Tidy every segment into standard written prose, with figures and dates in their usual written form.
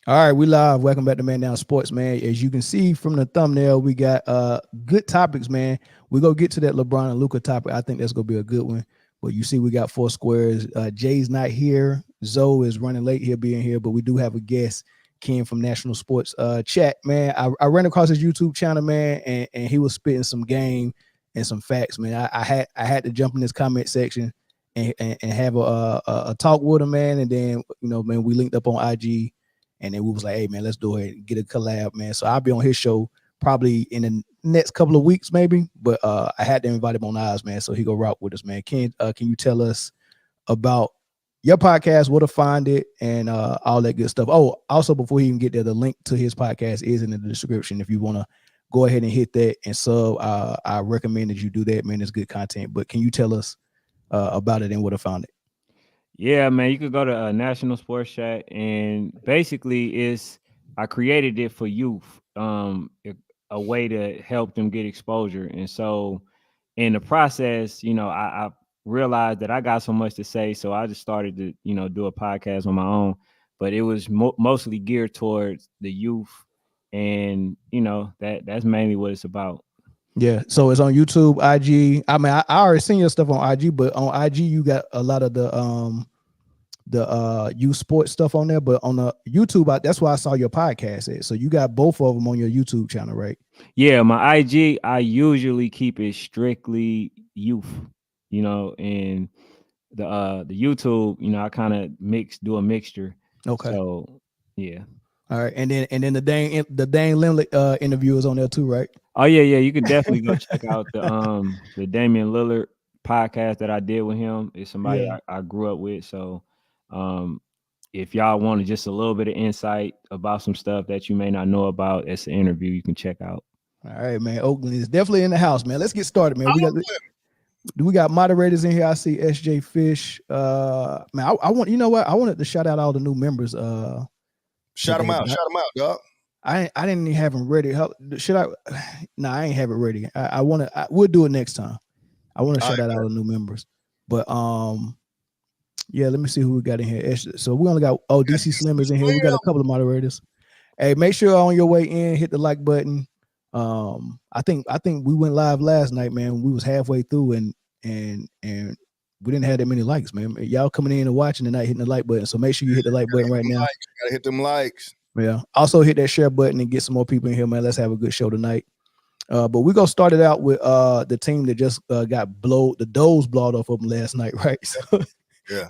All right, we live. Welcome back to Man Down Sports, man. As you can see from the thumbnail, we got good topics, man. We're going to get to that LeBron and Luka topic. I think that's going to be a good one. But you see, we got four squares. Jay's not here. Zoe is running late here, being here. But we do have a guest, Ken from National Sports Chat, man. I ran across his YouTube channel, man, and he was spitting some game and some facts, man. I had to jump in this comment section and have a talk with him, man. And then, man, we linked up on IG. And then we was like, hey, man, let's do it. Get a collab, man. So I'll be on his show probably in the next couple of weeks, maybe. But I had to invite him on ours, man. So he go rock with us, man. Can you tell us about your podcast, where to find it, and all that good stuff? Oh, also, before you even get there, the link to his podcast is in the description. If you want to go ahead and hit that and sub, I recommend that you do that, man. It's good content. But can you tell us about it and where to find it? Yeah, man, you could go to National Sports Chat, and basically I created it for youth, a way to help them get exposure. And so in the process, I realized that I got so much to say, so I just started to, do a podcast on my own, but it was mostly geared towards the youth, and, that's mainly what it's about. Yeah, so it's on YouTube, IG. I mean, I already seen your stuff on IG, but on IG you got a lot of the youth sports stuff on there. But on the YouTube, that's why I saw your podcast at. So you got both of them on your YouTube channel, right? Yeah, my IG, I usually keep it strictly youth, and the YouTube, I kind of do a mixture. Okay. So yeah. All right, and then the Dane Lillard interview is on there too, right? Oh yeah, you could definitely go check out the Damian Lillard podcast that I did with him. It's somebody I grew up with. So if y'all want just a little bit of insight about some stuff that you may not know about, it's an interview you can check out. All right, man. Oakland is definitely in the house, man. Let's get started, man. We got moderators in here. I see SJ Fish. Man, I want, you know what? I wanted to shout out all the new members. Shout them out, dog. I didn't even have them ready. Should I? No, I ain't have it ready. We'll do it next time. I want to shout out all the new members. But yeah, let me see who we got in here. So we only got DC Slim is in here. We got a couple of moderators. Hey, make sure on your way in, hit the like button. I think we went live last night, man. We was halfway through and we didn't have that many likes, man. Y'all coming in and watching and not hitting the like button. So make sure you hit the like button right now. Gotta hit them likes. Yeah. Also hit that share button and get some more people in here, man. Let's have a good show tonight. But we're gonna start it out with the team that just got the doors blowed off of them last night, right? So, yeah,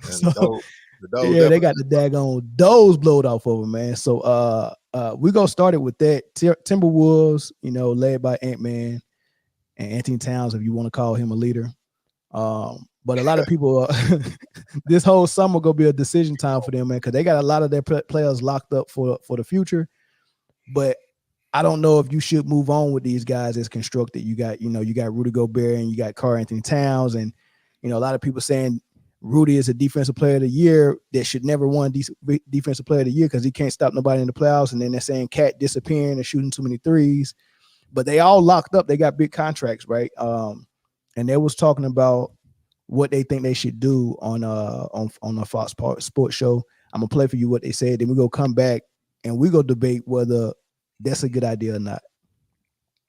they got the daggone doors blowed off of them, man. So we're gonna start it with that. Timberwolves, led by Ant-Man and Anthony Towns, if you want to call him a leader. But a lot of people, this whole summer gonna be a decision time for them, man, because they got a lot of their players locked up for the future. But I don't know if you should move on with these guys as constructed. You got Rudy Gobert and you got Karl-Anthony Towns, and a lot of people saying Rudy is a defensive player of the year that should never won defensive player of the year because he can't stop nobody in the playoffs. And then they're saying Cat disappearing and shooting too many threes. But they all locked up. They got big contracts, right? And they was talking about what they think they should do on a Fox Sports show. I'm gonna play for you what they said. Then we go come back and we go debate whether that's a good idea or not.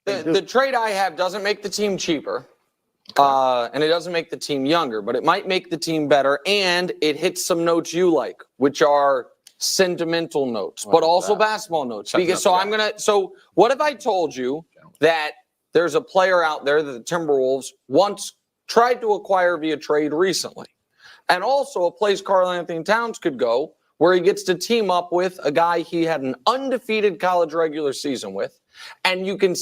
The trade I have doesn't make the team cheaper, and it doesn't make the team younger, but it might make the team better, and it hits some notes you like, which are sentimental notes, but also basketball notes. So what if I told you that there's a player out there that the Timberwolves once tried to acquire via trade recently, and also a place Karl-Anthony Towns could go where he gets to team up with a guy he had an undefeated college regular season with, and you can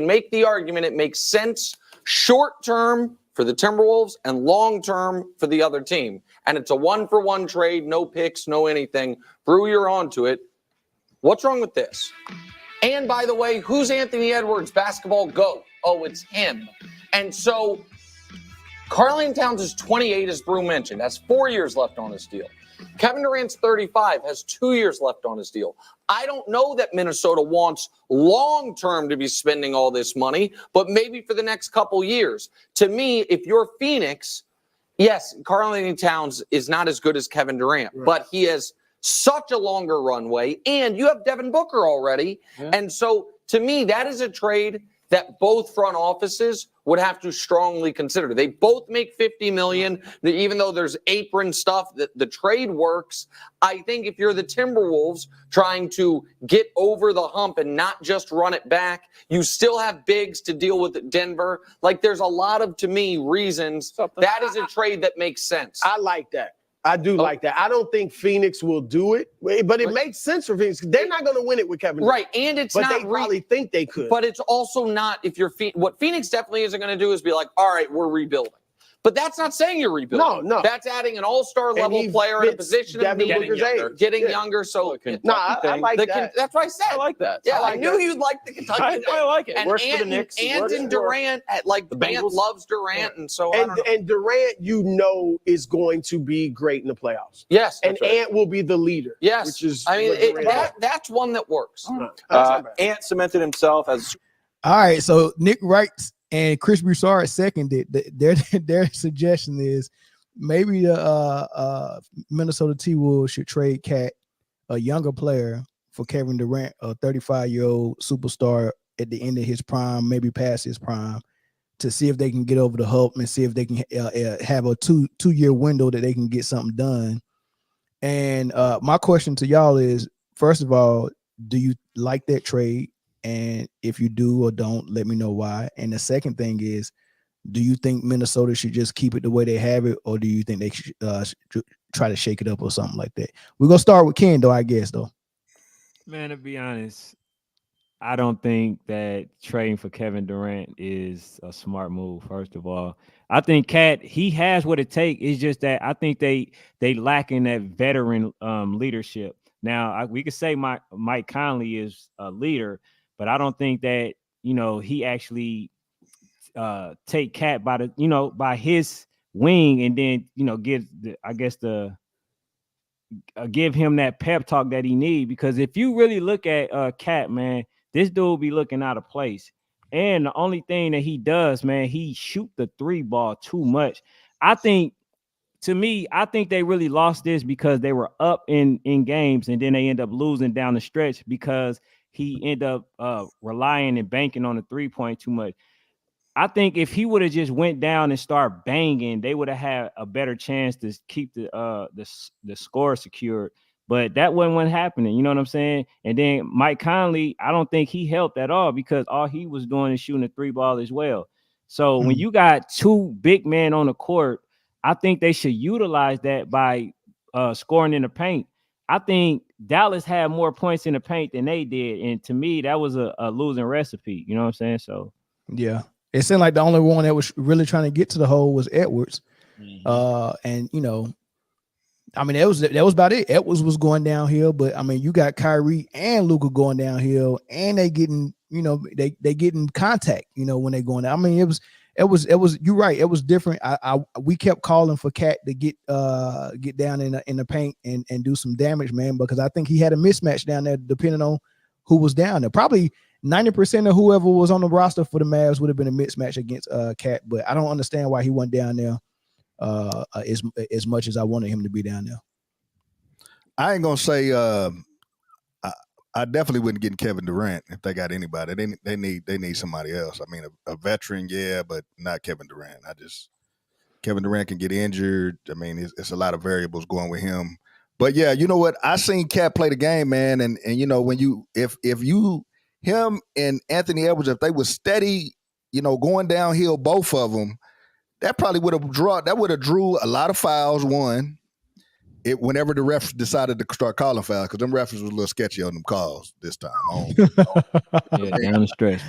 make the argument it makes sense short term for the Timberwolves and long term for the other team, and it's a 1-for-1 trade, no picks, no anything. Brew, you're onto it. What's wrong with this? And by the way, who's Anthony Edwards' basketball GOAT? Oh, it's him. And so Karl-Anthony Towns is 28, as Brew mentioned, has 4 years left on his deal. Kevin Durant's 35, has 2 years left on his deal. I don't know that Minnesota wants long-term to be spending all this money, but maybe for the next couple years. To me, if you're Phoenix, yes, Karl-Anthony Towns is not as good as Kevin Durant, but he has such a longer runway, and you have Devin Booker already. Yeah. And so to me, that is a trade that both front offices would have to strongly consider. They both make $50 million, even though there's apron stuff, the trade works. I think if you're the Timberwolves trying to get over the hump and not just run it back, you still have bigs to deal with Denver. Like, there's a lot of, to me, reasons that is a trade that makes sense. I like that. I do like that. I don't think Phoenix will do it, but it makes sense for Phoenix. They're not going to win it with Kevin Durant. Right, and it's but not they probably think they could. But it's also not, if you're what Phoenix definitely isn't going to do is be like, all right, we're rebuilding. But that's not saying you're rebuilding. No. That's adding an all-star level player in a position of need, getting younger. So I like that. That's what I said. I like that. Yeah, I knew you'd like the Kentucky. I like it. And Works for the Knicks. And Durant, the band loves Durant, and so and Durant, is going to be great in the playoffs. Yes, and Ant will be the leader. Yes, which is that's one that works. Ant cemented himself as. All right, so Nick writes and Chris Broussard seconded. Their suggestion is maybe the Minnesota T-Wolves should trade Cat, a younger player, for Kevin Durant, a 35-year-old superstar at the end of his prime, maybe past his prime, to see if they can get over the hump and see if they can have a two-year window that they can get something done. And my question to y'all is, first of all, do you like that trade? And if you do or don't, let me know why. And the second thing is, do you think Minnesota should just keep it the way they have it, or do you think they should try to shake it up or something like that? We're going to start with Ken, though, I guess, though. Man, to be honest, I don't think that trading for Kevin Durant is a smart move, first of all. I think Cat, he has what it takes. It's just that I think they lack in that veteran leadership. Now, we could say Mike Conley is a leader, but I don't think that, he actually take Cat by by his wing and then, give him that pep talk that he needs. Because if you really look at Cat, man, this dude be looking out of place. And the only thing that he does, man, he shoot the three ball too much. I think they really lost this because they were up in games and then they end up losing down the stretch because he ended up relying and banking on the 3-point too much. I think if he would have just went down and started banging, they would have had a better chance to keep the score secured. But that wasn't happening. You know what I'm saying? And then Mike Conley, I don't think he helped at all because all he was doing is shooting a three ball as well. So when you got two big men on the court, I think they should utilize that by scoring in the paint. I think Dallas had more points in the paint than they did. And to me, that was a losing recipe. You know what I'm saying? So, yeah. It seemed like the only one that was really trying to get to the hole was Edwards. And, I mean, that was about it. Edwards was going downhill, but, I mean, you got Kyrie and Luka going downhill, and they getting, they getting contact, when they going down. I mean, it was you're right. It was different. We kept calling for Cat to get down in the paint and do some damage, man, because I think he had a mismatch down there depending on who was down there. Probably 90% of whoever was on the roster for the Mavs would have been a mismatch against Cat, but I don't understand why he went down there as much as I wanted him to be down there. I ain't gonna say I definitely wouldn't get Kevin Durant if they got anybody. They need somebody else. I mean, a veteran, yeah, but not Kevin Durant. Kevin Durant can get injured. I mean, it's a lot of variables going with him. But yeah, you know what? I seen Cat play the game, man, and when if him and Anthony Edwards, if they were steady, going downhill, both of them, that probably would have drew a lot of fouls. One, whenever the refs decided to start calling fouls, because them refs was a little sketchy on them calls this time. Yeah, down the stretch.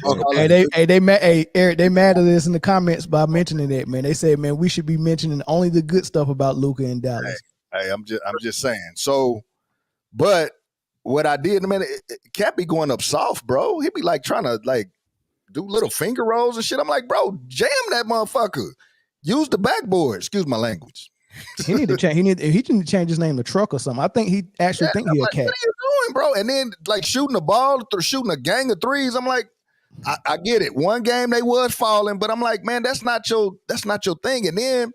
Eric, they mad at us in the comments by mentioning that, man. They say, man, we should be mentioning only the good stuff about Luka and Dallas. Hey, I'm just saying. So, but what I did, man, Cat be going up soft, bro. He be like trying to do little finger rolls and shit. I'm like, bro, jam that motherfucker. Use the backboard. Excuse my language. He need to change. He need to change his name to Truck or something. I think he actually think he a Cat. What are you doing, bro? And then shooting the ball, shooting a gang of threes. I'm like, I get it. One game they was falling, but I'm like, man, that's not your thing. And then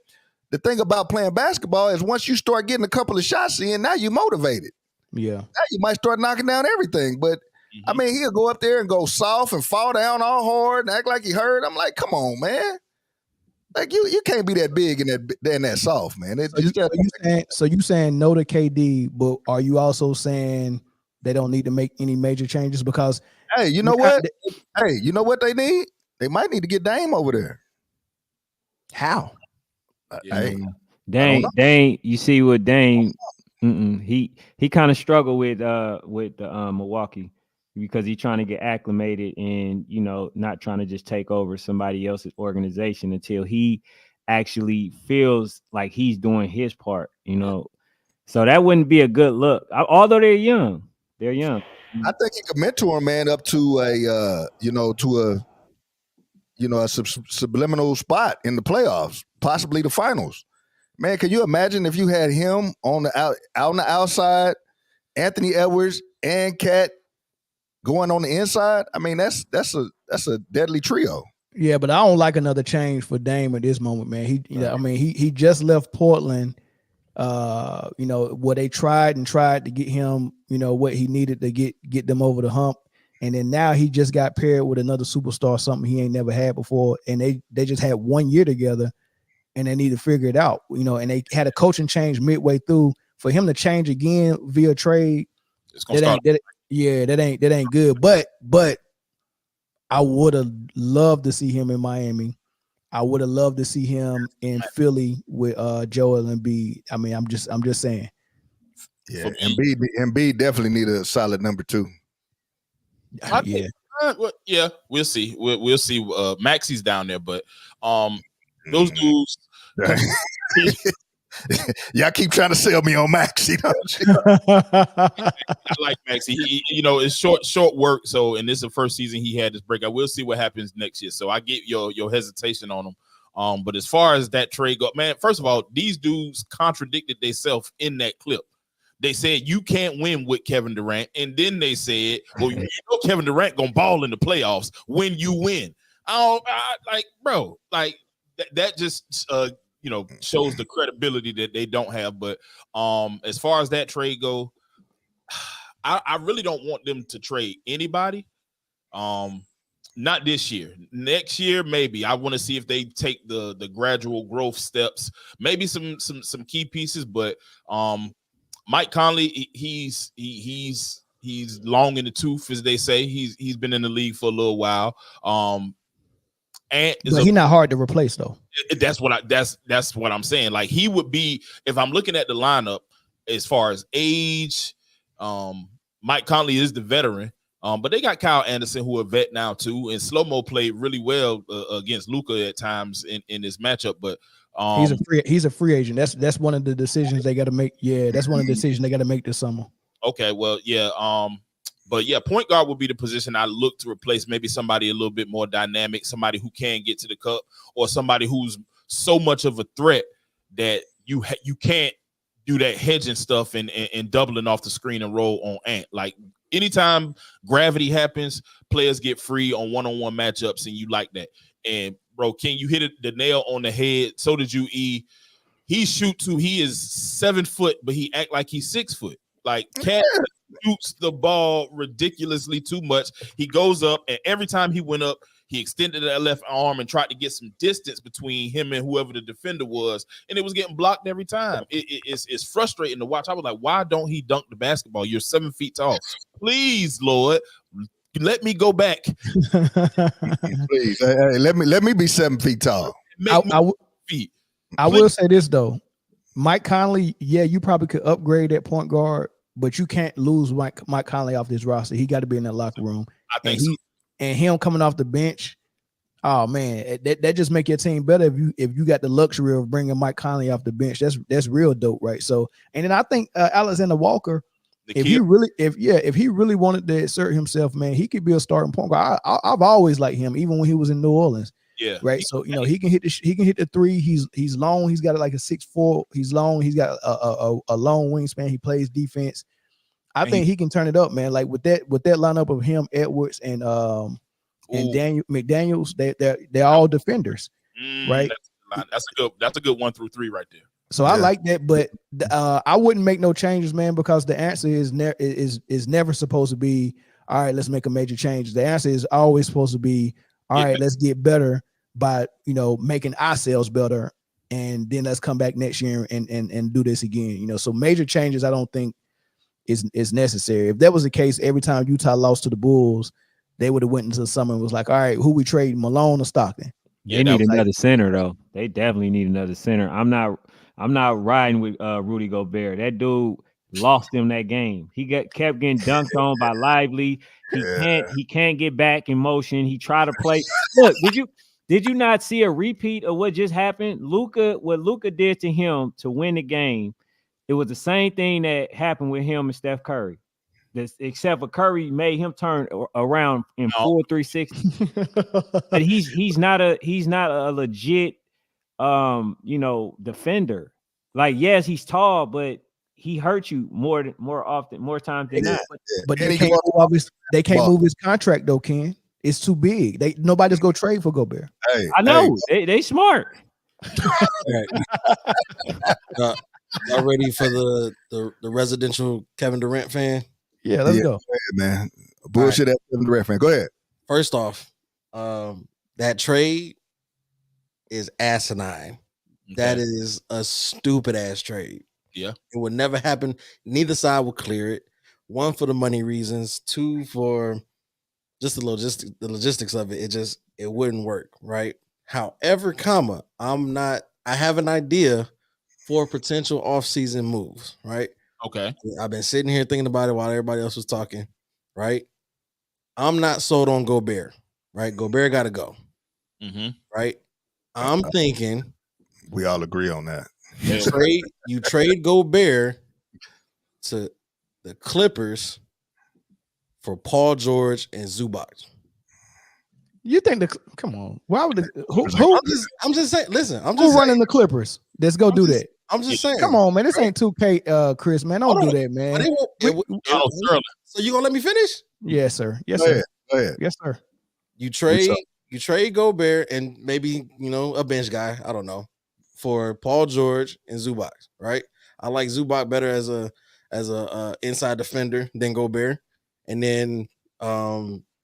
the thing about playing basketball is once you start getting a couple of shots in, now you motivated. Yeah. Now you might start knocking down everything. But I mean, he'll go up there and go soft and fall down all hard and act like he hurt. I'm like, come on, man. Like you can't be that big and that soft, man. So you saying no to KD, but are you also saying they don't need to make any major changes? Because hey, you know what? You know what they need? They might need to get Dame over there. How? Dame, you see what Dame? He kind of struggled with Milwaukee because he's trying to get acclimated and not trying to just take over somebody else's organization until he actually feels like he's doing his part. So that wouldn't be a good look. Although they're young. I think he could mentor a man up to a subliminal spot in the playoffs, possibly the finals. Man, can you imagine if you had him on the outside, Anthony Edwards and Cat going on the inside? I mean, that's a deadly trio. Yeah, but I don't like another change for Dame at this moment, man. He just left Portland. Where they tried to get him, what he needed to get them over the hump. And then now he just got paired with another superstar, something he ain't never had before. And they just had 1 year together and they need to figure it out, and they had a coaching change midway through. For him to change again via trade, that ain't good. But I would have loved to see him in Miami. I would have loved to see him in Philly with Joel Embiid. I mean, I'm just saying. Yeah, Embiid definitely need a solid number 2. Yeah, we'll see. We'll see. Maxi's down there, but those dudes. Y'all keep trying to sell me on Maxi, don't you? I like Maxi. He it's short work. So, and this is the first season he had this breakout. We'll see what happens next year. So I get your hesitation on him. But as far as that trade go, man, first of all, these dudes contradicted themselves in that clip. They said you can't win with Kevin Durant, and then they said, "Well, Kevin Durant gonna ball in the playoffs when you win." That just shows the credibility that they don't have. But as far as that trade go, I really don't want them to trade anybody. Not this year. Next year, maybe. I want to see if they take the gradual growth steps. Maybe some key pieces, but Mike Conley, he's long in the tooth, as they say. He's been in the league for a little while. But he's not hard to replace, though. That's what I'm saying. Like, he would be, if I'm looking at the lineup as far as age, Mike Conley is the veteran. But they got Kyle Anderson, who a vet now too, and Slow-Mo played really well against Luka at times in this matchup. But he's a free agent. That's one of the decisions they got to make. Yeah, that's one of the decisions they got to make this summer. Okay, well, yeah. But yeah, point guard would be the position I look to replace. Maybe somebody a little bit more dynamic, somebody who can get to the cup, or somebody who's so much of a threat that you can't do that hedging stuff and doubling off the screen and roll on Ant. Like, anytime gravity happens, players get free on one-on-one matchups, and you like that. And bro, King, you hit the nail on the head. So did you, E. He is 7 foot, but he act like he's 6 foot. Like, Cat shoots the ball ridiculously too much. He goes up, and every time he went up, he extended that left arm and tried to get some distance between him and whoever the defender was, and it was getting blocked every time. It's frustrating to watch. I was like, why don't he dunk the basketball? You're 7 feet tall. Please, Lord, let me go back. Please, hey, let me be 7 feet tall. I will say this though, Mike Conley. Yeah, you probably could upgrade that point guard, but you can't lose Mike Conley off this roster. He got to be in that locker room. I think so. And him coming off the bench, oh man, that just make your team better if you got the luxury of bringing Mike Conley off the bench. That's real dope, right? So, and then I think Alexander Walker, if he really wanted to assert himself, man, he could be a starting point guard. I've always liked him, even when he was in New Orleans. Yeah, right. So he can hit the three. He's long. He's got like a 6'4". He's long. He's got a long wingspan. He plays defense. I think he can turn it up, man. Like with that lineup of him, Edwards, and Daniel McDaniels, they're all defenders, right? That's a good 1 through 3 right there. So I like that, but I wouldn't make no changes, man, because the answer is never supposed to be, all right, let's make a major change. The answer is always supposed to be, all right, let's get better by making ourselves better, and then let's come back next year and do this again. So major changes I don't think is necessary. If that was the case, every time Utah lost to the Bulls, they would have went into the summer and was like, all right, who we trade, Malone or Stockton? They need another center though. They definitely need another center. I'm not riding with Rudy Gobert. That dude lost him that game. He kept getting dunked on by Lively. He can't get back in motion. He tried to play. Look, did you not see a repeat of what just happened? What Luka did to him to win the game, it was the same thing that happened with him and Steph Curry. Except for Curry made him turn around in full 360. But he's not a legit defender. Like, yes, he's tall, but he hurts you more times than not. But they can't move his contract though, Ken. It's too big. Nobody's gonna trade for Gobert. I know. They smart. Y'all ready for the residential Kevin Durant fan? Yeah, let's go. Man. Bullshit at Kevin Durant fan. Go ahead. First off, that trade is asinine. Okay. That is a stupid ass trade. Yeah. It would never happen. Neither side will clear it. One, for the money reasons. Two, for just the logistics of it. It wouldn't work, right? However, I have an idea for potential offseason moves, right? Okay. I've been sitting here thinking about it while everybody else was talking, right? I'm not sold on Gobert, right? Gobert got to go, right? I'm thinking we all agree on that. You trade Gobert to the Clippers for Paul George and Zubac. You think come on? Why would who? I'm just saying. Listen, who's running the Clippers? Let's go do that. I'm just saying. Come on, man. This ain't 2K, Chris, man. Don't do that, man. So you gonna let me finish? Yes, sir. Yes, sir. Go ahead. Yes, sir. You trade Gobert and maybe a bench guy. I don't know, for Paul George and Zubac. Right? I like Zubac better as a inside defender than Gobert. And then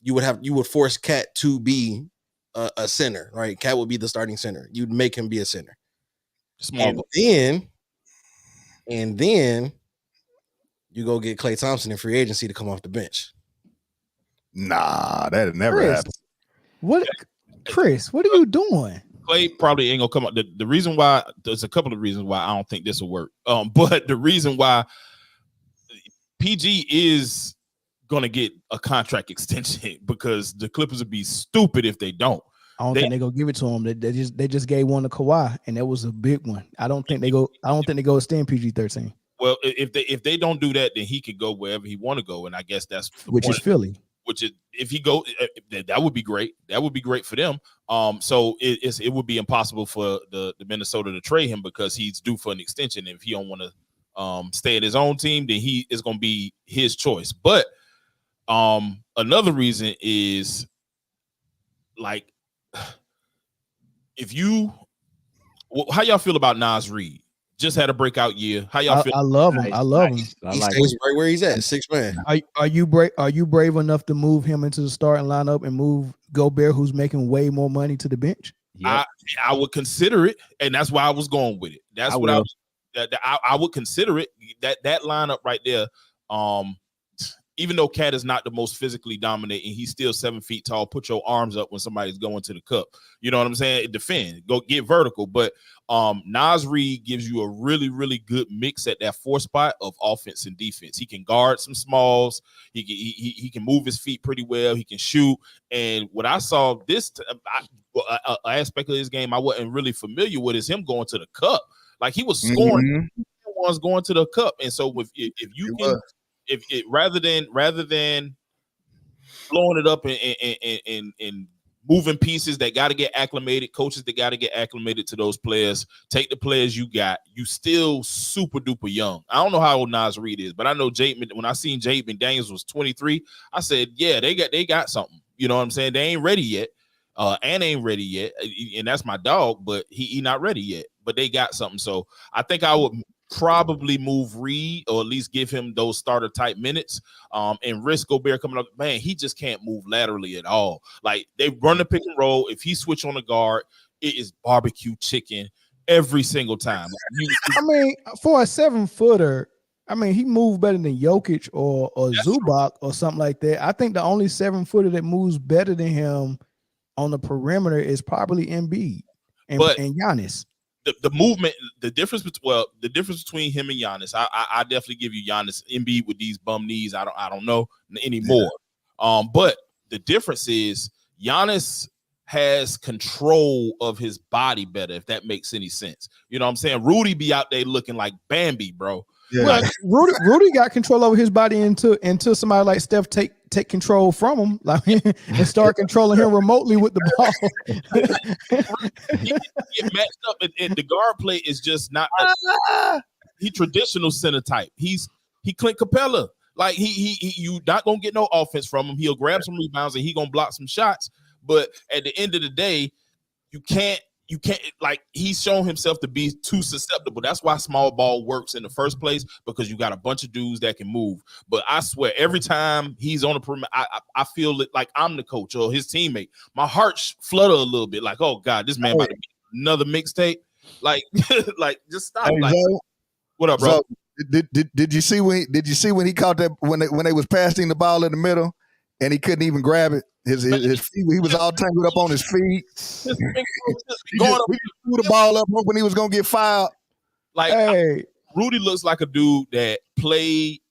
you would force Cat to be a center. Right? Cat would be the starting center. You'd make him be a center. And then you go get Klay Thompson in free agency to come off the bench. Nah, that'd never happen. What, Chris? What are you doing? Klay probably ain't gonna come up. The reason why, there's a couple of reasons why I don't think this will work. But the reason why PG is gonna get a contract extension because the Clippers would be stupid if they don't. I don't think they're gonna give it to him. They just gave one to Kawhi, and that was a big one. I don't think they go extend PG-13. Well, if they don't do that, then he could go wherever he want to go, and I guess that's which is Philly. Which is, if he go, that would be great. That would be great for them. So it would be impossible for the Minnesota to trade him because he's due for an extension. If he don't want to stay at his own team, then he is going to be his choice. But another reason is, like, how y'all feel about Nas Reed? Just had a breakout year. How y'all feel? I love him. I love him. He stays right where he's at, 6 man. Are you brave enough to move him into the starting lineup and move Gobert, who's making way more money, to the bench? Yep. I would consider it, and that's why I was going with it. That's I would consider it. That lineup right there. Even though Cat is not the most physically dominant and he's still 7 feet tall, put your arms up when somebody's going to the cup. You know what I'm saying? Defend, go get vertical. But Nas Reed gives you a really, really good mix at that 4 spot of offense and defense. He can guard some smalls. He can move his feet pretty well. He can shoot. And what I saw aspect of this game I wasn't really familiar with is him going to the cup. Like, he was scoring ones going to the cup. And so if you can. If it rather than blowing it up and moving pieces that got to get acclimated, coaches that got to get acclimated to those players, take the players you got. You still super duper young. I don't know how old Nas Reed is, but I know when I seen Jade McDaniels was 23, I said, yeah, they got something. You know what I'm saying? They ain't ready yet. And ain't ready yet, and that's my dog, but he not ready yet. but they got something. So I think I would probably move Reed, or at least give him those starter type minutes, and risk Gobert coming up. Man, he just can't move laterally at all. Like, they run the pick and roll. If he switch on the guard, it is barbecue chicken every single time. I mean, for a 7-footer, I mean, he moved better than Jokic or Zubac or something like that. I think the only 7-footer that moves better than him on the perimeter is probably Embiid and Giannis. The movement, the difference between him and Giannis, I definitely give you Giannis. Embiid with these bum knees, I don't know anymore. But the difference is Giannis has control of his body better, if that makes any sense. You know what I'm saying? Rudy be out there looking like Bambi, bro. Yeah. Well, Rudy got control over his body until somebody like Steph take control from him, like, and start controlling him remotely with the ball. He get matched up, and the guard play is just not. He traditional center type. He Clint Capella. Like, he you not gonna get no offense from him. He'll grab some rebounds and he gonna block some shots. But at the end of the day, you can't, like, he's shown himself to be too susceptible. That's why small ball works in the first place, because you got a bunch of dudes that can move. But I swear, every time he's on the perimeter, I feel it like I'm the coach or his teammate. My heart flutter a little bit, like, oh God, this man about to be another mixtape. Like, like, just stop. Hey, like, Zoe, what up, bro? So, did you see when he caught that when they was passing the ball in the middle and he couldn't even grab it? His feet, he was all tangled up on his feet. He threw the ball up when he was gonna get fouled. Like, Rudy looks like a dude that played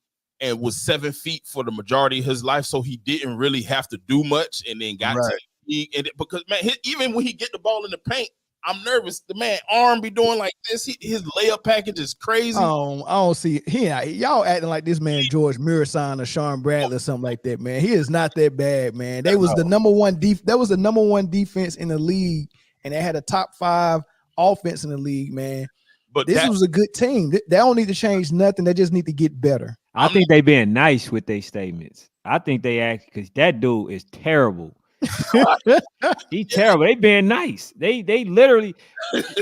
and was 7 feet for the majority of his life, so he didn't really have to do much, and then got to the league. And because, man, even when he get the ball in the paint, I'm nervous. The man arm be doing like this. His layup package is crazy. I don't see y'all acting like this man George Murison or Sean Bradley or something like that, man. He is not that bad, man. That was the number one defense in the league, and they had a top 5 offense in the league, man. But this was a good team. They don't need to change nothing. They just need to get better. I think they being nice with their statements. I think they act, because that dude is terrible. He's terrible. They being nice. They literally,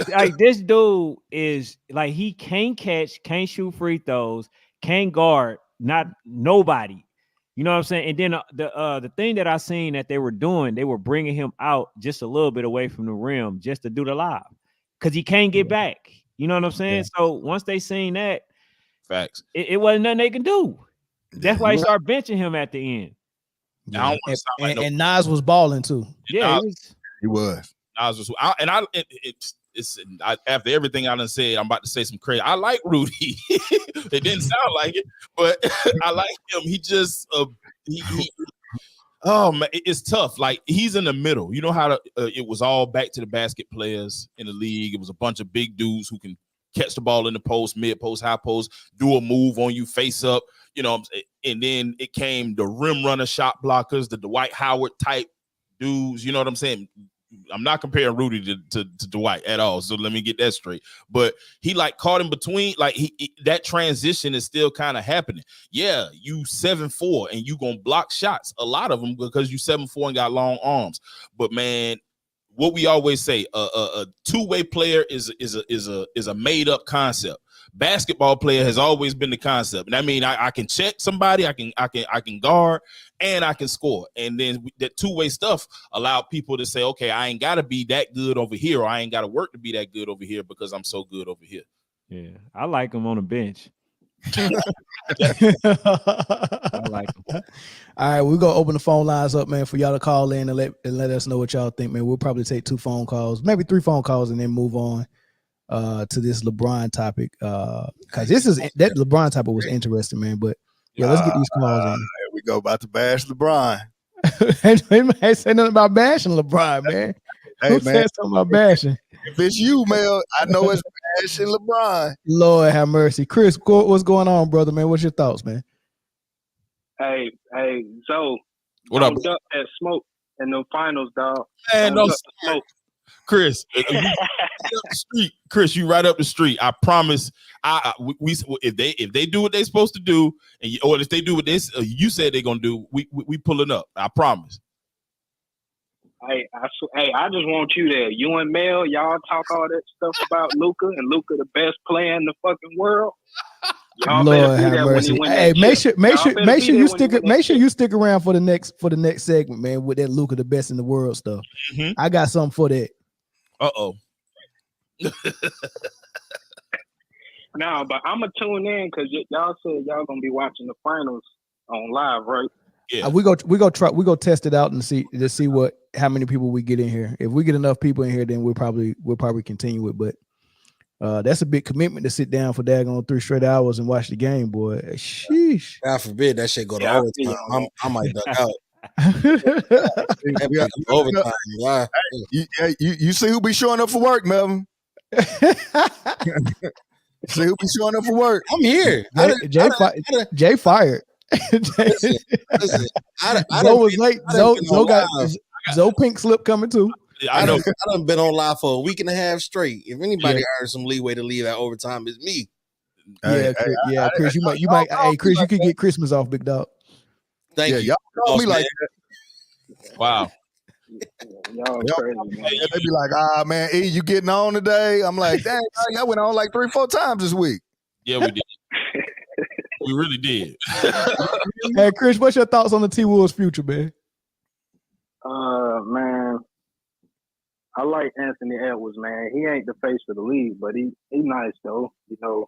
like, this dude is like, he can't catch, can't shoot free throws, can't guard, not nobody. You know what I'm saying? And then the thing that I seen that they were doing, they were bringing him out just a little bit away from the rim just to do the lob, because he can't get back. You know what I'm saying? Yeah. So once they seen that, facts, it wasn't nothing they can do. That's why they start benching him at the end. Yeah. And Nas was balling too. Yeah, he was. Nas was, after everything I done said, I'm about to say some crazy. I like Rudy. It didn't sound like it, but I like him. He just oh man, it's tough. Like, he's in the middle. You know how it was all back to the basket players in the league. It was a bunch of big dudes who can catch the ball in the post, mid post, high post, do a move on you face up, you know. And then it came the rim runner, shot blockers, the Dwight Howard type dudes. You know what I'm saying? I'm not comparing Rudy to Dwight at all, so let me get that straight. But he, like, caught in between. Like, that transition is still kind of happening. Yeah, you 7'4" and you gonna block shots, a lot of them, because you 7'4" and got long arms. But man, what we always say, a two-way player is a made up concept. Basketball player has always been the concept, and I mean, I can check somebody, I can guard, and I can score. And then that two-way stuff allow people to say, okay, I ain't got to be that good over here, or I ain't got to work to be that good over here, because I'm so good over here. Yeah, I like him on the bench. I like him. All right, we're gonna open the phone lines up, man, for y'all to call in and let us know what y'all think, man. We'll probably take 2 phone calls, maybe 3 phone calls, and then move on to this LeBron topic, because that LeBron topic was interesting, man. But yeah, let's get these calls in. Here we go, about to bash LeBron. Ain't say nothing about bashing LeBron, man. Hey, Who said something about bashing? If it's you, man, I know it's bashing LeBron. Lord have mercy. Chris, what's going on, brother, man? What's your thoughts, man? Hey, so what up? Duck that smoke in the finals, dog. Man, no smoke. Chris, you right up the street. Chris, you right up the street. I promise. We if they do what they supposed to do, or if they do what you said they're gonna do, we pulling up. I promise. I just want you there. You and Mel, y'all talk all that stuff about Luka and Luka the best player in the fucking world. Y'all better Lord be have there when he mercy. win Hey, that make chip. sure you stick around for the next segment, man, with that Luka the best in the world stuff. Mhm. I got something for that. Uh-oh. No, but I'm gonna tune in because y'all said y'all gonna be watching the finals on live, right? Yeah. We go test it out and see how many people we get in here. If we get enough people in here, then we'll probably continue it. But that's a big commitment to sit down for daggone 3 straight hours and watch the game, boy. Sheesh. God forbid that shit go to Yeah, I feel overtime. you. I might duck out. That Yeah. bitch go overtime. Why? You see who be showing up for work, Melvin? See who be showing up for work? I'm here. Jay fired. Listen. I Zoe was late. Zoe Got Zoe pink slip coming too. I know. I done been on live for a week and a half straight. If anybody earned some leeway to leave at overtime, it's me. Chris, you might. Hey, Chris, you could get Christmas off, big dog. Thank you. Y'all call me like that. Wow. Y'all crazy, man. They be like, man, E, you getting on today? I'm like, dang, I went on like 3-4 times this week. Yeah, we did. We really did. Hey, Chris, what's your thoughts on the T Wolves' future, man? Man, I like Anthony Edwards, man. He ain't the face of the league, but he nice though. You know,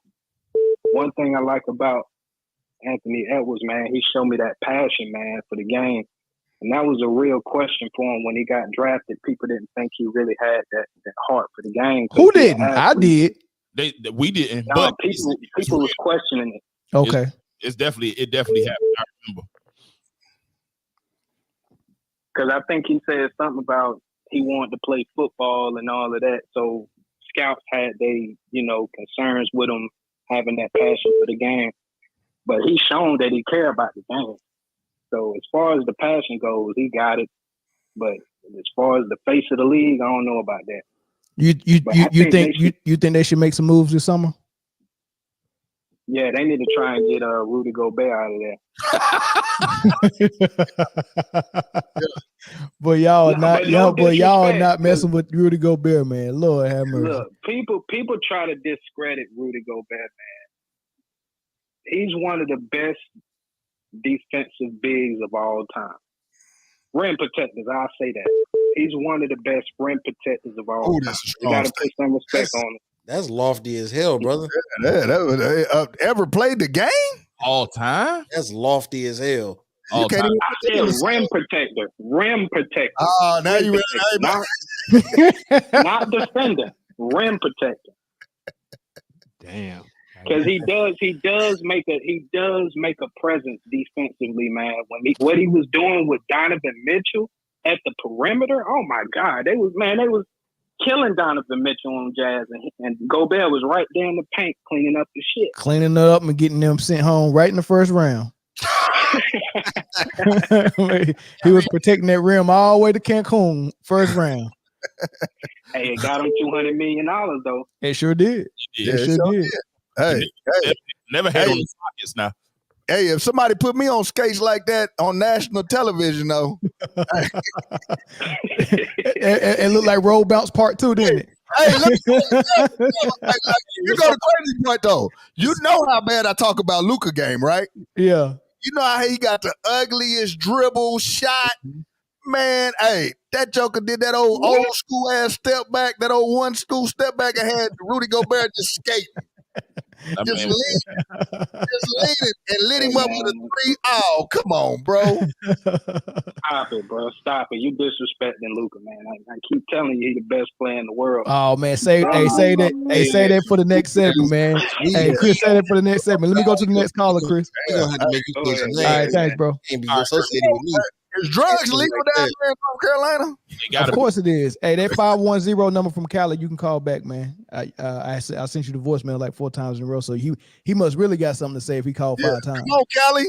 one thing I like about Anthony Edwards, man, he showed me that passion, man, for the game. And that was a real question for him when he got drafted. People didn't think he really had that heart for the game. Who didn't? I did. We didn't. No, but people was questioning it. Okay. It definitely happened. I remember. Because I think he said something about he wanted to play football and all of that. So scouts had concerns with him having that passion for the game. But he's shown that he cared about the game. So as far as the passion goes, he got it. But as far as the face of the league, I don't know about that. You think they should make some moves this summer? Yeah, they need to try and get Rudy Gobert out of there. But y'all are not messing with Rudy Gobert, man. Lord have mercy. Look, people try to discredit Rudy Gobert, man. He's one of the best defensive bigs of all time. Rim protectors, I'll say that. He's one of the best rim protectors of all time. You got to put some respect on him. That's lofty as hell, brother. Ever played the game? All time? That's lofty as hell. I said rim protector. Rim protector. Oh, now rim you not defender. Rim protector. Damn. Because he does make a presence defensively, man. What he was doing with Donovan Mitchell at the perimeter, oh my God, they was killing Donovan Mitchell on Jazz, and Gobert was right there in the paint cleaning up the shit. Cleaning it up and getting them sent home right in the first round. He was protecting that rim all the way to Cancun, first round. Hey, it got him $200 million though. It sure did. Yeah, it sure did. Hey, never had on the pockets now. Hey, if somebody put me on skates like that on national television, though, it looked like Roll Bounce Part 2, didn't it? Hey, you go to crazy point though. You know how bad I talk about Luka game, right? Yeah. You know how he got the ugliest dribble shot. Man, hey, that joker did that old school ass step back, that old one school step back, and had Rudy Gobert just skating. Just lead it and lit him up with a 3. Oh, come on, bro. Stop it, bro. Stop it. You disrespecting Luka, man. I keep telling you he's the best player in the world. Oh man, say that for the next segment, man. Hey, Chris, say that for the next segment. Let me go to the next caller, Chris. We're gonna have to make you change your name. All right, thanks, bro. Can't be associated with me. Is drugs legal down there in North Carolina? Of course it is. Hey, that 510 number from Cali, you can call back, man. I sent you the voicemail like 4 times in a row, so he must really got something to say if he called 5 times. Come on, Cali.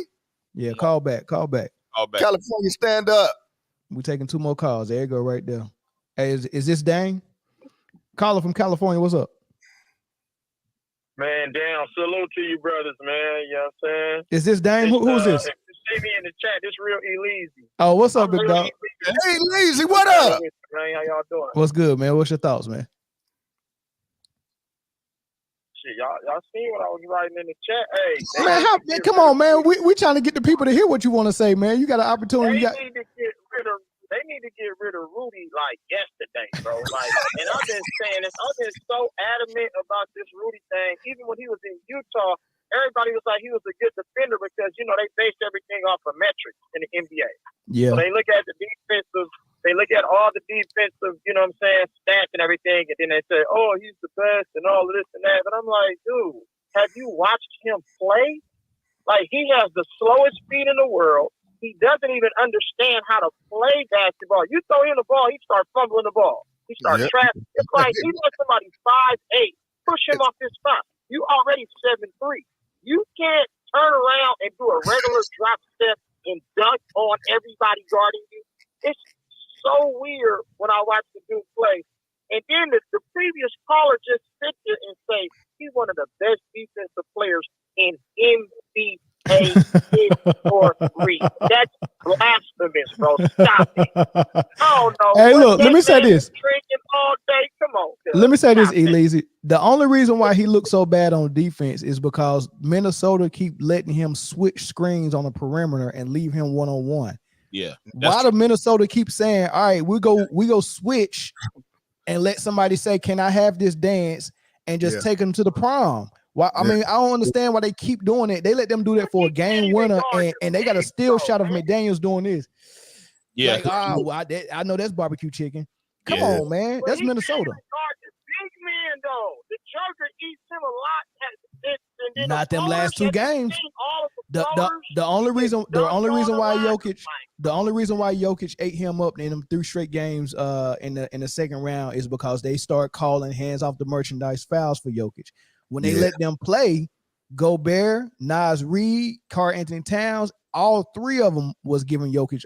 Yeah, call back. California, stand up. We're taking 2 more calls. There you go, right there. Hey, is this Dang? Caller from California, what's up? Man, damn, salute to you brothers, man. You know what I'm saying? Is this Dang? Who's this? If you see me in the chat, this real easy. Oh, what's up, big dog? Hey, Lazy, what up? Man, how y'all doing? What's good, man? What's your thoughts, man? Shit, y'all seen what I was writing in the chat? Hey, Man, come on, man. We trying to get the people to hear what you want to say, man. You got an opportunity. They need to get rid of Rudy like yesterday, bro. Like, and I've been saying this. I've been so adamant about this Rudy thing. Even when he was in Utah, everybody was like he was a good defender because they based everything off of metrics in the NBA. Yeah. So they look at the defensive. They look at all the defensive, stats and everything, and then they say, "Oh, he's the best," and all of this and that. But I'm like, dude, have you watched him play? Like, he has the slowest feet in the world. He doesn't even understand how to play basketball. You throw him the ball, he starts fumbling the ball. He starts trapping. It's like he let somebody 5'8" push him off his spot. You already 7'3". You can't turn around and do a regular drop step and dunk on everybody guarding you. It's so weird when I watch the dude play. And then the previous caller just sits there and say he's one of the best defensive players in NBA history. That's blasphemous, bro. Stop it. Oh no. Hey, look, let me say this. Drinking all day. Come on. Let me say this, Elazy. The only reason why he looks so bad on defense is because Minnesota keep letting him switch screens on the perimeter and leave him one-on-one. Yeah. Why do Minnesota keep saying, all right, we go switch and let somebody say, can I have this dance and just take them to the prom? Why? I mean, I don't understand why they keep doing it. They let them do that for a game winner, and they got a still shot of McDaniels doing this. Yeah. Like, I know that's barbecue chicken. Come on, man. That's Minnesota. Big man, though. The Joker eats him a lot. Not them last two games. The only reason why Jokic ate him up in them 3 straight games in the second round is because they start calling hands off the merchandise fouls for Jokic. When they let them play, Gobert, Naz Reid, Karl-Anthony Towns, all 3 of them was giving Jokic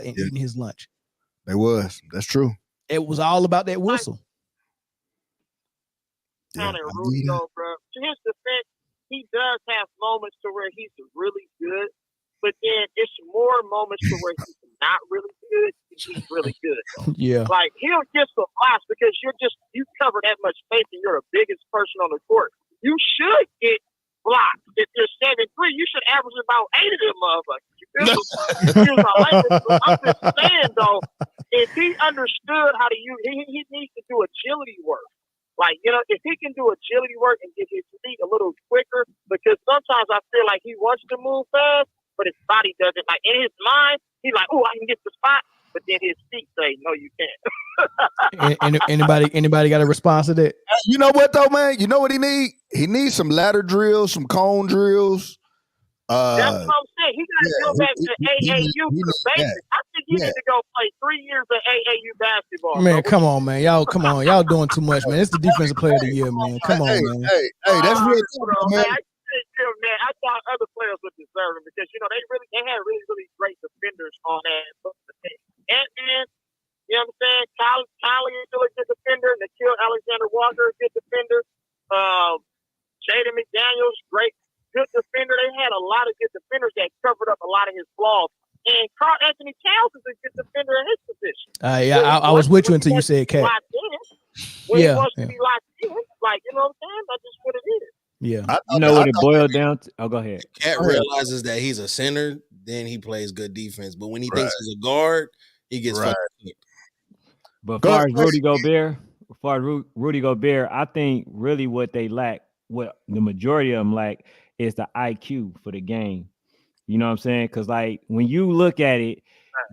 eating his lunch. They was. That's true. It was all about that whistle. Rudy, though, bro. To his defense, he does have moments to where he's really good, but then it's more moments to where he's not really good. He's really good. Yeah. Like, he'll get some blocks because you cover that much space and you're the biggest person on the court. You should get blocks. If you're 7'3", you should average about 8 of them motherfuckers. You feel me? I'm just saying, though, if he understood how to use, he needs to do agility work. Like, if he can do agility work and get his feet a little quicker, because sometimes I feel like he wants to move fast, but his body doesn't. Like, in his mind, he's like, oh, I can get the spot, but then his feet say, no, you can't. Anybody got a response to that? You know what, though, man? You know what he need? He needs some ladder drills, some cone drills. That's what I'm saying. He got to go back to AAU for the basics. I think he need to go play 3 years of AAU basketball. Man, come on, man. Y'all doing too much, man. It's the defensive player of the year, man. Come on, man. Hey, that's real, man. Man, I thought other players would deserve it because they had really great defenders on that team. And you know what I'm saying? Kylie is still a good defender. Nikhil Alexander Walker, a good defender. Jaden McDaniels, good defender. They had a lot of good defenders that covered up a lot of his flaws. And Karl-Anthony Towns is a good defender in his position. I was with you until you said Cat. When he wants to be locked in, like, you know what I'm saying? That's just what it is. Yeah. You know what it boiled down to? Oh, go ahead. Cat realizes that he's a center, then he plays good defense. But when he thinks he's a guard, he gets fucked up. But as far as Rudy Gobert, I think really what they lack, what the majority of them lack, is the IQ for the game. You know what I'm saying? Because, like, when you look at it,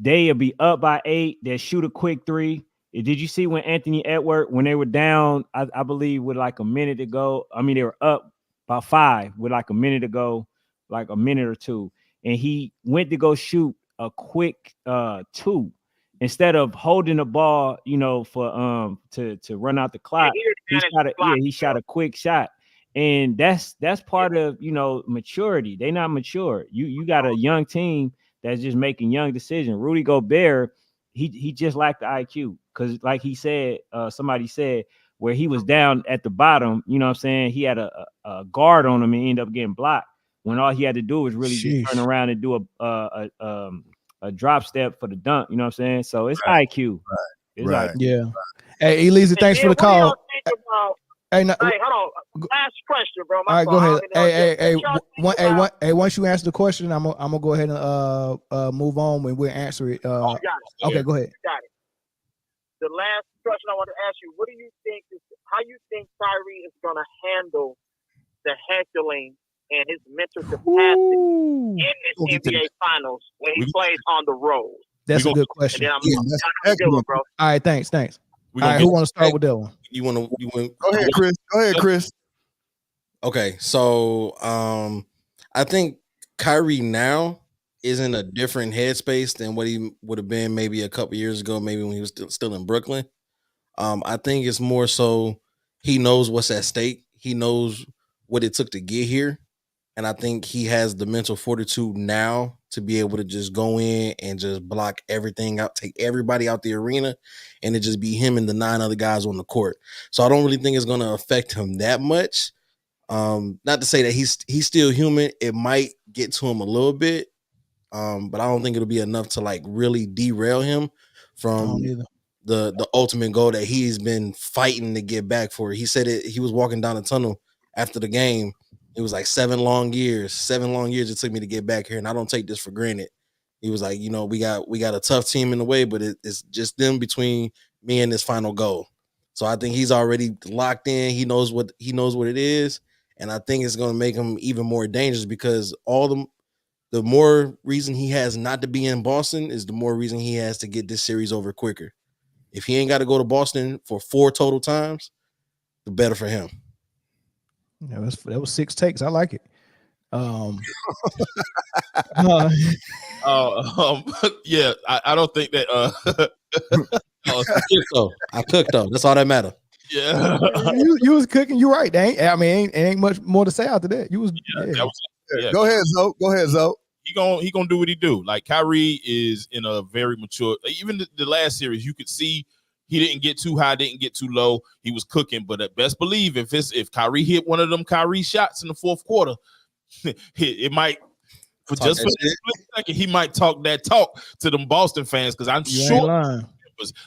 they'll be up by 8, they'll shoot a quick 3. Did you see when Anthony Edwards, when they were down, I believe with like a minute to go, I mean, they were up by 5 with like a minute to go, like a minute or 2, and he went to go shoot a quick 2 instead of holding the ball, for to run out the clock. He shot a quick shot. And that's part of, maturity. They're not mature. You got a young team that's just making young decisions. Rudy Gobert, he just lacked the IQ because, like he said, somebody said, where he was down at the bottom, you know what I'm saying? He had a guard on him and ended up getting blocked when all he had to do was really just turn around and do a drop step for the dunk. You know what I'm saying? So it's IQ. It's Right. IQ. Yeah. Hey, Elise, thanks for the What do y'all call. think about? Hey, no, Hey, hold on. Last question, bro. all right, go ahead. Once you answer the question, I'm gonna go ahead and move on and we'll answer it. Got it. Okay, go ahead. Got it. The last question I want to ask you: what do you think? How you think Kyrie is going to handle the heckling and his mental capacity in this NBA Finals when he plays on the road? That's a good question. And then I'm good one, bro. All right, thanks. All right, who want to start with that one? You want Go ahead, Chris. Go ahead, Chris. Okay, so I think Kyrie now is in a different headspace than what he would have been maybe a couple years ago, maybe when he was still in Brooklyn. I think it's more so he knows what's at stake. He knows what it took to get here. And I think he has the mental fortitude now to be able to just go in and just block everything out, take everybody out the arena, and it just be him and the 9 other guys on the court. So I don't really think it's going to affect him that much. Not to say that he's still human. It might get to him a little bit, but I don't think it'll be enough to like really derail him from the ultimate goal that he's been fighting to get back for. He said it. He was walking down the tunnel after the game. It was like 7 long years. 7 long years it took me to get back here, and I don't take this for granted. He was like, we got a tough team in the way, but it's just them between me and this final goal. So I think he's already locked in. He knows what it is. And I think it's going to make him even more dangerous because the more reason he has not to be in Boston is the more reason he has to get this series over quicker. If he ain't got to go to Boston for 4 total times, the better for him. Yeah, that was 6 takes. I like it. Yeah, I don't think that. I cooked though. That's all that matters. Yeah, you was cooking. You're right. Ain't much more to say after that. You was. Yeah. Go ahead, Zoe. He gonna do what he do. Like Kyrie is in a very mature. Even the last series, you could see he didn't get too high, didn't get too low. He was cooking. But at best believe if Kyrie hit one of them Kyrie shots in the fourth quarter, it might. For a split second, he might talk that talk to them Boston fans because I'm sure.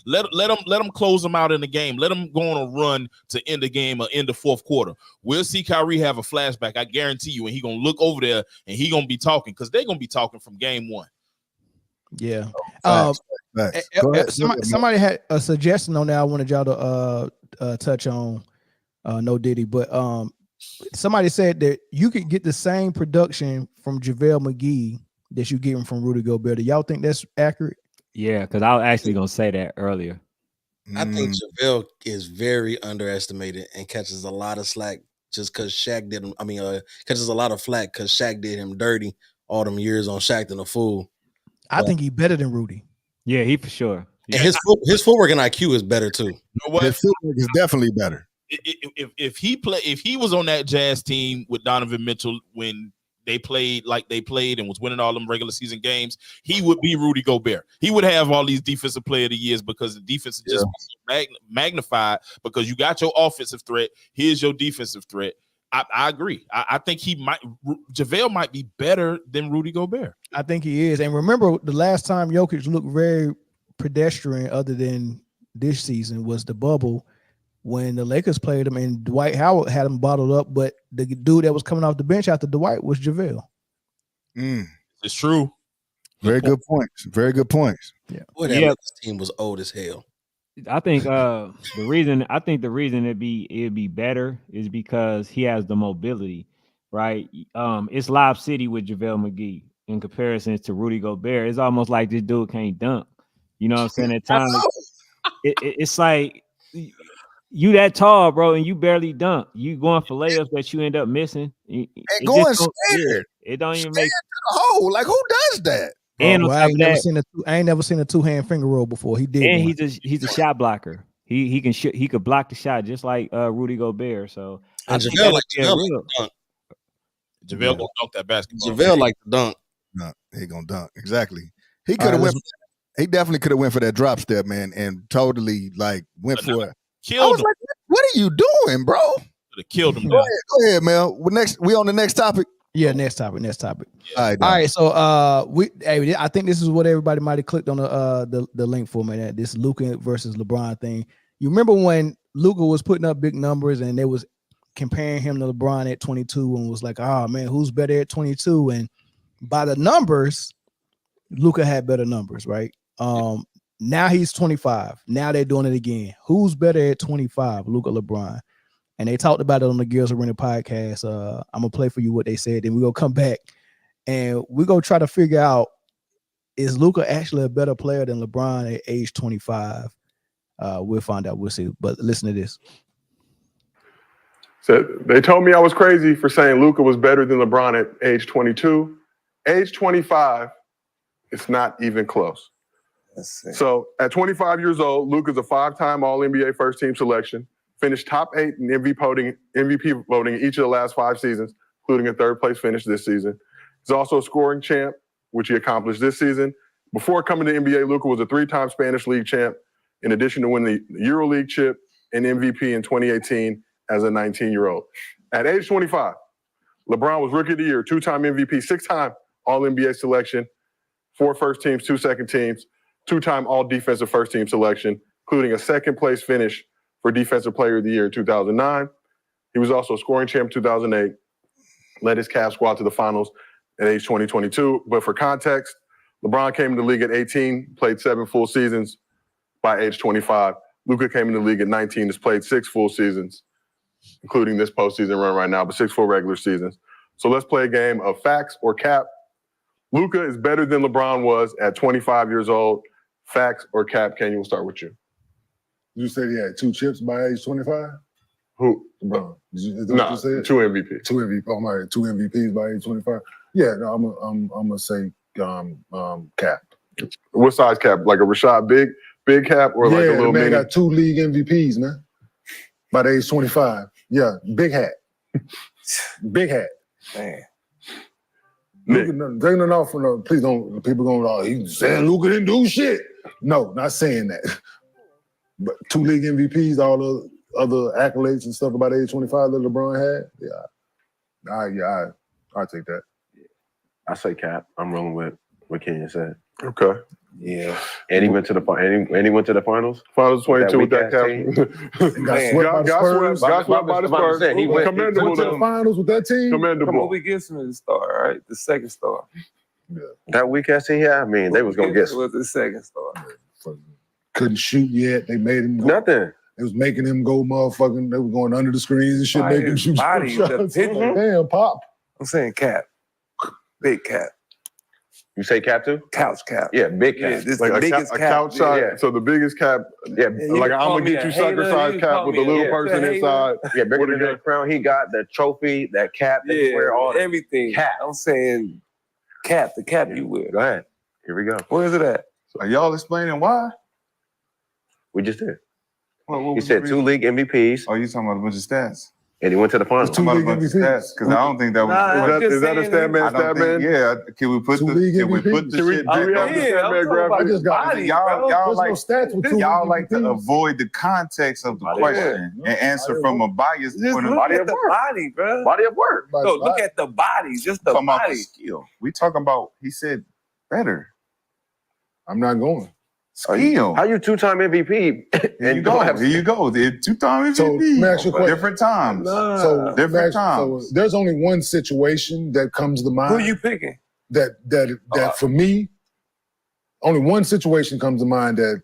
Let them close them out in the game. Let them go on a run to end the game or end the fourth quarter. We'll see Kyrie have a flashback. I guarantee you. And he gonna look over there and he gonna be talking because they're gonna be talking from game 1. Yeah. Facts. Somebody had a suggestion on that. I wanted y'all to touch on. No Diddy, but somebody said that you could get the same production from JaVale McGee that you getting from Rudy Gobert. Do y'all think that's accurate? Yeah, because I was actually gonna say that earlier. I think JaVale is very underestimated and catches a lot of slack just because Shaq did him. Catches a lot of flack because Shaq did him dirty all them years on Shaq than a fool. I think he's better than Rudy. Yeah, he for sure. And his footwork and IQ is better too. You know what? His footwork is definitely better. If he was on that Jazz team with Donovan Mitchell when they played like they played and was winning all them regular season games, he would be Rudy Gobert. He would have all these defensive player of the years because the defense is just magnified because you got your offensive threat. Here's your defensive threat. I agree. I think JaVale might be better than Rudy Gobert. I think he is. And remember, the last time Jokic looked very pedestrian other than this season was the bubble when the Lakers played him and Dwight Howard had him bottled up, but the dude that was coming off the bench after Dwight was JaVale. It's true. Very good points. Yeah. This team was old as hell. I think the reason it'd be better is because he has the mobility, right? It's Lob City with JaVale McGee in comparison to Rudy Gobert. It's almost like this dude can't dunk. You know what I'm saying? At times, it's like you that tall, bro, and you barely dunk. You going for layups that you end up missing. And going scared. It don't even make to the hole. Like who does that? And I ain't never seen a 2-hand finger roll before. He did. And he's a shot blocker. He could block the shot just like Rudy Gobert. So JaVale gonna dunk that basketball. JaVale like to dunk. No, he gonna dunk. Exactly. He could have went. He definitely could have went for that drop step, man, and totally like went for it. Killed him. Like, what are you doing, bro? Could have killed him. Go ahead, Mel. We on the next topic. Yeah, next topic. All right, All right, so I think this is what everybody might have clicked on the link for, man. This Luka versus LeBron thing. You remember when Luka was putting up big numbers and they was comparing him to LeBron at 22 and was like, oh man, who's better at 22? And by the numbers, Luka had better numbers, right? Now he's 25. Now they're doing it again. Who's better at 25? Luka, LeBron. And they talked about it on the Girls Arena podcast. I'm gonna play for you what they said, then we're gonna come back and we're gonna try to figure out, is Luka actually a better player than LeBron at age 25? We'll find out. We'll see. But listen to this. So they told me I was crazy for saying Luka was better than LeBron at age 22. Age 25, it's not even close. So at 25 years old, Luka's a 5-time All-NBA first-team selection, finished top 8 in MVP voting each of the last 5 seasons, including a third-place finish this season. He's also a scoring champ, which he accomplished this season. Before coming to NBA, Luka was a 3-time Spanish League champ, in addition to winning the EuroLeague chip and MVP in 2018 as a 19-year-old. At age 25, LeBron was Rookie of the Year, 2-time MVP, 6-time All-NBA selection, 4 first teams, 2 second teams, 2-time All-Defensive first team selection, including a second-place finish for Defensive Player of the Year in 2009. He was also a scoring champ in 2008, led his Cavs squad to the finals at age 22. But for context, LeBron came in the league at 18, played 7 full seasons by age 25. Luka came in the league at 19, has played 6 full seasons, including this postseason run right now, but 6 full regular seasons. So let's play a game of facts or cap. Luka is better than LeBron was at 25 years old. Facts or cap? Kenny, we'll start with you. You said he had 2 chips by age 25? Who? LeBron. No, 2 MVP. 2 MVP. Oh my, 2 MVPs by age 25. Yeah, no, I'm gonna say cap. What size cap? Like a Rashad big cap, or like a little man mini? got 2 league MVPs, man. By the age 25. Yeah, big hat. Big hat. Man. Luka, taking it off from the, please don't, people going, oh, he's saying Luka didn't do shit. No, not saying that. But 2 league MVPs, all the other accolades and stuff about age 25 that LeBron had, I'll take that. I say cap. I'm rolling with what Kenyon said. Okay. Yeah. And he went to the finals. Finals 22 with that cap. Got swept by the Spurs. He went to the finals with that team. Commendable. Come on, we get him the star, right? The second star. Yeah. That weak ass team, I mean, they was gonna get was the second star. Couldn't shoot yet. They made him go. Nothing. They was making him go motherfucking. They were going under the screens and shit, making him shoot body, shots. the Like, damn, pop. I'm saying cap. Big cap. You say cap too? Couch cap. Yeah, big cap. Yeah, this Like the a biggest cap. couch size. Yeah. So the biggest cap. Yeah, Like I'm gonna get you sucker size cap with a little person inside. Yeah, bigger than that crown. He got the trophy, that cap, that you wear, all everything. Cap. I'm saying cap, the cap you wear. Go ahead. Here we go. Where is it at? Are y'all explaining why? We just did. What He was said the 2 reason? league MVPs. Oh, you talking about a bunch of stats? And he went to the finals. Two About a league bunch of MVPs. stats, because I don't think that was. Is that a stat man? I don't think, yeah, can we put Two the league can we MVPs? put the Can we- shit do we back have on? the stat man graphic? I just got body, y'all There's like no stats with 2 y'all league like to MVPs. avoid the context of the question and answer from a biased Just point of look view. at the body, bro. Body of work. No, look at the body, just the Talking about the body. skill. We talking about. He said better I'm not going. skill. How you 2-time MVP? Here And you go. Here you go. The 2-time So, let me MVP. ask you a question. Different times. So, Different so times. there's only one situation that comes to mind. Who you picking? That for me, only one situation comes to mind that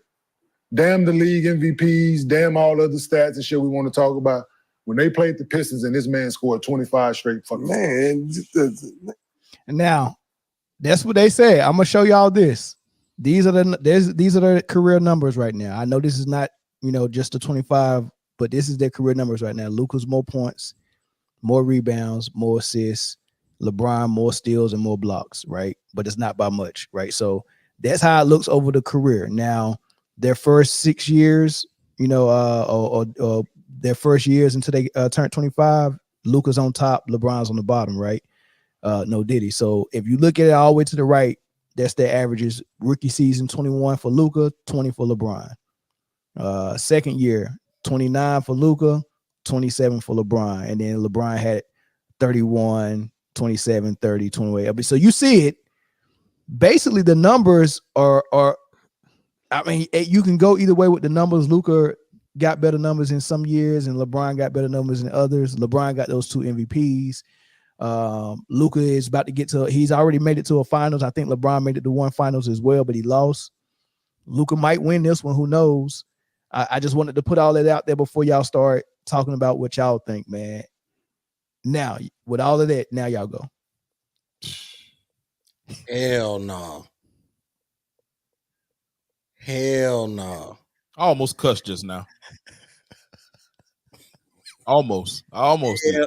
damn the league MVPs, damn all other stats and shit we want to talk about. When they played the Pistons and this man scored 25 straight fucking Man, And now, that's what they say. I'm gonna show y'all this. These are the career numbers right now. I know this is not, just the 25, but this is their career numbers right now. Luka's more points, more rebounds, more assists. LeBron more steals and more blocks, right? But it's not by much, right? So that's how it looks over the career. Now, their first 6 years, or their first years until they turn 25, Luka's on top, LeBron's on the bottom, right? No diddy. So if you look at it all the way to the right, that's their averages. Rookie season, 21 for Luka, 20 for LeBron. Second year, 29 for Luka, 27 for LeBron. And then LeBron had 31, 27, 30, 28. So you see it. Basically, the numbers are I mean, you can go either way with the numbers. Luka got better numbers in some years, and LeBron got better numbers in others. LeBron got those 2 MVPs. Luka is about to get to. He's already made it to a finals. I think LeBron made it to 1 finals as well, but he lost. Luka might win this one. Who knows? I just wanted to put all that out there before y'all start talking about what y'all think, man. Now, with all of that, now y'all go. Hell no. Hell no. I almost cussed just now. Almost. Yeah.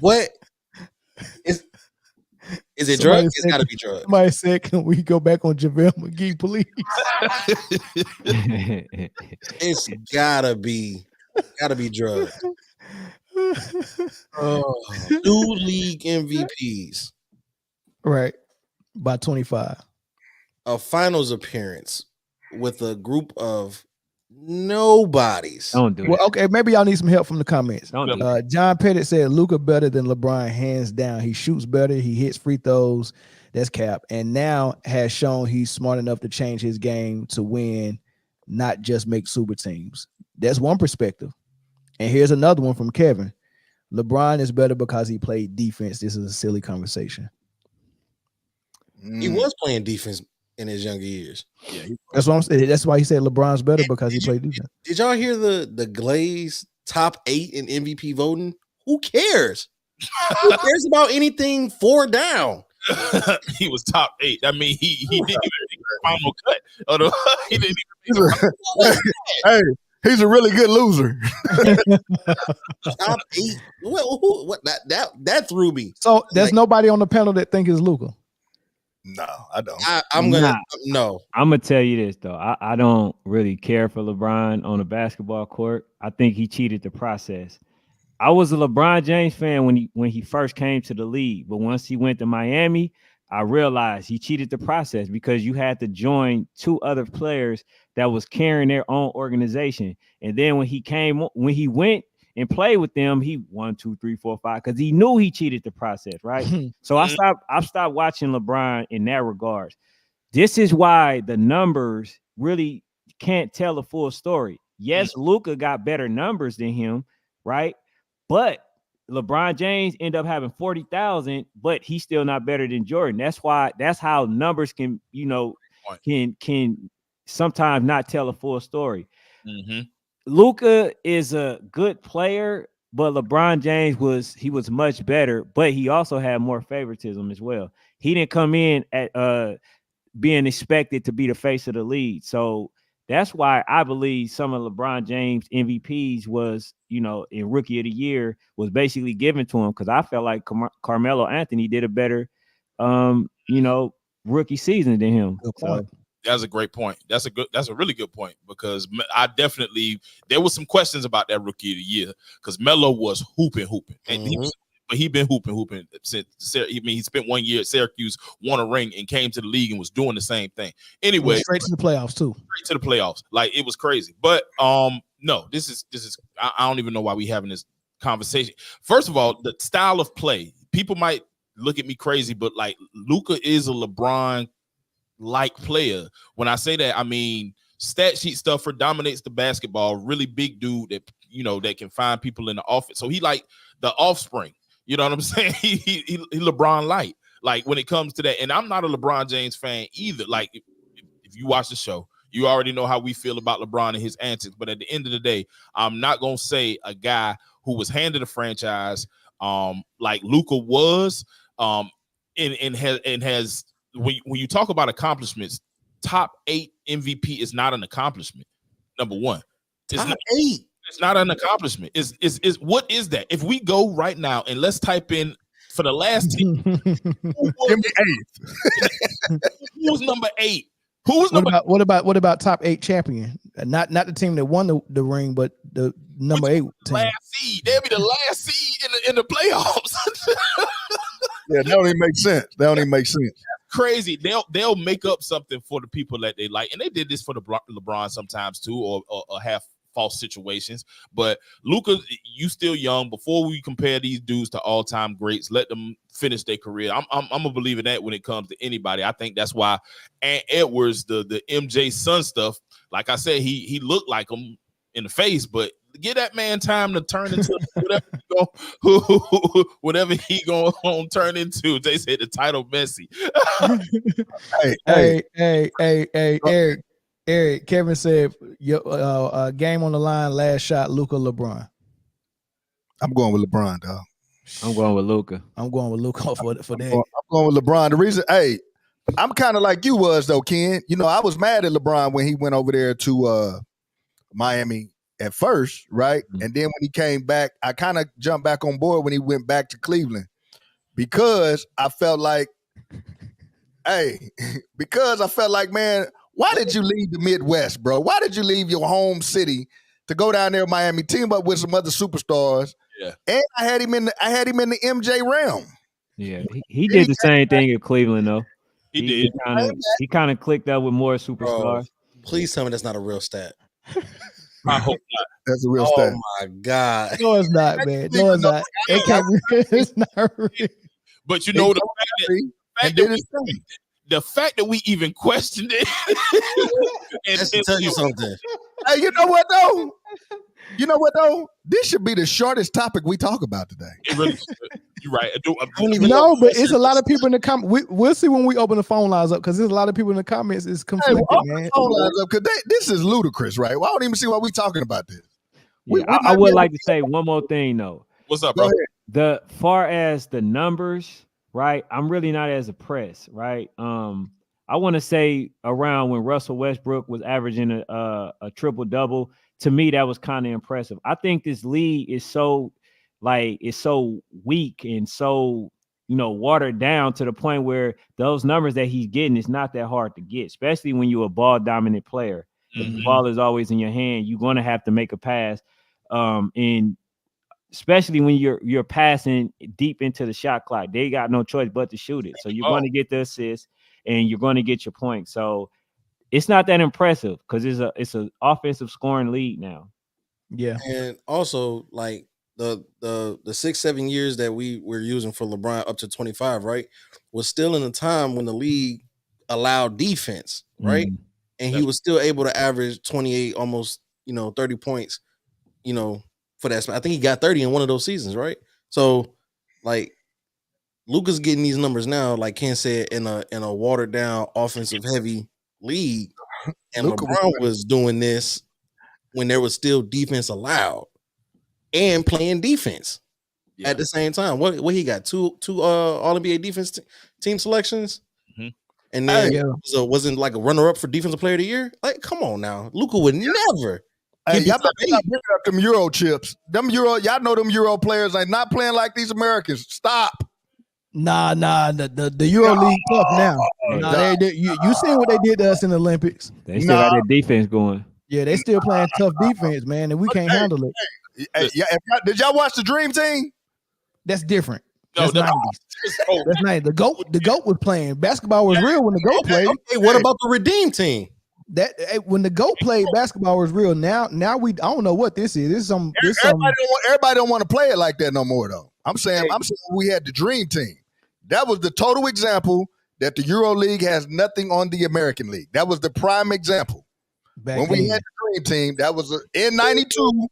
What is it? Drugs? It's got to be drugs. Somebody said, "Can we go back on JaVale McGee, please?" It's gotta be drugs. 2 league MVPs, right? By 25. A finals appearance with a group of nobodies. Don't do Well, that. okay, maybe y'all need some help from the comments. Don't do that. John Pettit said Luka better than LeBron, hands down. He shoots better. He hits free throws. That's cap. And now has shown he's smart enough to change his game to win, not just make super teams. That's one perspective. And here's another one from Kevin. LeBron is better because he played defense. This is a silly conversation. He was playing defense in his younger years. Yeah, that's what I'm saying. That's why he said LeBron's better because he played defense. Did y'all hear the Glaze top 8 in MVP voting? Who cares? Who cares about anything 4 down? He was top 8. I mean, he didn't even make the final cut. Although he didn't even make Hey, he's a really good loser. Top 8. What that threw me. So there's nobody on the panel that think it's Luka. No, I don't. I'm gonna no. I'm gonna tell you this though. I don't really care for LeBron on the basketball court. I think he cheated the process. I was a LeBron James fan when he first came to the league, but once he went to Miami, I realized he cheated the process because you had to join 2 other players that was carrying their own organization. And then when he went and played with them, he 1, 2, 3, 4, 5, because he knew he cheated the process, right? So I stopped watching LeBron in that regard. This is why the numbers really can't tell a full story. Yes, Luka got better numbers than him, right? But LeBron James ended up having 40,000, but he's still not better than Jordan. That's how numbers can, can sometimes not tell a full story. Mm-hmm. Luka is a good player, but LeBron James was much better, but he also had more favoritism as well. He didn't come in at being expected to be the face of the league. So that's why I believe some of LeBron James MVPs was, in Rookie of the Year was basically given to him because I felt like Carmelo Anthony did a better, rookie season than him. So, that's a great point. That's a really good point because there was some questions about that Rookie of the Year because Melo was hooping, and he'd been hooping since. He spent 1 year at Syracuse, won a ring, and came to the league and was doing the same thing. Anyway, straight to the playoffs too. Straight to the playoffs, like it was crazy. But no, this is. I don't even know why we having this conversation. First of all, the style of play. People might look at me crazy, but like Luka is a LeBron like player. When I say that, I mean stat sheet stuffer, dominates the basketball, really big dude that that can find people in the offense. So he like the offspring. You know what I'm saying? He LeBron light. Like when it comes to that, and I'm not a LeBron James fan either. Like if you watch the show, you already know how we feel about LeBron and his antics. But at the end of the day, I'm not gonna say a guy who was handed a franchise like Luka was, and has when you talk about accomplishments, top 8 MVP is not an accomplishment. Number one, it's top not 8. It's not an accomplishment. Is what is that? If we go right now and let's type in for the last 10, give me 8. Who was number 8? Who was number? What about top 8 champion? Not the team that won the ring, but the number 8 team. Last seed. They'll be the last seed in the playoffs. Yeah, that don't even make sense. Crazy. They'll make up something for the people that they like, and they did this for the LeBron sometimes too, or have false situations. But Luka, you still young. Before we compare these dudes to all-time greats, let them finish their career. I'm a believer in that when it comes to anybody. I think that's why Ant Edwards, the MJ son stuff, like I said, he looked like him in the face, but give that man time to turn into whatever he gonna turn into. They said the title Messi. Hey, Eric. Kevin said your game on the line, last shot, Luka, LeBron. I'm going with LeBron, dog. I'm going with Luka. I'm going with Luka for that. I'm going with LeBron. The reason, I'm kind of like you was though, Ken. You know, I was mad at LeBron when he went over there to Miami at first, right? Mm-hmm. And then when he came back, I kind of jumped back on board when he went back to Cleveland because I felt like, man, why did you leave the Midwest, bro? Why did you leave your home city to go down there to Miami, team up with some other superstars? Yeah. And I had him in the MJ realm. Yeah, he did the same thing at Cleveland though. He did. He kind of clicked up with more superstars. Bro, please tell me that's not a real stat. I hope not. That's a real stat. Oh my God. No, it's not, man. No, it's not. It can't be. It's not real. But you know the fact that we even questioned it. And to tell you something. Hey, you know what though? This should be the shortest topic we talk about today. It really should. You're right. I don't even know, but it's a lot of people in the comments. We'll see when we open the phone lines up because there's a lot of people in the comments. It's conflicted, man. The phone lines up because this is ludicrous, right? Well, I don't even see why we talking about this. Yeah, I would like to say one more thing though. What's up, bro? The far as the numbers, right? I'm really not as impressed, right? I want to say around when Russell Westbrook was averaging a triple-double, to me that was kind of impressive. I think this league is so weak and so, watered down to the point where those numbers that he's getting is not that hard to get, especially when you're a ball dominant player. If the ball is always in your hand, you're going to have to make a pass. And especially when you're passing deep into the shot clock, they got no choice but to shoot it. So you're going to get the assist and you're going to get your point. So it's not that impressive because it's an offensive scoring league now. Yeah. And also like the 6-7 years that we were using for LeBron up to 25, right, was still in a time when the league allowed defense, right? Mm-hmm. And he was still able to average 28, almost, 30 points, for that. I think he got 30 in one of those seasons, right? So, like, Luka's getting these numbers now, like Ken said, in a watered down, offensive heavy league, and LeBron was doing this when there was still defense allowed and playing defense at the same time. What he got two All NBA defense team selections. Mm-hmm. And then wasn't like a runner-up for Defensive Player of the Year. Like, come on now, Luka would never. Hey, y'all better not bring up them Euro chips. Y'all know them Euro players ain't not playing like these Americans. Stop. Nah. The Euro League tough now. You seen what they did to us in the Olympics? They still got their defense going. Yeah, they still playing tough defense, man, and we can't handle it. Did y'all watch the Dream Team? That's different. That's 90s. That's 90s. The GOAT was playing. Basketball was real when the GOAT played. Hey, what about the Redeem Team? When the GOAT played, basketball was real. Now I don't know what this is. Everybody don't want to play it like that no more though. I'm saying we had the Dream Team. That was the total example that the Euro League has nothing on the American League. That was the prime example. When we had the Dream Team, that was in '92.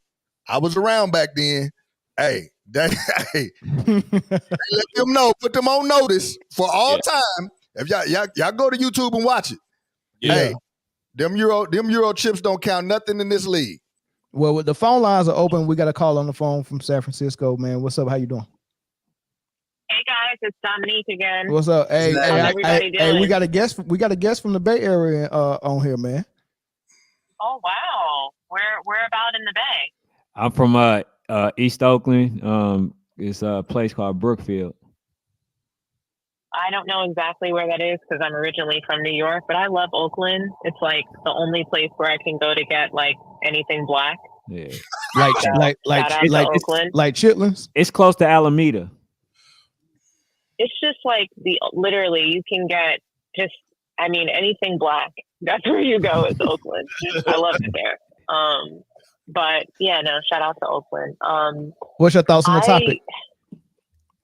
I was around back then. Hey, let them know, put them on notice for all time. If y'all go to YouTube and watch it. Yeah. Hey, them Euro chips don't count nothing in this league. Well, the phone lines are open. We got a call on the phone from San Francisco, man. What's up? How you doing? Hey guys, it's Dominique again. What's up? Hey, we got a guest. We got a guest from the Bay Area on here, man. Oh wow, where about in the Bay? I'm from East Oakland. It's a place called Brookfield. I don't know exactly where that is because I'm originally from New York, but I love Oakland. It's like the only place where I can go to get like anything black. Yeah, like Chitlins. It's close to Alameda. It's just like literally you can get anything black. That's where you go is Oakland. I love it there. But yeah, no, shout out to Oakland. What's your thoughts on the topic?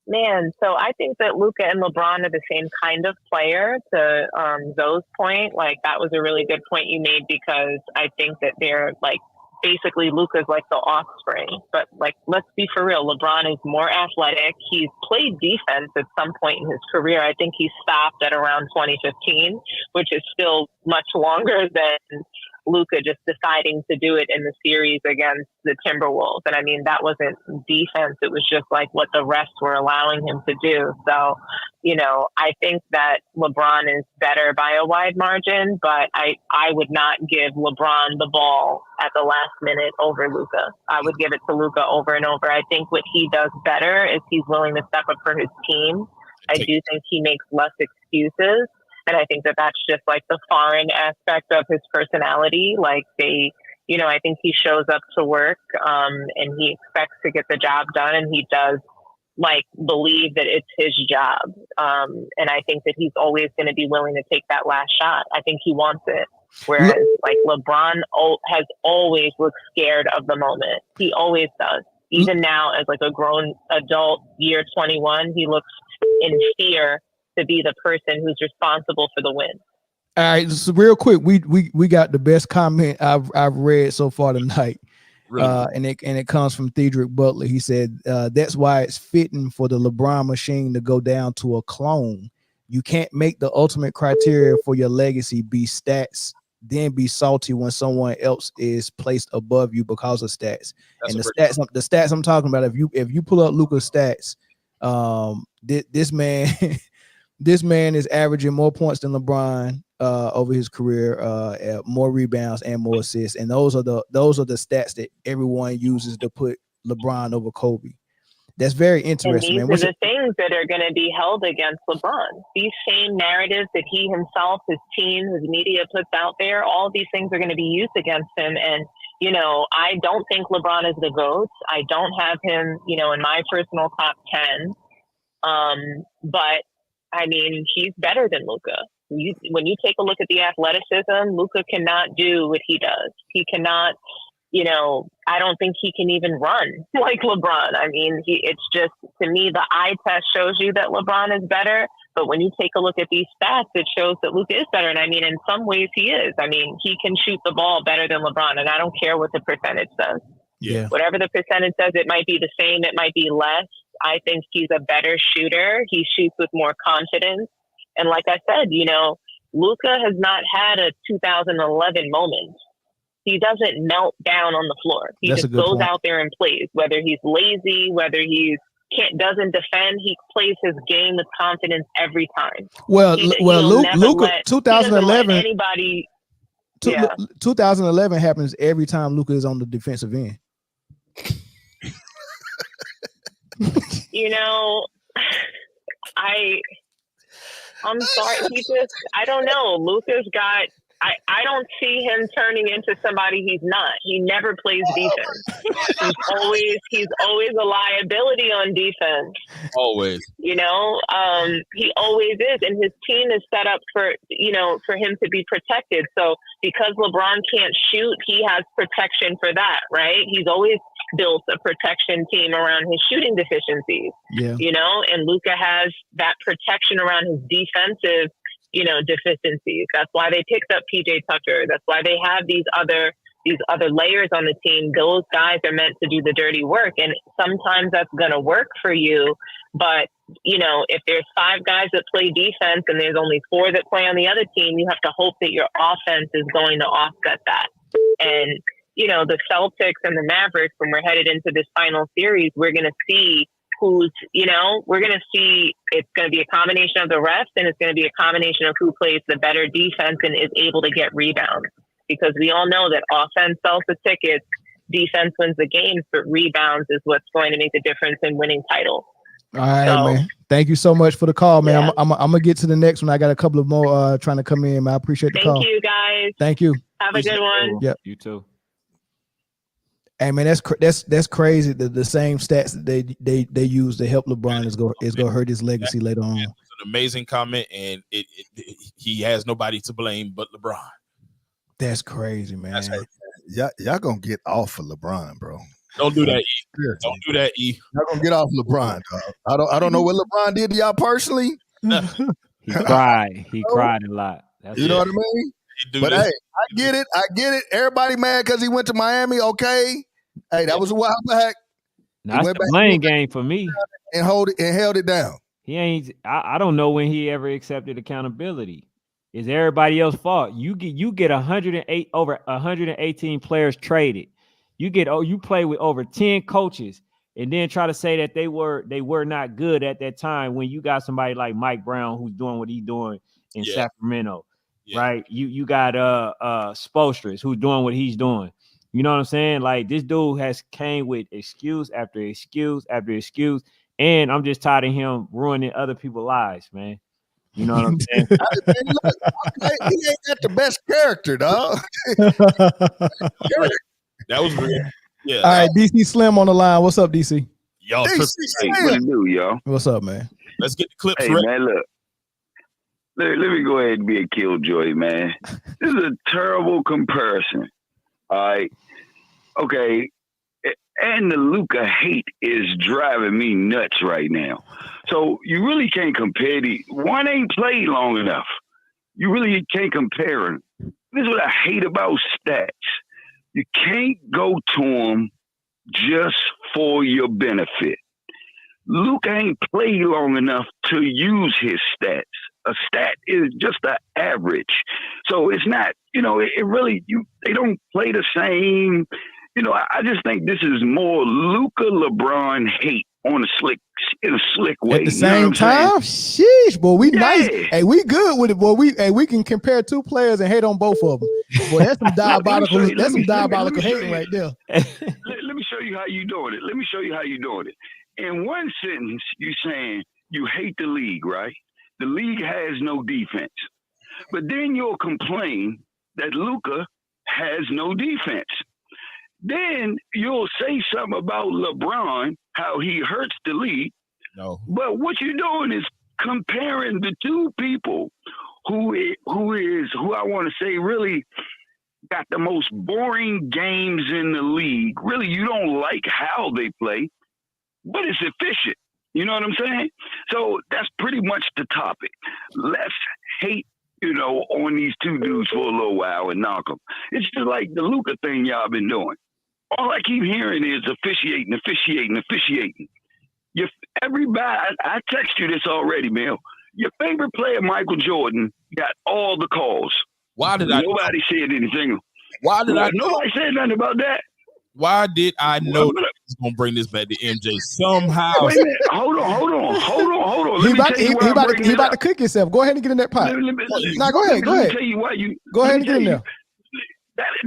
Man, so I think that Luka and LeBron are the same kind of player. To Zoe's point, like that was a really good point you made, because I think that they're like basically Luka's like the offspring. But like, let's be for real, LeBron is more athletic. He's played defense at some point in his career. I think he stopped at around 2015, which is still much longer than Luka just deciding to do it in the series against the Timberwolves. And I mean, that wasn't defense. It was just like what the refs were allowing him to do. So, you know, I think that LeBron is better by a wide margin, but I would not give LeBron the ball at the last minute over Luka. I would give it to Luka over and over. I think what he does better is he's willing to step up for his team. I do think he makes less excuses. And I think that that's just like the foreign aspect of his personality. Like you know, I think he shows up to work and he expects to get the job done, and he does like believe that it's his job. And I think that he's always going to be willing to take that last shot. I think he wants it. Whereas like LeBron has always looked scared of the moment. He always does. Even now as like a grown adult, year 21, he looks in fear to be the person who's responsible for the win. All right, so real quick, we got the best comment I've read so far tonight. Really? And it comes from Thedrick Butler. He said that's why it's fitting for the LeBron machine to go down to a clone. You can't make the ultimate criteria for your legacy be stats, then be salty when someone else is placed above you because of stats. That's and the stats I'm talking about, if you pull up Luka's stats, this man this man is averaging more points than LeBron over his career, more rebounds and more assists, and those are the stats that everyone uses to put LeBron over Kobe. That's very interesting. And these are the things that are going to be held against LeBron. These same narratives that he himself, his team, his media puts out there, all of these things are going to be used against him. And, you know, I don't think LeBron is the GOAT. I don't have him, you know, in my personal top 10. But, I mean, he's better than Luka. When you take a look at the athleticism, Luka cannot do what he does. He cannot, you know, I don't think he can even run like LeBron. I mean, it's just, to me, the eye test shows you that LeBron is better. But when you take a look at these stats, it shows that Luka is better. And I mean, in some ways he is. I mean, he can shoot the ball better than LeBron. And I don't care what the percentage says. Yeah. Whatever the percentage says, it might be the same, it might be less. I think he's a better shooter. He shoots with more confidence. And like I said, you know, Luka has not had a 2011 moment. He doesn't melt down on the floor. He just goes out there and plays. Whether he's lazy, whether he doesn't defend, he plays his game with confidence every time. Well, Luka, 2011. Anybody. 2011 happens every time Luka is on the defensive end. You know, I'm sorry. I don't know. Luka's got. I don't see him turning into somebody he's not. He never plays defense. He's always a liability on defense. Always. You know, he always is. And his team is set up for him to be protected. So because LeBron can't shoot, he has protection for that, right? He's always built a protection team around his shooting deficiencies. Yeah. You know, and Luka has that protection around his defensive deficiencies. That's why they picked up PJ Tucker. That's why they have these other layers on the team. Those guys are meant to do the dirty work. And sometimes that's going to work for you. But, you know, if there's 5 guys that play defense and there's only 4 that play on the other team, you have to hope that your offense is going to offset that. And, you know, the Celtics and the Mavericks, when we're headed into this final series, we're going to see we're going to see it's going to be a combination of the refs, and it's going to be a combination of who plays the better defense and is able to get rebounds. Because we all know that offense sells the tickets, defense wins the games, but rebounds is what's going to make the difference in winning titles. All right, man. Thank you so much for the call, man. Yeah. I'm going to get to the next one. I got a couple of more trying to come in, man. I appreciate the call. Thank you, guys. Thank you. Have a good one. Yep. You too. Hey man, that's crazy. The same stats that they use to help LeBron is going to hurt his legacy later on. It's an amazing comment, and he has nobody to blame but LeBron. That's crazy, man. Y'all gonna get off of LeBron, bro. Don't do that, E. Don't do that, E. Y'all gonna get off LeBron, dog. I don't know what LeBron did to y'all personally. He cried. He cried a lot. You know what I mean? But hey, I get it. Everybody mad because he went to Miami. Okay, hey, that was a while back. That's the blame game for me. And held it down. He ain't. I don't know when he ever accepted accountability. It's everybody else's fault. You get 108 over 118 players traded. You play with over 10 coaches, and then try to say that they were not good at that time when you got somebody like Mike Brown who's doing what he's doing in Sacramento, right? You got Spoelstra who's doing what he's doing. You know what I'm saying? Like, this dude has came with excuse after excuse after excuse, and I'm just tired of him ruining other people's lives, man. You know what I'm saying? He ain't got the best character, dog. That was real. Yeah. All right, DC Slim on the line. What's up, DC? Y'all, Hey, what it do, y'all? What's up, man? Let's get the clips Hey, ready. man, look. Let me go ahead and be a killjoy, man. This is a terrible comparison. All right. Okay. And the Luka hate is driving me nuts right now. So you really can't compare one ain't played long enough. You really can't compare them. This is what I hate about stats. You can't go to them just for your benefit. Luka ain't played long enough to use his stats. A stat is just an average. So it's not, it really, they don't play the same. I just think this is more Luka LeBron hate in a slick way. At the same time, sheesh, boy, we nice. Hey, we good with it, boy. We can compare two players and hate on both of them. Boy, that's some diabolical. That's some diabolical hating right there. Let me show you how you doing it. In one sentence, you saying you hate the league, right? The league has no defense, but then you'll complain that Luka has no defense. Then you'll say something about LeBron, how he hurts the league. No. But what you're doing is comparing the two people who I want to say really got the most boring games in the league. Really, you don't like how they play, but it's efficient. You know what I'm saying? So that's pretty much the topic. Let's hate, on these two dudes for a little while and knock them. It's just like the Luka thing y'all been doing. All I keep hearing is officiating. Everybody, I text you this already, Mel. Your favorite player, Michael Jordan, got all the calls. Nobody said anything. Nobody said nothing about that. Why did I know that I was going to bring this back to MJ somehow? Wait a minute. Hold on. He about to cook himself. Go ahead and get in that pot. Nah, go ahead. Let me tell you why you. Go ahead and get in there.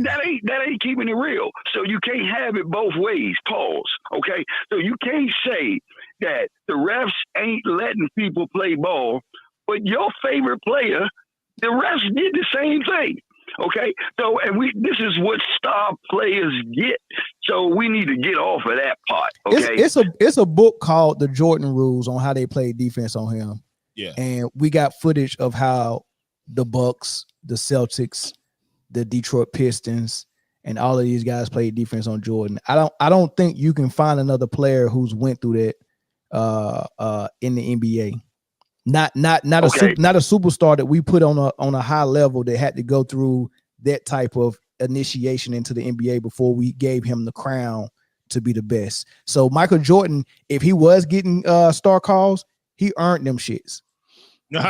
That ain't keeping it real. So you can't have it both ways. Pause. Okay. So you can't say that the refs ain't letting people play ball, but your favorite player, the refs did the same thing. Okay. So this is what star players get. So we need to get off of that part. Okay. It's a book called The Jordan Rules on how they play defense on him. Yeah. And we got footage of how the Bucks, the Celtics, the Detroit Pistons, and all of these guys played defense on Jordan. I don't think you can find another player who's went through that in the NBA. Not a superstar that we put on a high level that had to go through that type of initiation into the NBA before we gave him the crown to be the best. So Michael Jordan, if he was getting star calls, he earned them shits. These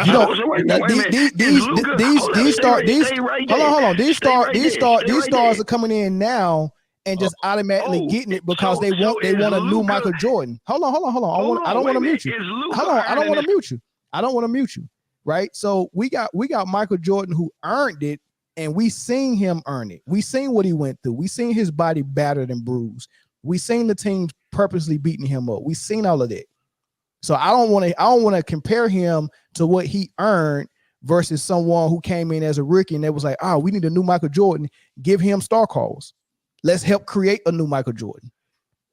stars are coming in now and just automatically getting it because they want a new Michael Jordan. Hold on. I don't want to mute you. Hold on. I don't want to mute you. Right. So we got Michael Jordan who earned it, and we seen him earn it. We seen what he went through. We seen his body battered and bruised. We seen the teams purposely beating him up. We seen all of that. So I don't want to compare him to what he earned versus someone who came in as a rookie and they was like, we need a new Michael Jordan. Give him star calls. Let's help create a new Michael Jordan.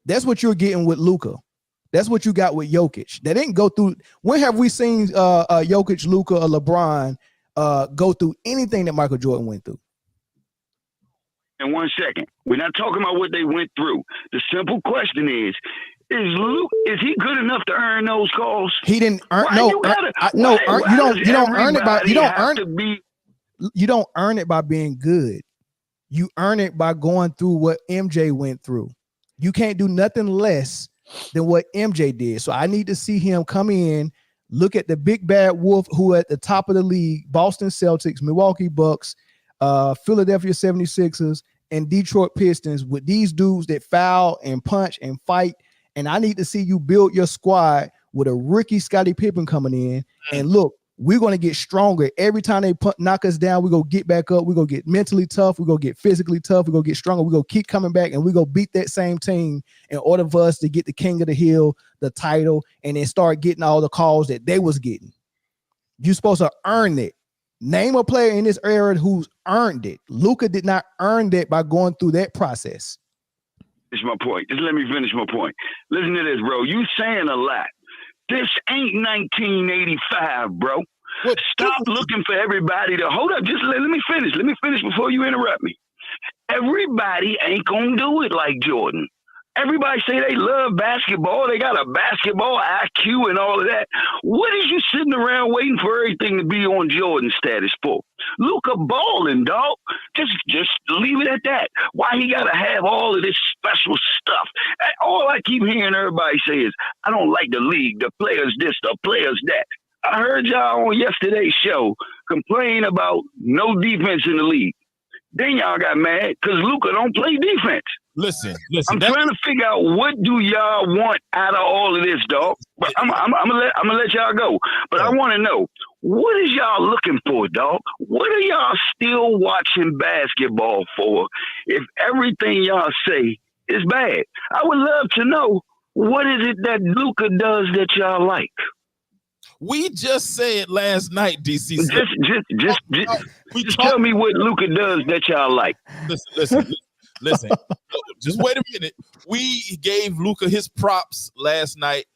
That's what you're getting with Luka. That's what you got with Jokic. They didn't go through. When have we seen Jokic, Luka, or LeBron go through anything that Michael Jordan went through? in 1 second. We're not talking about what they went through. The simple question is he good enough to earn those calls? He didn't earn. You don't earn it by you don't earn it by being good. You earn it by going through what MJ went through. You can't do nothing less than what MJ did. So I need to see him come in, look at the big bad wolf who at the top of the league, Boston Celtics, Milwaukee Bucks, Philadelphia 76ers, and Detroit Pistons, with these dudes that foul and punch and fight. And I need to see you build your squad with a rookie Scottie Pippen coming in. And look, we're going to get stronger. Every time they knock us down, we're going to get back up. We're going to get mentally tough. We're going to get physically tough. We're going to get stronger. We're going to keep coming back, and we're going to beat that same team in order for us to get the King of the Hill, the title, and then start getting all the calls that they was getting. You're supposed to earn it. Name a player in this era who's earned it. Luka did not earn that by going through that process. That's my point. Just let me finish my point. Listen to this, bro. You saying a lot. This ain't 1985, bro. Stop looking for everybody to hold up. Just let me finish. Let me finish before you interrupt me. Everybody ain't gonna do it like Jordan. Everybody say they love basketball. They got a basketball IQ and all of that. What is you sitting around waiting for everything to be on Jordan status for? Luka balling, dog. Just leave it at that. Why he got to have all of this special stuff? All I keep hearing everybody say is, I don't like the league, the players this, the players that. I heard y'all on yesterday's show complain about no defense in the league. Then y'all got mad because Luka don't play defense. Listen. I'm trying to figure out what do y'all want out of all of this, dog. But I'm gonna let y'all go. But I want to know, what is y'all looking for, dog? What are y'all still watching basketball for? If everything y'all say is bad, I would love to know, what is it that Luka does that y'all like? We just said last night, DC. Just tell me what Luka does that y'all like. Listen. Just wait a minute. We gave Luka his props last night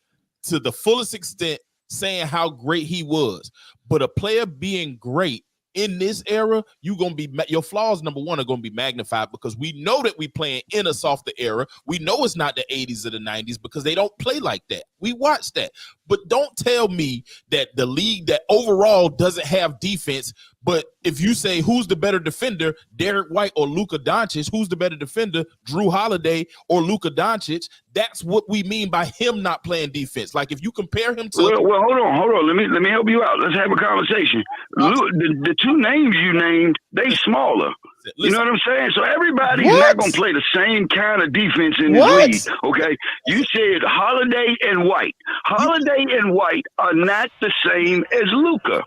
to the fullest extent, saying how great he was. But a player being great in this era, your flaws, number one, are going to be magnified, because we know that we playing in a softer era. We know it's not the 80s or the 90s because they don't play like that. We watch that. But don't tell me that the league that overall doesn't have defense, but if you say who's the better defender, Derek White or Luka Doncic, who's the better defender, Drew Holiday or Luka Doncic, that's what we mean by him not playing defense. Like if you compare him to Well, hold on. Let me help you out. Let's have a conversation. The two names you named, they smaller. You know what I'm saying? So everybody's not going to play the same kind of defense in this league, okay? You said Holiday and White. Holiday and White are not the same as Luka,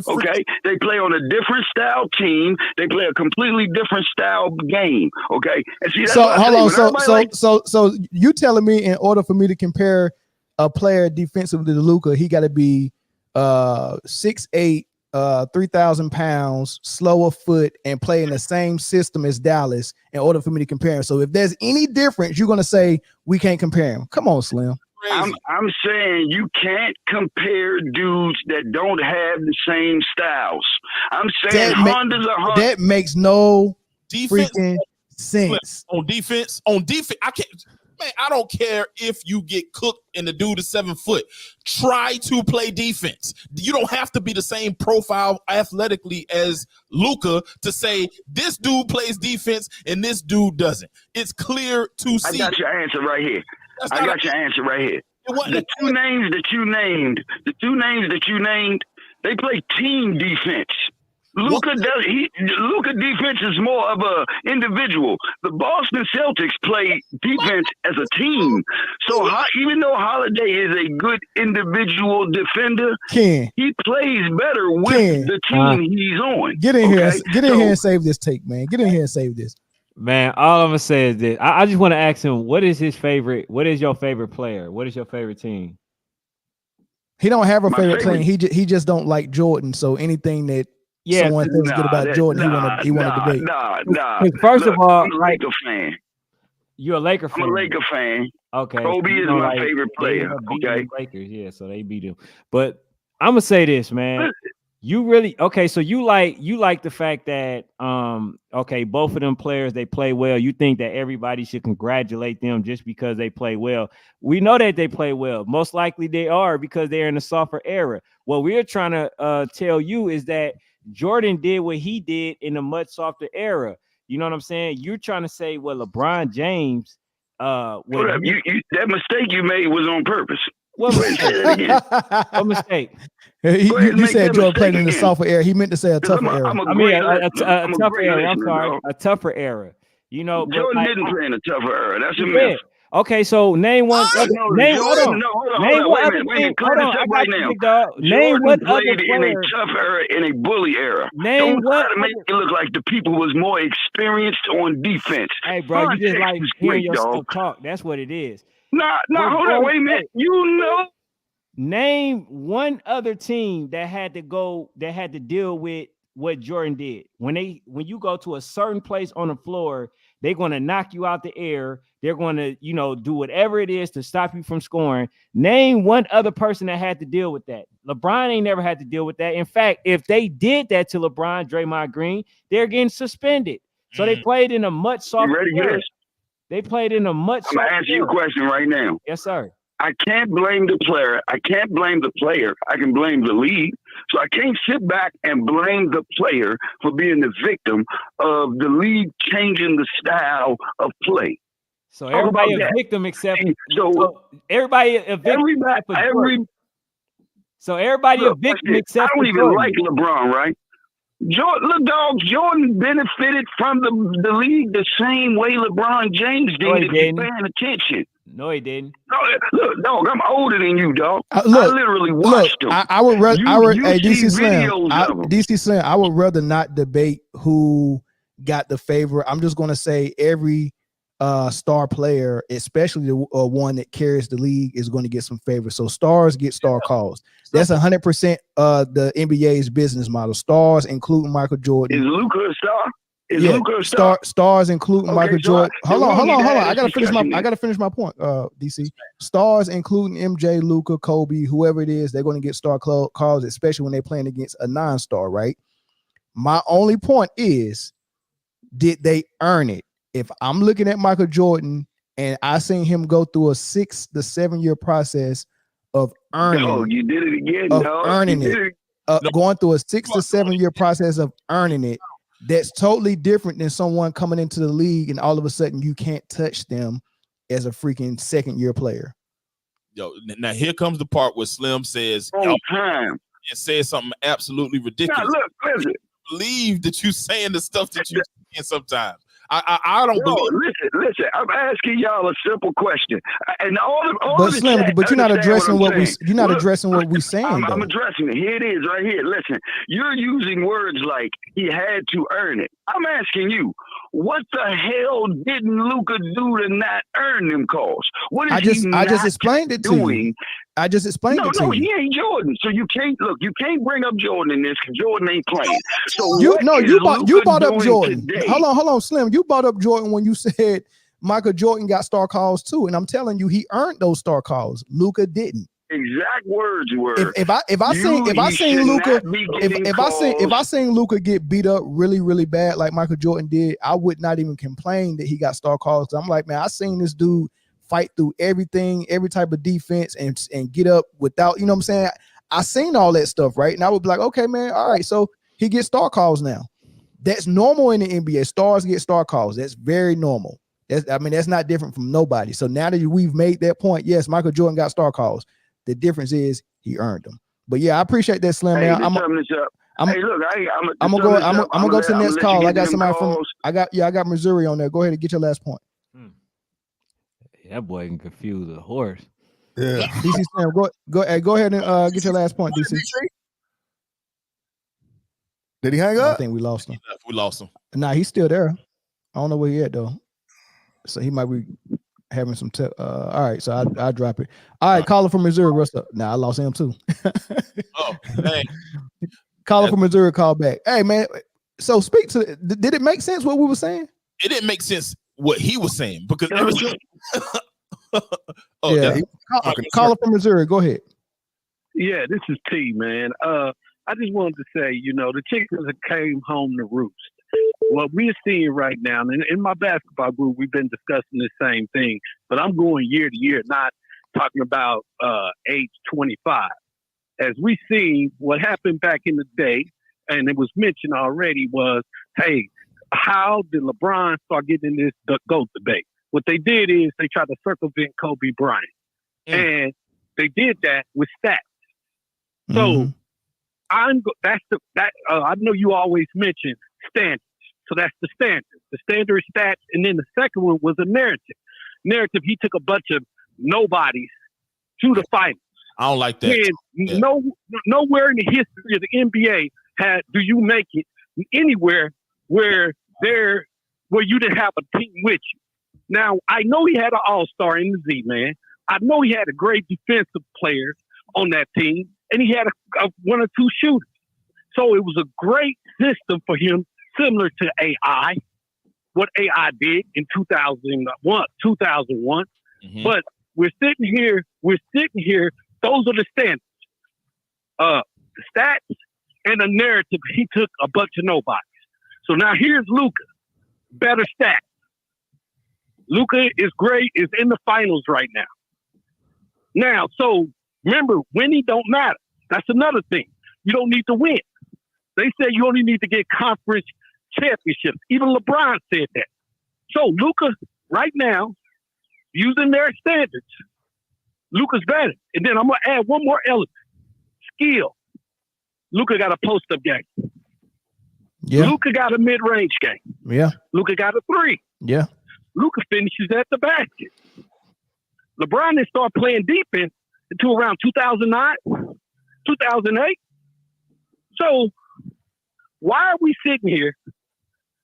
okay? They play on a different style team. They play a completely different style game, okay? And see, that's so you telling me in order for me to compare a player defensively to Luka, he got to be 6'8", 3,000 pounds, slower foot, and play in the same system as Dallas in order for me to compare him. So if there's any difference, you're going to say we can't compare him. Come on, Slim. I'm saying you can't compare dudes that don't have the same styles. I'm saying Honda's a Honda. That makes no defense freaking sense. On defense, I can't. Man, I don't care if you get cooked and the dude is 7 foot. Try to play defense. You don't have to be the same profile athletically as Luka to say this dude plays defense and this dude doesn't. It's clear to see. I got your answer right here. The two names that you named, they play team defense. Luka defense is more of a individual. The Boston Celtics play defense as a team. So even though Holiday is a good individual defender, he plays better with the team he's on. Get in here and save this take, man. Get in here and save this. Man, all I'm gonna say is this. I just want to ask him, what is your favorite player? What is your favorite team? He don't have a favorite team. He just don't like Jordan. So anything that someone thinks good about Jordan, he want to debate. First of all, I'm a Laker fan. You're a Laker fan. I'm a Laker fan. Okay. Kobe is my favorite player. Okay. Lakers, yeah, so they beat him. But I'm gonna say this, man. You really okay? So you like the fact that okay, both of them players, they play well. You think that everybody should congratulate them just because they play well. We know that they play well. Most likely they are because they're in a softer era. What we're trying to tell you is that Jordan did what he did in a much softer era. You know what I'm saying? You're trying to say, well, LeBron James, Hold up. You that mistake you made was on purpose. What mistake? What mistake? You said Jordan played in the softer era. He meant to say a tougher era. I mean, a tougher era. I'm sorry, a tougher era. You know, Jordan didn't play in a tougher era. That's a myth. Okay, so name one. Name hold on. Wait a minute. Clear this up right now. Name what other played in player. a tough era, in a bully era. Name Don't what try to make it look like the people was more experienced on defense. Hey, bro, you just Context like is hearing great, yourself dog. talk. That's what it is. Nah, hold on. Wait a minute. You know. Name one other team that had to deal with what Jordan did. When you go to a certain place on the floor, they're going to knock you out the air. They're going to, do whatever it is to stop you from scoring. Name one other person that had to deal with that. LeBron ain't never had to deal with that. In fact, if they did that to LeBron, Draymond Green, they're getting suspended. So they played in a much softer. You ready for this? They played in a much I'm going to ask you a question right now. Yes, sir. I can't blame the player. I can't blame the player. I can blame the league. So I can't sit back and blame the player for being the victim of the league changing the style of play. So everybody a victim except everybody a victim. So everybody a victim except I don't even like LeBron, right? Look, dog, Jordan benefited from the league the same way LeBron James did if you're paying attention. No, he didn't. No, look, dog, I'm older than you, dog. I literally watched him. I would rather. Hey, DC Slim. DC Slim. I would rather not debate who got the favor. I'm just going to say every star player, especially the one that carries the league, is going to get some favor. So stars get star calls. That's 100% the NBA's business model. Stars, including Michael Jordan. Is Luka a star? Is Luka a star? Stars, including Michael Jordan. Hold on. I gotta finish my point. DC. Stars, including MJ, Luka, Kobe, whoever it is, they're going to get star calls, especially when they're playing against a non-star. Right. My only point is, did they earn it? If I'm looking at Michael Jordan and I seen him go through a 6 to 7 year process of earning, you did it again, going through a 6 to 7 year process of earning it, that's totally different than someone coming into the league and all of a sudden you can't touch them as a freaking second year player. Yo, now here comes the part where Slim says, and says something absolutely ridiculous. Now, look, listen. I believe that you saying the stuff that you saying sometimes. I don't believe. Listen. I'm asking y'all a simple question, and but Slim, but you're not addressing what addressing what we're saying. I'm addressing it. Here it is, right here. Listen, you're using words like he had to earn it. I'm asking you, what the hell didn't Luka do to not earn them calls? What is I just explained it to you. I just explained it to you. No, he ain't Jordan. So you can't bring up Jordan in this because Jordan ain't playing. So you brought up Jordan. Today? Hold on, Slim. You brought up Jordan when you said Michael Jordan got star calls too, and I'm telling you, he earned those star calls. Luka didn't. Exact words were. If I seen Luka get beat up really, really bad like Michael Jordan did, I would not even complain that he got star calls. I'm like, man, I seen this dude fight through everything, every type of defense, and get up without, you know what I'm saying? I seen all that stuff, right? And I would be like, okay, man, all right, so he gets star calls now. That's normal in the NBA. Stars get star calls. That's very normal. That's not different from nobody. So now that we've made that point, yes, Michael Jordan got star calls. The difference is he earned them. But yeah, I appreciate that, Slim. Hey, I'm gonna go to the next call. I got somebody from I got Missouri on there. Go ahead and get your last point. That boy can confuse a horse. Yeah. DC Slim, go ahead and get your last point, DC. Did he hang up? I think we lost him. We lost him. Nah, he's still there. I don't know where he at though. So he might be having some all right, so I drop it. All right, caller from Missouri. What's up? Nah, I lost him too. Dang. Caller from Missouri, call back. Hey man, so speak to did it make sense what we were saying? It didn't make sense what he was saying because caller from Missouri, go ahead. Yeah, this is T, man. I just wanted to say, you know, the chickens that came home to roost. What we're seeing right now, and in my basketball group, we've been discussing the same thing, but I'm going year to year, not talking about age 25. As we see what happened back in the day, and it was mentioned already, was, hey, how did LeBron start getting in this GOAT debate? What they did is they tried to circumvent Kobe Bryant. And they did that with stats. So I know you always mention standards. So that's the standard. The standard stats, and then the second one was a narrative. Narrative, he took a bunch of nobodies to the finals. I don't like that. Nowhere in the history of the NBA do you make it anywhere where you didn't have a team with you. Now, I know he had an all-star in the Z-Man. I know he had a great defensive player on that team, and he had a one or two shooters. So it was a great system for him, similar to AI, what AI did in 2001. But we're sitting here, those are the standards. The stats and the narrative, he took a bunch of nobodies. So now here's Luka, better stats. Luka is great, is in the finals right now. Now, so remember, winning don't matter. That's another thing. You don't need to win. They say you only need to get conference championships. Even LeBron said that. So Luka, right now, using their standards, Luka's better. And then I'm going to add one more element. Skill. Luka got a post-up game. Yeah. Luka got a mid-range game. Yeah. Luka got a three. Yeah. Luka finishes at the basket. LeBron didn't start playing defense until around 2009, 2008. So why are we sitting here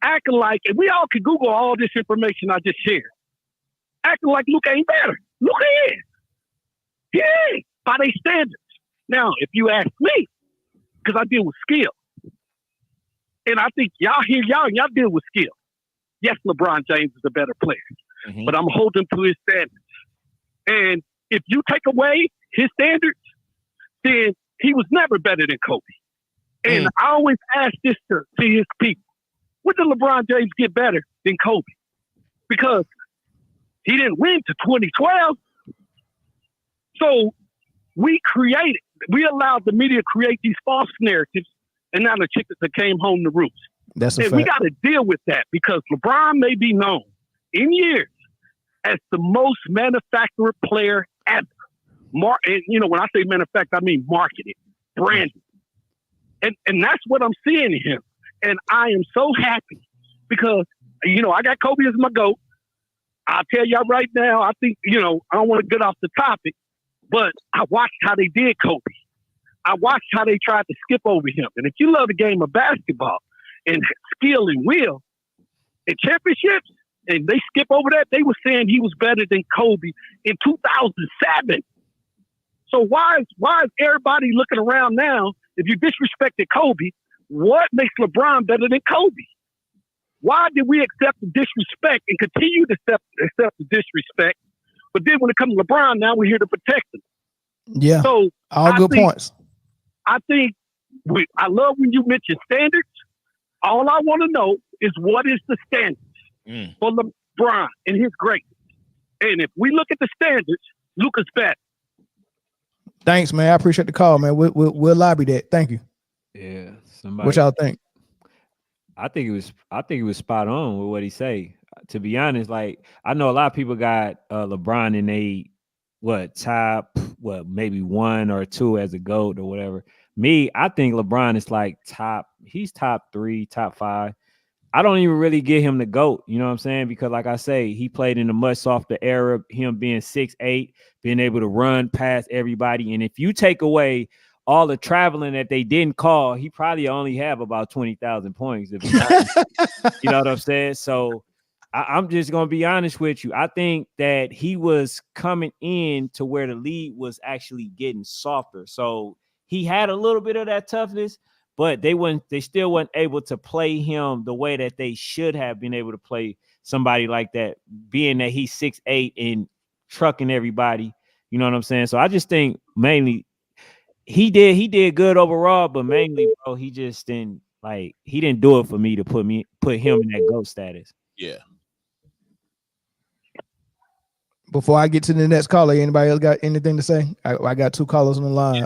acting like, and we all can Google all this information I just shared, acting like Luka ain't better? Luka is. He is, by their standards. Now, if you ask me, because I deal with skill, and I think y'all deal with skill. Yes, LeBron James is a better player, but I'm holding to his standards. And if you take away his standards, then he was never better than Kobe. And I always ask this to his people. When did LeBron James get better than Kobe? Because he didn't win to 2012. So we allowed the media to create these false narratives, and now the chickens that came home to roost. That's a fact. We got to deal with that because LeBron may be known in years as the most manufactured player ever. And, you know, when I say manufactured, I mean marketed, branded. And that's what I'm seeing in him. And I am so happy because, you know, I got Kobe as my GOAT. I'll tell y'all right now, I think, you know, I don't want to get off the topic, but I watched how they did Kobe. I watched how they tried to skip over him. And if you love the game of basketball and skill and will and championships, and they skip over that, they were saying he was better than Kobe in 2007. So why is everybody looking around now? If you disrespected Kobe, what makes LeBron better than Kobe? Why did we accept the disrespect and continue to accept the disrespect? But then when it comes to LeBron, now we're here to protect him. Yeah. So all good points. I think I love when you mention standards. All I want to know is what is the standards for LeBron and his greatness. And if we look at the standards, Luka's better. Thanks, man. I appreciate the call, man. We'll lobby that. Thank you. Yeah. What y'all think? I think it was spot on with what he say. To be honest, like I know a lot of people got LeBron in top maybe 1 or 2 as a GOAT or whatever. Me, I think LeBron is like he's top 3, top 5. I don't even really get him the GOAT, you know what I'm saying? Because like I say, he played in a much softer era, him being 6'8", being able to run past everybody. And if you take away all the traveling that they didn't call, he probably only have about 20,000 points. If you know what I'm saying? So I'm just going to be honest with you. I think that he was coming in to where the league was actually getting softer. So he had a little bit of that toughness, but they still weren't able to play him the way that they should have been able to play somebody like that, being that he's 6'8" and trucking everybody. You know what I'm saying? So I just think mainly he did good overall, but mainly, bro, he just didn't he didn't do it for me to put him in that GOAT status. Yeah. Before I get to the next caller, anybody else got anything to say? I got two callers on the line.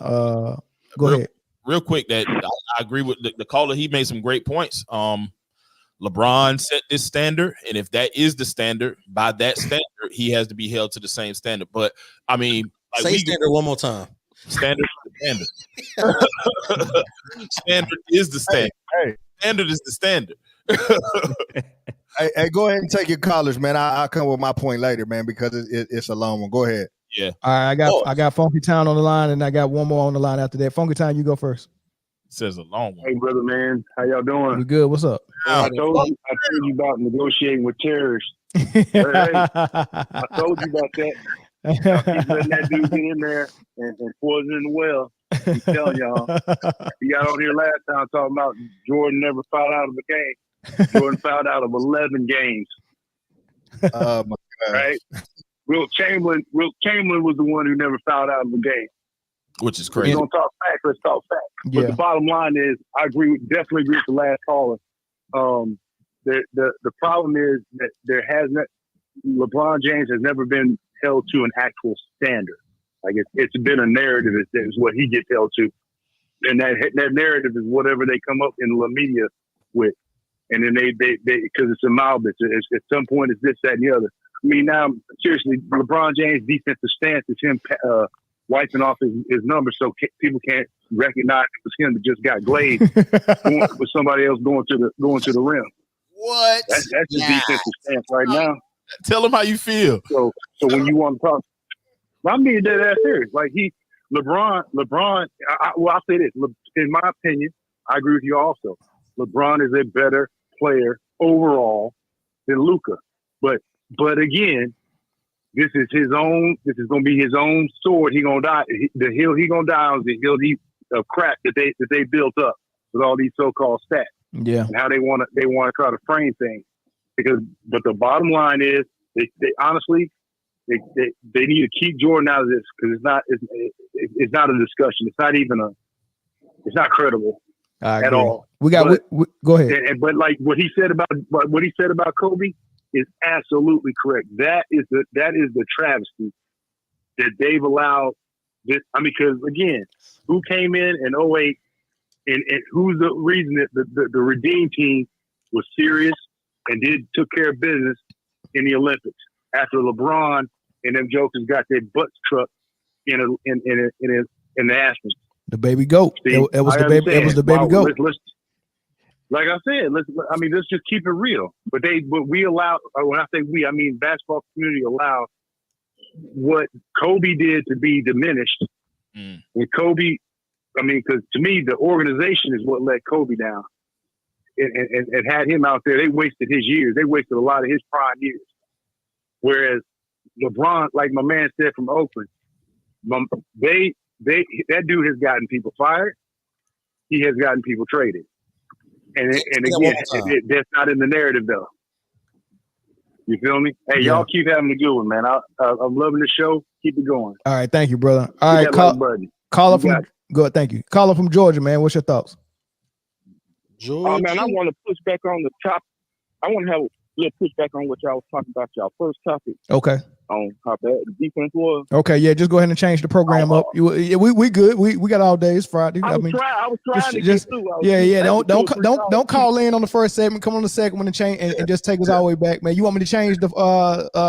Go ahead. Real quick, that I agree with the caller. He made some great points. LeBron set this standard, and if that is the standard, by that standard, he has to be held to the same standard. But I mean, say standard one more time. Standard is the standard. Standard is the standard. Hey. Standard is the standard. Hey, go ahead and take your callers, man. I'll come with my point later, man, because it's a long one. Go ahead. Yeah. All right, I got Funky Town on the line, and I got one more on the line after that. Funky Town, you go first. Says a long one. Hey, brother, man, how y'all doing? We good. What's up? I told you about negotiating with terrorists. Hey, I told you about that. Y'all keep letting that dude get in there and poison the well. I'm telling y'all. He got on here last time talking about Jordan never fouled out of a game. Jordan fouled out of 11 games. Oh my God. Right? Wilt Chamberlain was the one who never fouled out of a game. Which is crazy. We're gonna talk facts, let's talk facts. Yeah. But the bottom line is I definitely agree with the last caller. The problem is that LeBron James has never been held to an actual standard. Like it's been a narrative is what he gets held to. And that narrative is whatever they come up in the media with. And then they because it's a mob, at some point it's this, that, and the other. I mean, now, seriously, LeBron James' defensive stance is him wiping off his numbers so people can't recognize it was him that just got glazed with somebody else going to the rim. What? That's his defensive stance right now. Tell him how you feel. So when you want to talk, I'm being dead ass serious. Like LeBron. I'll say this. In my opinion, I agree with you also. LeBron is a better player overall than Luka. But again, this is his own. This is going to be his own sword. He gonna die. The hill he gonna die on is the hill of crap that they built up with all these so-called stats. Yeah. And how they want to try to frame things. But the bottom line is they honestly they need to keep Jordan out of this because it's not a discussion. It's not even it's not credible at all. We go ahead. But like what he said about Kobe is absolutely correct. That is the travesty that they've allowed this. I mean, because again, who came in 2008 and who's the reason that the Redeem team was serious and took care of business in the Olympics after LeBron and them jokers got their butts trucked in the Aspen. The baby goat. It was the baby goat. Like I said, let's just keep it real. But we allow. When I say we, I mean basketball community allowed what Kobe did to be diminished. And Kobe, because to me the organization is what let Kobe down, and had him out there. They wasted his years. They wasted a lot of his prime years. Whereas LeBron, like my man said from Oakland, that dude has gotten people fired. He has gotten people traded. And again, that's not in the narrative though. You feel me? Hey, y'all keep having a good one, man. I'm loving the show. Keep it going. All right, thank you, brother. All right, caller from good. Thank you. Caller from Georgia, man. What's your thoughts? Georgia. Oh man, I want to push back on the top. I want to have a little pushback on what y'all was talking about. Y'all first topic. Okay. On how bad the defense was. Okay, yeah, just go ahead and change the program up. We good. We got all day. It's Friday. I was trying to get through. Don't call in on the first segment. Come on the second one and change and just take us all the way back, man. You want me to change the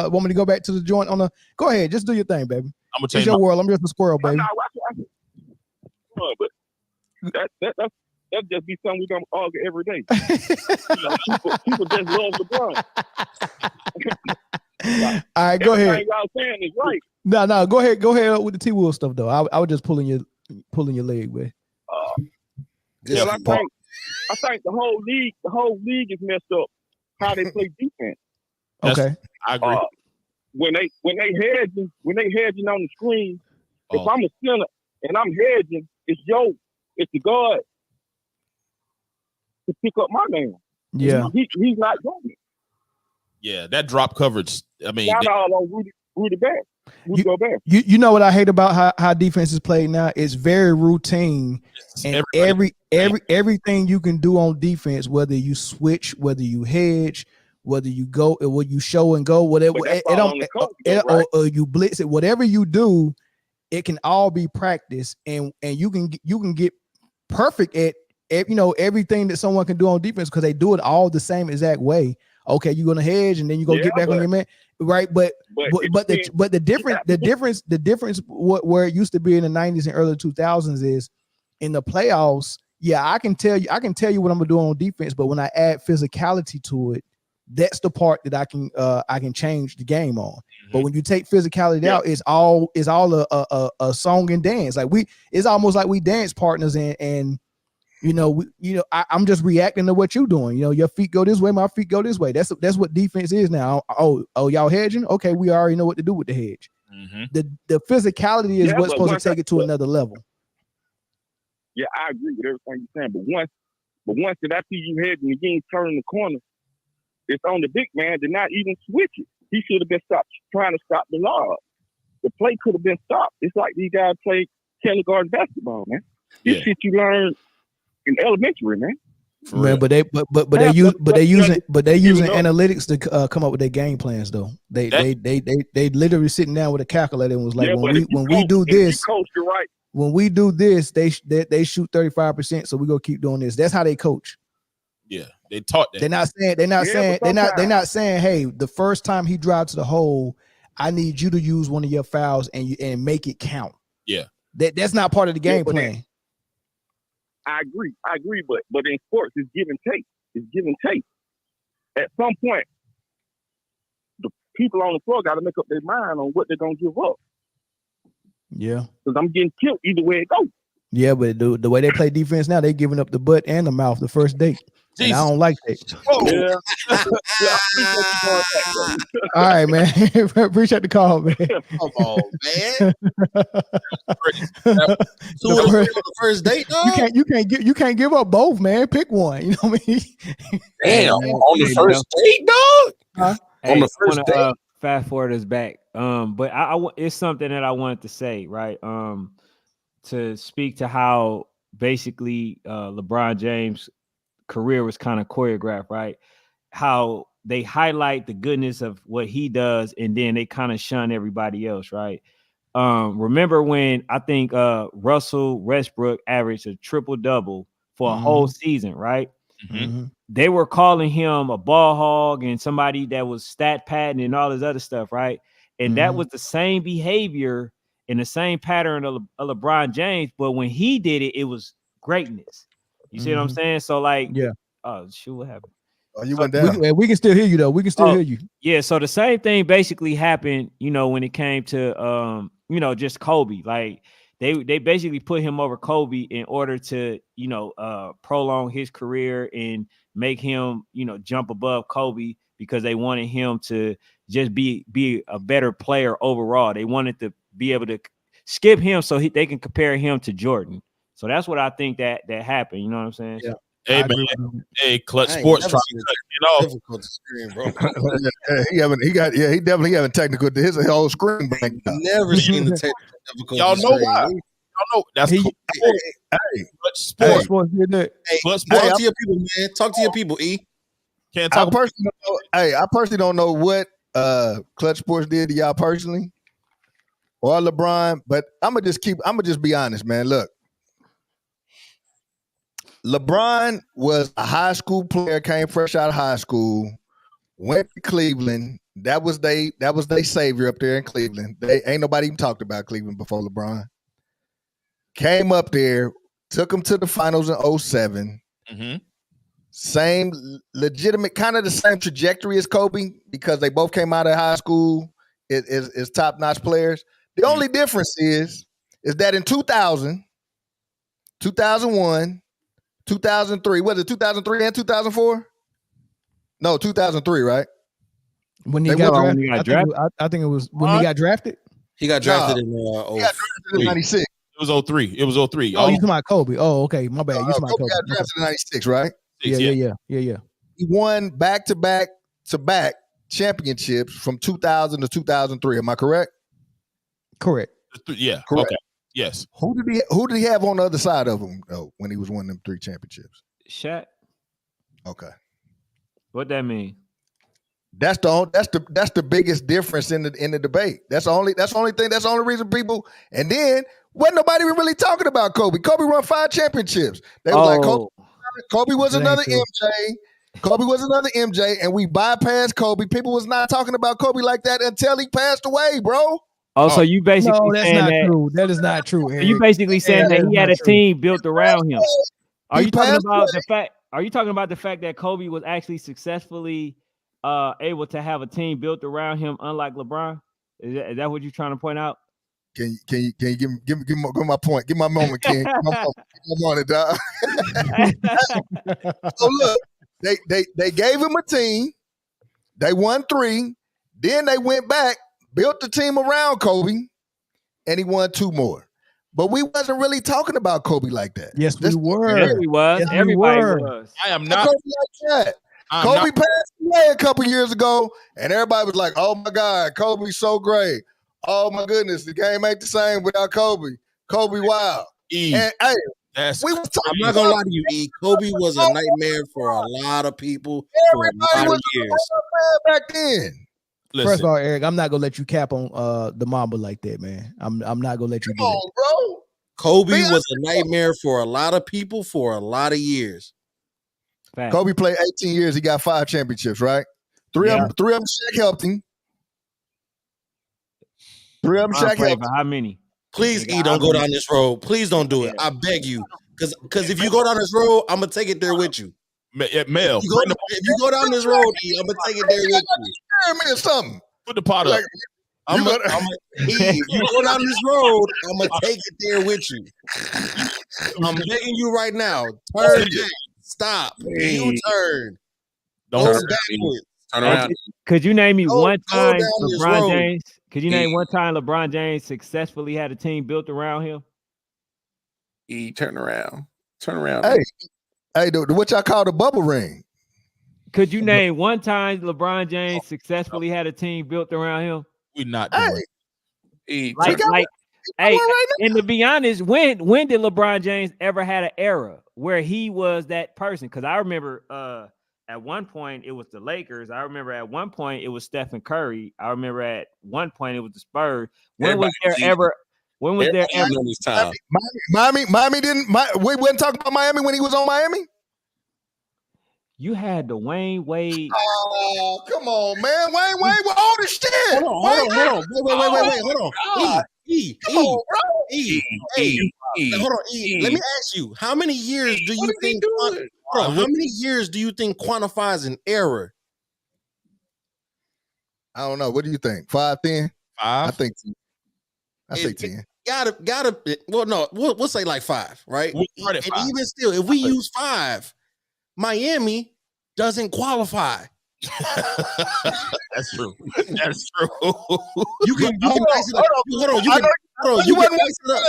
want me to go back to the joint on the? Go ahead, just do your thing, baby. I'm gonna change your world. I'm just a squirrel, baby. But that just be something we're gonna argue every day. People just love LeBron. All right, go ahead. Y'all saying is right. No, go ahead with the T Will stuff though. I was just pulling your leg, man. I think the whole league is messed up. How they play defense. Okay, I agree. When they hedging on the screen, if I'm a center and I'm hedging, it's the guard to pick up my man. Yeah, he's not doing it. Yeah, that drop coverage. I mean, all on Rudy back. You know what I hate about how defense is played now? It's very routine, and everything you can do on defense, whether you switch, whether you hedge, whether you go, or you show and go, whatever, or you blitz it, whatever you do, it can all be practiced, and you can get perfect at everything that someone can do on defense because they do it all the same exact way. Okay, you're gonna hedge and then you're gonna get back on your man, right? But the difference where it used to be in the 90s and early 2000s is in the playoffs. Yeah, I can tell you what I'm gonna do on defense, but when I add physicality to it, that's the part that I can change the game on. Mm-hmm. But when you take physicality out, it's all a song and dance. Like it's almost like we dance partners and I'm just reacting to what you're doing. Your feet go this way, my feet go this way. That's what defense is now. Oh, y'all hedging? Okay, we already know what to do with the hedge. Mm-hmm. The physicality is what's supposed to take it to another level. Yeah, I agree with everything you're saying. But once that I see you hedging again, turning the corner, it's on the big man to not even switch it. He should have been trying to stop the lob. The play could have been stopped. It's like these guys play kindergarten basketball, man. This shit you learn in elementary, man. Man, but they using analytics to come up with their game plans though. They literally sitting down with a calculator and was like, when we do this, they shoot 35%, so we gonna keep doing this. That's how they coach. Yeah, they taught that. They're not saying, hey, the first time he drives to the hole, I need you to use one of your fouls and make it count. Yeah, that's not part of the game plan. I agree, but in sports, it's give and take. It's give and take. At some point, the people on the floor got to make up their mind on what they're gonna give up. Yeah, because I'm getting killed either way it goes. Yeah, but the way they play defense now, they giving up the butt and the mouth the first date. And I don't like that. All right, man. Appreciate the call, man. Come on, man. The first date, dog? You can't give up both, man. Pick one. You know what I mean? Damn, on the first date, dog. Hey, on the first date. Fast forward us back. But it's something that I wanted to say, right? To speak to how basically LeBron James' career was kind of choreographed, right? How they highlight the goodness of what he does, and then they kind of shun everybody else, right? Remember when I think Russell Westbrook averaged a triple-double for a whole season, right? Mm-hmm. They were calling him a ball hog and somebody that was stat padding and all this other stuff, right? And that was the same behavior and the same pattern of LeBron James, but when he did it, it was greatness. You see what I'm saying? So like, oh shoot, what happened? Oh, you went down. We can still hear you though. We can still hear you. Yeah. So the same thing basically happened, when it came to just Kobe. Like they basically put him over Kobe in order to, prolong his career and make him, jump above Kobe because they wanted him to just be a better player overall. They wanted to be able to skip him so they can compare him to Jordan. So that's what I think that happened. You know what I'm saying? Yeah. Hey man, hey, Clutch Sports trying to cut it off. Difficult to screen, bro. he definitely having technical. His whole screen back. Never seen the technical difficulty. Y'all know why? Y'all know that's cool. Clutch Sports. Talk to your people, man. Talk to your people, E. Can't talk. I personally don't know what Clutch Sports did to y'all personally or LeBron, but I'm gonna just be honest, man. Look. LeBron was a high school player, came fresh out of high school, went to Cleveland. That was they savior up there in Cleveland. They ain't nobody even talked about Cleveland before LeBron. Came up there, took them to the finals in 2007. Mm-hmm. Same legitimate, kind of the same trajectory as Kobe because they both came out of high school as top-notch players. The only difference is that in 2000, 2001, 2003, was it 2003 and 2004? No, 2003, right? When he got drafted? I think it was when he got drafted. He got drafted in 96. It was 03. It was 03. Oh, you talking about Kobe? Oh, okay, my bad. You talking about Kobe? Got drafted in 96, right? Yeah. He won back-to-back championships from 2000 to 2003. Am I correct? Correct. Yeah. Correct. Okay. Yes. Who did he have on the other side of him though when he was winning them 3 championships? Shaq. Okay. What that mean? That's the biggest difference in the debate. That's the only thing. That's the only reason people. And then wasn't nobody really talking about Kobe. Kobe won 5 championships. They was like Kobe was another MJ. Kobe was another MJ, and we bypassed Kobe. People was not talking about Kobe like that until he passed away, bro. Oh, so you basically No, that's saying not that true. That is not true. So you basically saying that he had a team built around him. Are you talking about the fact? Are you talking about the fact that Kobe was actually successfully able to have a team built around him, unlike LeBron? Is that what you're trying to point out? Can you give my point? Give my moment, King. Give my moment, dog. So look, they gave him a team. They won 3. Then they went back, built the team around Kobe, and he won 2 more. But we wasn't really talking about Kobe like that. Yes, we were. Yes, we was. Yes, Everybody we were. was. I am not Kobe like that. Kobe passed away a couple years ago, and everybody was like, "Oh my God, Kobe's so great! Oh my goodness, the game ain't the same without Kobe. Kobe, wow!" And hey, we was talking. I'm not gonna lie to you, E. Kobe was a nightmare for a lot of people for a lot of years. Back then. First of all, Eric, I'm not gonna let you cap on the Mamba like that, man. I'm not gonna let you do that. Bro. Kobe was a nightmare for a lot of people for a lot of years. Fact. Kobe played 18 years. He got 5 championships, right? 3 of them Shaq helped him. 3 of them Shaq helped him. How many? Please, E, don't go down this road. Please don't do it. I beg you. Because if you go down this road, I'm gonna take it there with you. Mel, if you go down this road, E, I'm gonna take it there with you. Something. Put the pot up. If you go down this road, I'm gonna take it there with you. I'm begging you right now. Turn back. Stop. You turn. Don't go turn backwards. Turn around. Could you name me one time down this LeBron road. James? Could you name one time LeBron James successfully had a team built around him? Turn around. Turn around. Hey, what y'all call the bubble ring? Could you name one time LeBron James successfully had a team built around him? We're not doing And to be honest, when did LeBron James ever had an era where he was that person? Because I remember at one point it was the Lakers. I remember at one point it was Stephen Curry. I remember at one point it was the Spurs. When was there ever this time? Miami didn't. We wasn't talking about Miami when he was on Miami. You had the Wayne Wade. Oh, come on, man. Wayne was old as shit. Hold on. Wait. Hold on. Hold on, E. Let me ask you, how many years do you think? How many years do you think quantifies an error? I don't know. What do you think? 5, 10? 5? I say 10. Gotta. Well, no, we'll say like 5, right? We'll start at 5. And even still, if we use 5, Miami doesn't qualify. That's true. That's true. You can dice it up. Hold on. You can dice it up.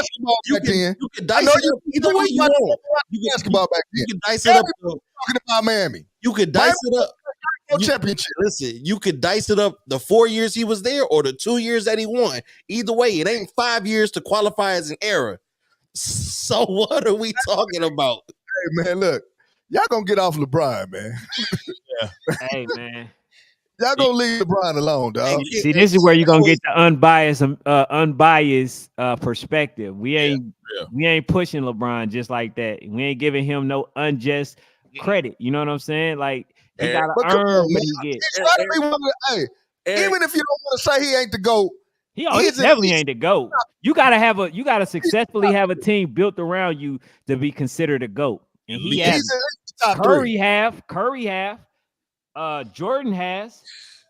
You can dice it up either way you want. You can basketball back then. You can dice it up. Talking about Miami. You could dice it up. Championship. Listen, you could dice it up the 4 years he was there or the 2 years that he won. Either way, it ain't 5 years to qualify as an error. So what are we talking about? Hey man, look, y'all gonna get off LeBron, man. Hey man, y'all gonna leave LeBron alone, dog. See, this is where you're gonna get the unbiased perspective. We ain't pushing LeBron just like that. We ain't giving him no unjust credit. You know what I'm saying? Like he gotta earn what he gets. Even if you don't want to say he ain't the GOAT, he definitely ain't the GOAT. You gotta successfully have a team built around you to be considered a GOAT. And he has. Curry have. Jordan has.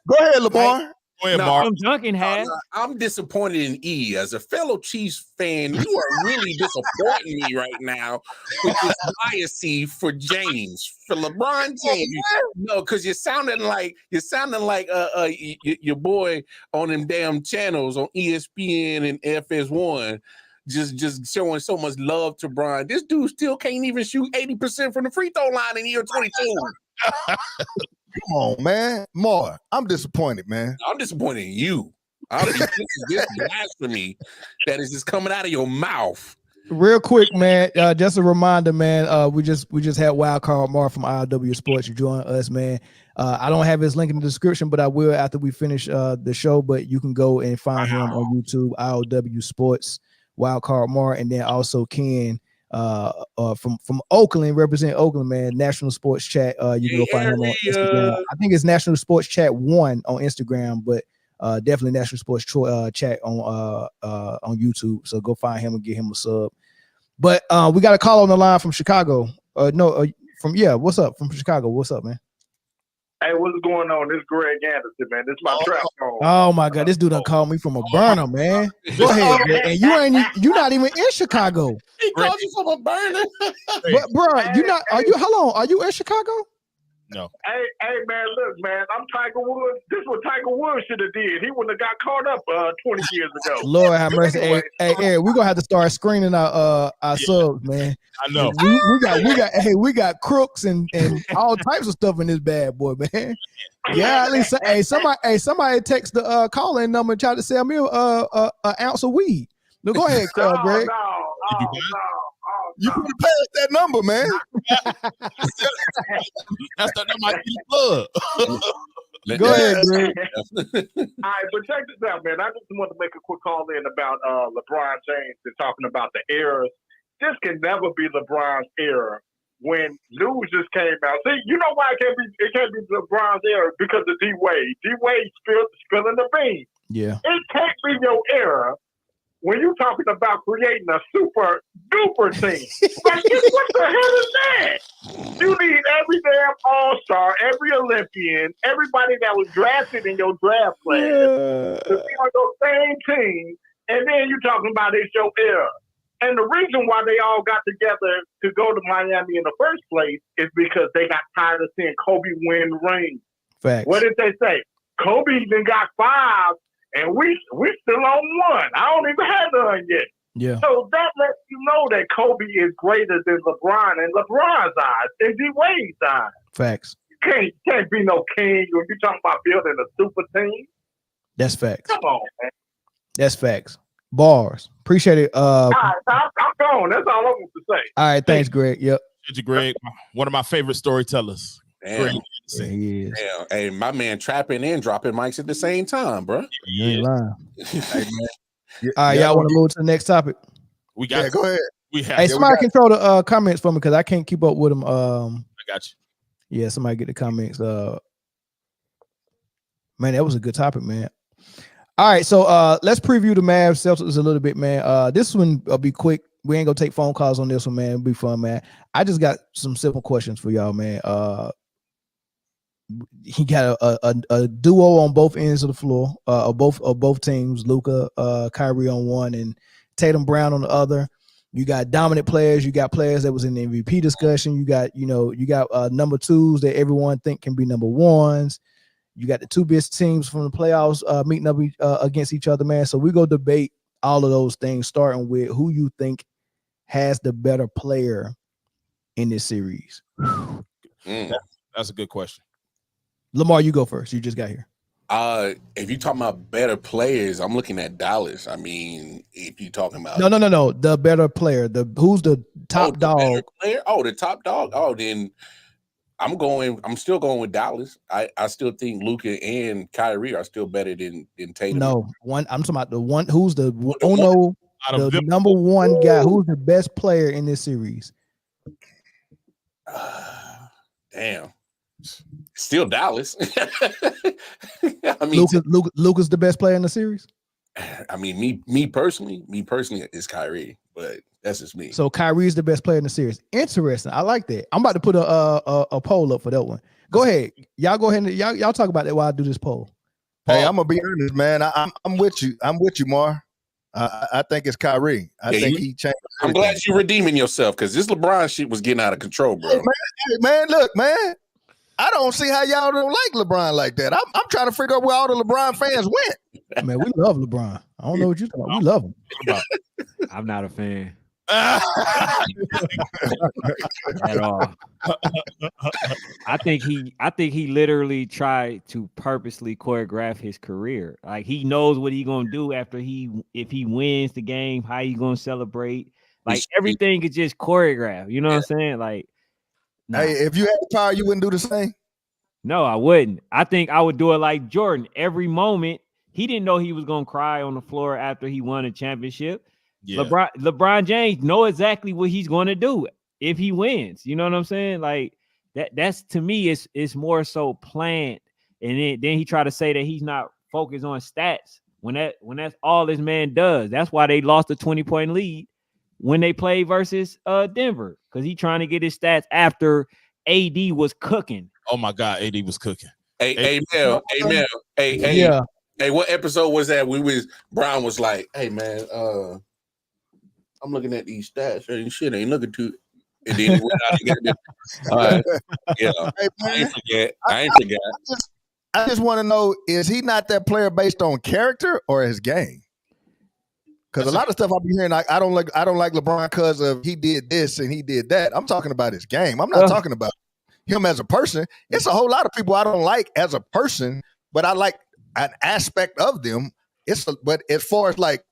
Go ahead, LeBron. Go ahead, Mark. Duncan has. I'm disappointed in E. As a fellow Chiefs fan, you are really disappointing me right now with this bias for James, for LeBron James. No, because you're sounding like your boy on them damn channels on ESPN and FS1. Just showing so much love to Brian. This dude still can't even shoot 80% from the free throw line in year 22. Come on, man. More. I'm disappointed, man. I'm disappointed in you. I'll be thinking this blasphemy that is just coming out of your mouth. Real quick, man. Just a reminder, man. We just had Wild Card Mark from IW Sports. You join us, man. I don't have his link in the description, but I will after we finish the show. But you can go and find him on YouTube, IW Sports, Wild Card Mark, and then also Ken from Oakland, represent Oakland, man. National Sports Chat. You can go find him on Instagram. I think it's National Sports Chat 1 on Instagram, but definitely National Sports Chat on YouTube. So go find him and get him a sub. But we got a call on the line from Chicago. What's up from Chicago? What's up, man? Hey, what's going on? This is Greg Anderson, man. This is my trap phone. Oh my God, this dude done called me from a burner, man. Go ahead, Greg. And you're not even in Chicago. He called you from a burner. But bro, you're not. Are you? How long? Are you in Chicago? No. Hey, man, look, man. I'm Tiger Woods. This is what Tiger Woods should have did. He wouldn't have got caught up 20 years ago. Lord have mercy. Hey, Eric, we're gonna have to start screening our subs, man. I know. We got crooks and all types of stuff in this bad boy, man. Yeah, at least somebody text the call-in number and try to sell me an ounce of weed. No, go ahead, Greg. You could have passed that number, man. That might be the plug. Go ahead, Greg. All right, but check this out, man. I just want to make a quick call in about LeBron James and talking about the errors. This can never be LeBron's error. When news just came out, see, you know why it can't be LeBron's error? Because of D-Wade. D-Wade spilling the beans. Yeah. It can't be your error when you're talking about creating a super duper team. Like, what the hell is that? You need every damn all-star, every Olympian, everybody that was drafted in your draft class to be on your same team, and then you're talking about it's your error. And the reason why they all got together to go to Miami in the first place is because they got tired of seeing Kobe win rings. Facts. What did they say? Kobe even got 5, and we still on 1. I don't even have none yet. Yeah. So that lets you know that Kobe is greater than LeBron in LeBron's eyes and D-Wade's eyes. Facts. You can't be no king when you're talking about building a super team. That's facts. Come on, man. That's facts. Bars. Appreciate it. All right, I'm gone. That's all I want to say. All right, thanks, Greg. Yep. Thank you, Greg. One of my favorite storytellers. Damn. Yeah, he is. Damn. Hey, my man trapping and dropping mics at the same time, bro. You ain't lying. Hey, man. All right, y'all want to move to the next topic? We got go ahead. Hey, somebody control the comments for me because I can't keep up with them. I got you. Yeah, somebody get the comments. Man, that was a good topic, man. All right, so let's preview the Mavs Celtics a little bit, man. This one will be quick. We ain't gonna take phone calls on this one, man. It'll be fun, man. I just got some simple questions for y'all, man. He got a duo on both ends of the floor, of both teams. Luka, Kyrie on one, and Tatum Brown on the other. You got dominant players. You got players that was in the MVP discussion. You got number twos that everyone think can be number ones. You got the two best teams from the playoffs meeting up against each other, man. So we go debate all of those things, starting with who you think has the better player in this series. That's a good question. Lamar, you go first. You just got here. If you're talking about better players, I'm looking at Dallas. I mean, if you're talking about no, the better player, who's the top dog? Player? Oh, the top dog. Oh, then I'm still going with Dallas. I still think Luka and Kyrie are still better than Tatum. No, I'm talking about the one who's the number one guy. Who's the best player in this series? Damn. Still Dallas. I mean, Luka's the best player in the series. I mean, me personally is Kyrie, but that's just me. So Kyrie's the best player in the series. Interesting. I like that. I'm about to put a poll up for that one. Go ahead. Y'all go ahead and y'all talk about that while I do this poll. Hey, I'm gonna be honest, man. I'm with you. I'm with you, Mar. I think it's Kyrie. I think he changed. I'm glad you're redeeming yourself because this LeBron shit was getting out of control, bro. Hey, man, look, man. I don't see how y'all don't like LeBron like that. I'm trying to figure out where all the LeBron fans went. Man, we love LeBron. I don't know what you're talking about. We love him. I'm not a fan. At all. I think he literally tried to purposely choreograph his career. Like he knows what he's gonna do after if he wins the game, how he gonna celebrate. Like everything is just choreographed. You know what I'm saying? Like, nah. Hey, if you had the power, you wouldn't do the same. No, I wouldn't. I think I would do it like Jordan. Every moment, he didn't know he was gonna cry on the floor after he won a championship. Yeah. LeBron James know exactly what he's going to do if he wins. You know what I'm saying? Like that's to me, it's more so planned. And then he tried to say that he's not focused on stats when that's all this man does. That's why they lost a 20-point lead when they played versus Denver, because he trying to get his stats after AD was cooking. Oh my God, AD was cooking. Hey, Mel. Yeah. Hey, what episode was that? Brown was like, "Hey, man, I'm looking at these stats and shit ain't looking too." And then he went out and got them. All right, yeah. Hey, I ain't forget. I just want to know: is he not that player based on character or his game? Because a lot of stuff I've been hearing, I don't like LeBron because of he did this and he did that. I'm talking about his game. I'm not talking about him as a person. It's a whole lot of people I don't like as a person, but I like an aspect of them. But as far as like,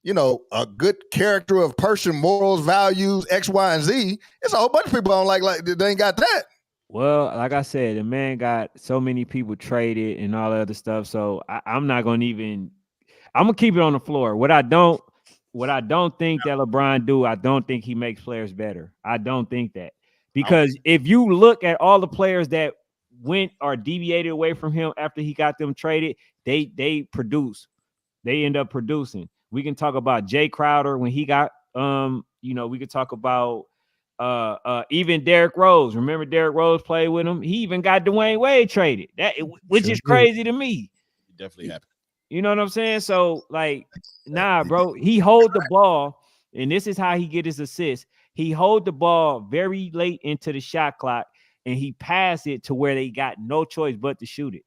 you know, a good character of person, morals, values, X, Y, and Z, it's a whole bunch of people I don't like they ain't got that. Well, like I said, the man got so many people traded and all that other stuff. So I'm not gonna even. I'm gonna keep it on the floor. What I don't think that LeBron do, I don't think he makes players better. I don't think that, because if you look at all the players that went or deviated away from him after he got them traded, they produce. They end up producing. We can talk about Jay Crowder when he got we could talk about even Derrick Rose. Remember Derrick Rose played with him? He even got Dwayne Wade traded. Which is crazy to me. It definitely happened. You know what I'm saying? So, like, nah, bro. He hold the ball, and this is how he get his assists. He hold the ball very late into the shot clock, and he pass it to where they got no choice but to shoot it.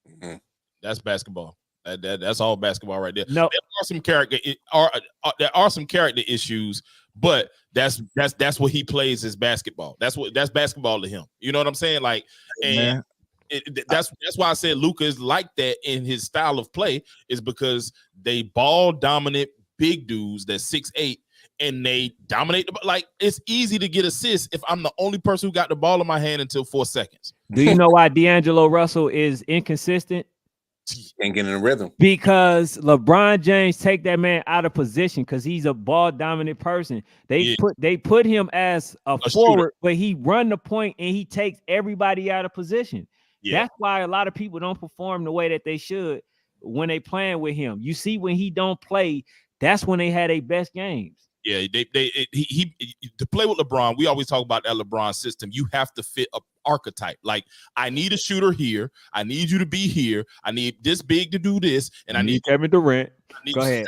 Mm-hmm. That's basketball. That's all basketball right there. No, there are some character issues, but that's what he plays as basketball. That's basketball to him. You know what I'm saying? Like, and that's why I said Luka is like that in his style of play, is because they ball dominant big dudes that's 6'8", and they dominate like it's easy to get assists if I'm the only person who got the ball in my hand until 4 seconds. Do you know why D'Angelo Russell is inconsistent? Can't get in a rhythm. Because LeBron James take that man out of position because he's a ball dominant person. They put him as a forward, shooter, but he run the point and he takes everybody out of position. Yeah. That's why a lot of people don't perform the way that they should when they playing with him. You see, when he don't play, that's when they had their best games. Yeah, he to play with LeBron, we always talk about that LeBron system. You have to fit an archetype. Like, I need a shooter here. I need you to be here. I need this big to do this, and I need Kevin Durant. Go ahead.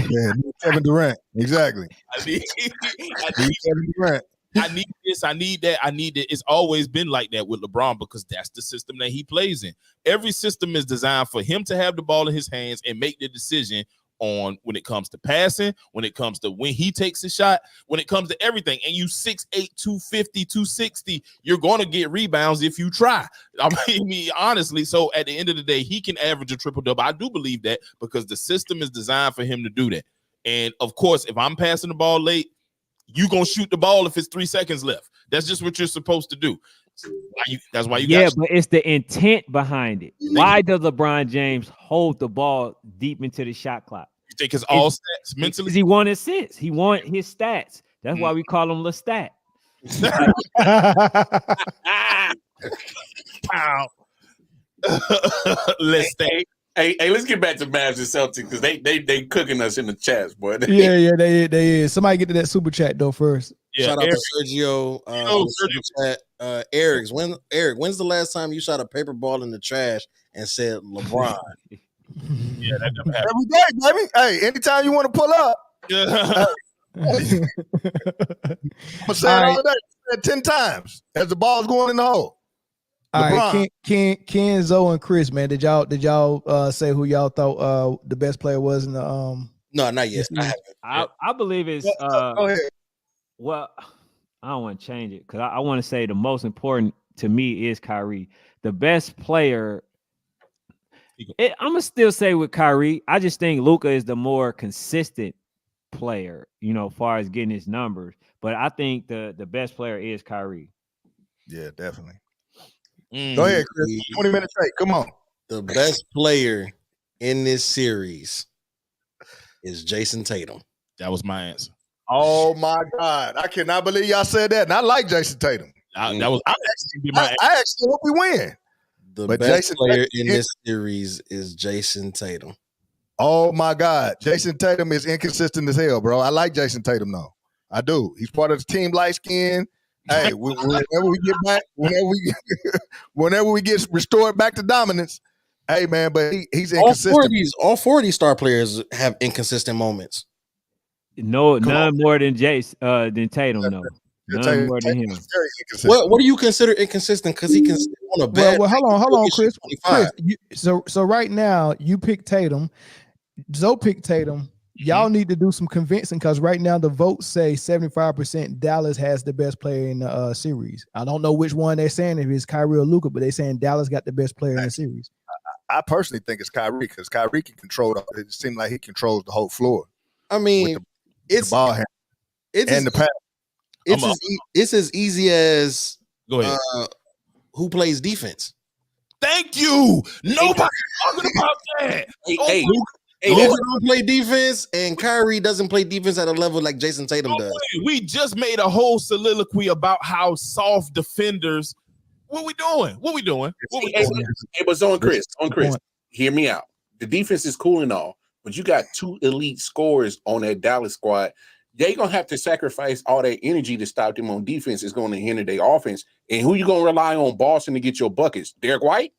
Yeah, Kevin Durant. Exactly. I need Kevin Durant. I need this. I need that. I need it. It's always been like that with LeBron because that's the system that he plays in. Every system is designed for him to have the ball in his hands and make the decision on when it comes to passing, when it comes to when he takes a shot, when it comes to everything. And you 6'8", 250, 260, you're going to get rebounds if you try. I mean, honestly, so at the end of the day, he can average a triple-double. I do believe that because the system is designed for him to do that. And, of course, if I'm passing the ball late, you're going to shoot the ball if it's 3 seconds left. That's just what you're supposed to do. That's why you got but it's the intent behind it. Why does LeBron James hold the ball deep into the shot clock? You think it's all stats mentally? Because he want assists. He want his stats. That's why we call him LeStat. LeStat. Hey, let's get back to Mavs and Celtics because they cooking us in the chats, boy. Yeah, they is. Somebody get to that super chat though first. Yeah, shout out to Sergio. Sergio. Eric's when's the last time you shot a paper ball in the trash and said LeBron? Yeah, that never happened. Every day, baby. Hey, anytime you want to pull up. I'm gonna say it all day 10 times as the ball's going in the hole. All right, Ken, Zoe, and Chris, man. Did y'all say who y'all thought the best player was in the No, not yet. I haven't. I believe it's Go ahead. well, I don't want to change it because I want to say the most important to me is Kyrie. The best player. I'm gonna still say with Kyrie. I just think Luka is the more consistent player, as far as getting his numbers. But I think the best player is Kyrie. Yeah, definitely. Go ahead, Chris. 20 minutes straight. Come on. The best player in this series is Jason Tatum. That was my answer. Oh my God. I cannot believe y'all said that. And I like Jason Tatum. I actually hope we win. The best player in this series is Jason Tatum. Oh my God. Jason Tatum is inconsistent as hell, bro. I like Jason Tatum though. I do. He's part of the team light skin. Hey, whenever we get back, whenever we get restored back to dominance, hey man, but he's inconsistent. All 40 star players have inconsistent moments. No, none more than than Tatum, no. None more than him. What do you consider inconsistent? Because he can stay on a bad. Well, hold on, Chris. So right now you pick Tatum. Zoe picked Tatum. Y'all need to do some convincing because right now the votes say 75% Dallas has the best player in the series. I don't know which one they're saying, if it's Kyrie or Luka, but they're saying Dallas got the best player in the series. I personally think it's Kyrie because Kyrie can control it seems like he controls the whole floor. I mean, it's the ball hand and the pass. It's as easy as go ahead. Who plays defense? Thank you. Nobody talking about that. Luka don't play defense, and Kyrie doesn't play defense at a level like Jason Tatum does. We just made a whole soliloquy about how soft defenders. What we doing? But on Chris, hear me out. The defense is cool and all, but you got two elite scorers on that Dallas squad. They're gonna have to sacrifice all that energy to stop them on defense. It's going to hinder their offense. And who you gonna rely on Boston to get your buckets? Derek White?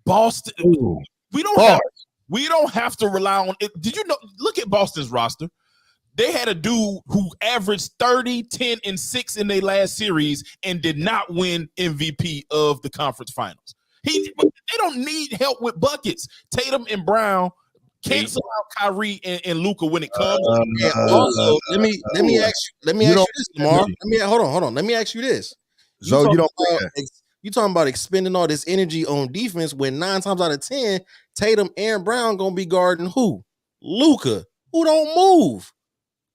Boston. Ooh. We don't have to rely on it. Did you know? Look at Boston's roster. They had a dude who averaged 30, 10, and 6 in their last series and did not win MVP of the conference finals. They don't need help with buckets. Tatum and Brown cancel out Kyrie and Luka when it comes. Also, let me ask you this, Lamar. Hold on. Let me ask you this. You talking about expending all this energy on defense when 9 times out of 10, Tatum and Brown gonna be guarding who? Luka, who don't move.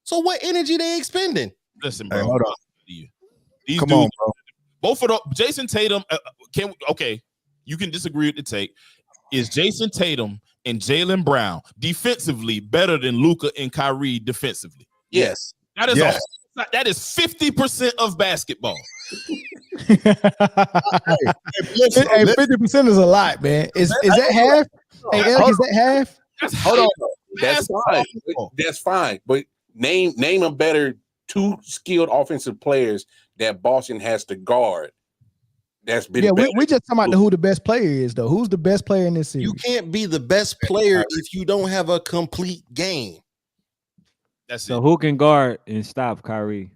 So what energy they expending? Listen, bro. Hey, hold on. These Come dudes, on, bro. Both of them, Jason Tatum. You can disagree with the take. Is Jason Tatum and Jaylen Brown defensively better than Luka and Kyrie defensively? Yes. That is 50% of basketball. Hey, 50% is a lot, man. Is that half? Hey, Eric, is that half? Hold on. That's fine. But name a better 2 skilled offensive players that Boston has to guard. That's been we just talking about who the best player is, though. Who's the best player in this series? You can't be the best player if you don't have a complete game. So who can guard and stop Kyrie?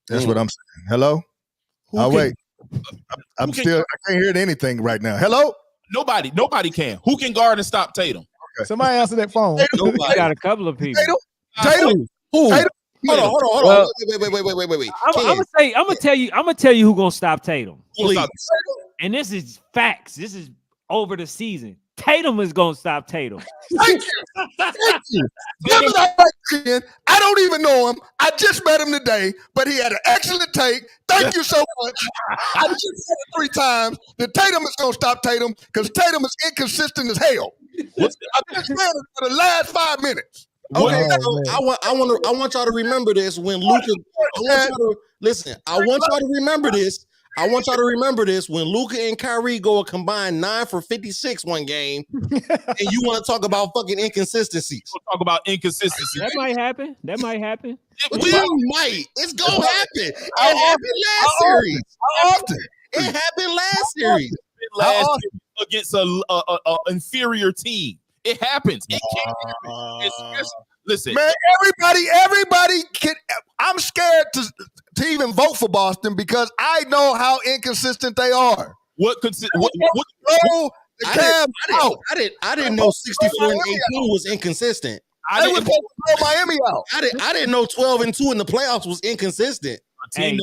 That's what I'm saying. Hello? Wait. I can't hear anything right now. Hello? Nobody can. Who can guard and stop Tatum? Okay. Somebody answer that phone. I got a couple of people. Tatum? Who? Tatum? Hold on. Well, wait. I'm gonna tell you who gonna stop Tatum. Please. And this is facts. This is over the season. Tatum is gonna stop Tatum. Thank you. I don't even know him. I just met him today, but he had an excellent take. Thank you so much. I just said it 3 times that Tatum is gonna stop Tatum because Tatum is inconsistent as hell. I just said it for the last 5 minutes. Okay, I want y'all to remember this when Luka. I want y'all to remember this. I want y'all to remember this when Luka and Kyrie go a combined 9 for 56 one game, and you want to talk about fucking inconsistencies. We'll talk about inconsistency. That might happen. What you mean might? It's gonna happen. It happened last series. How often? It happened last series. Against an inferior team. It happens. It can't happen. Listen, man, everybody can. I'm scared to even vote for Boston because I know how inconsistent they are. I didn't know 64 and 18 was inconsistent. They was supposed to throw Miami out. I didn't know 12-2 in the playoffs was inconsistent. Hey,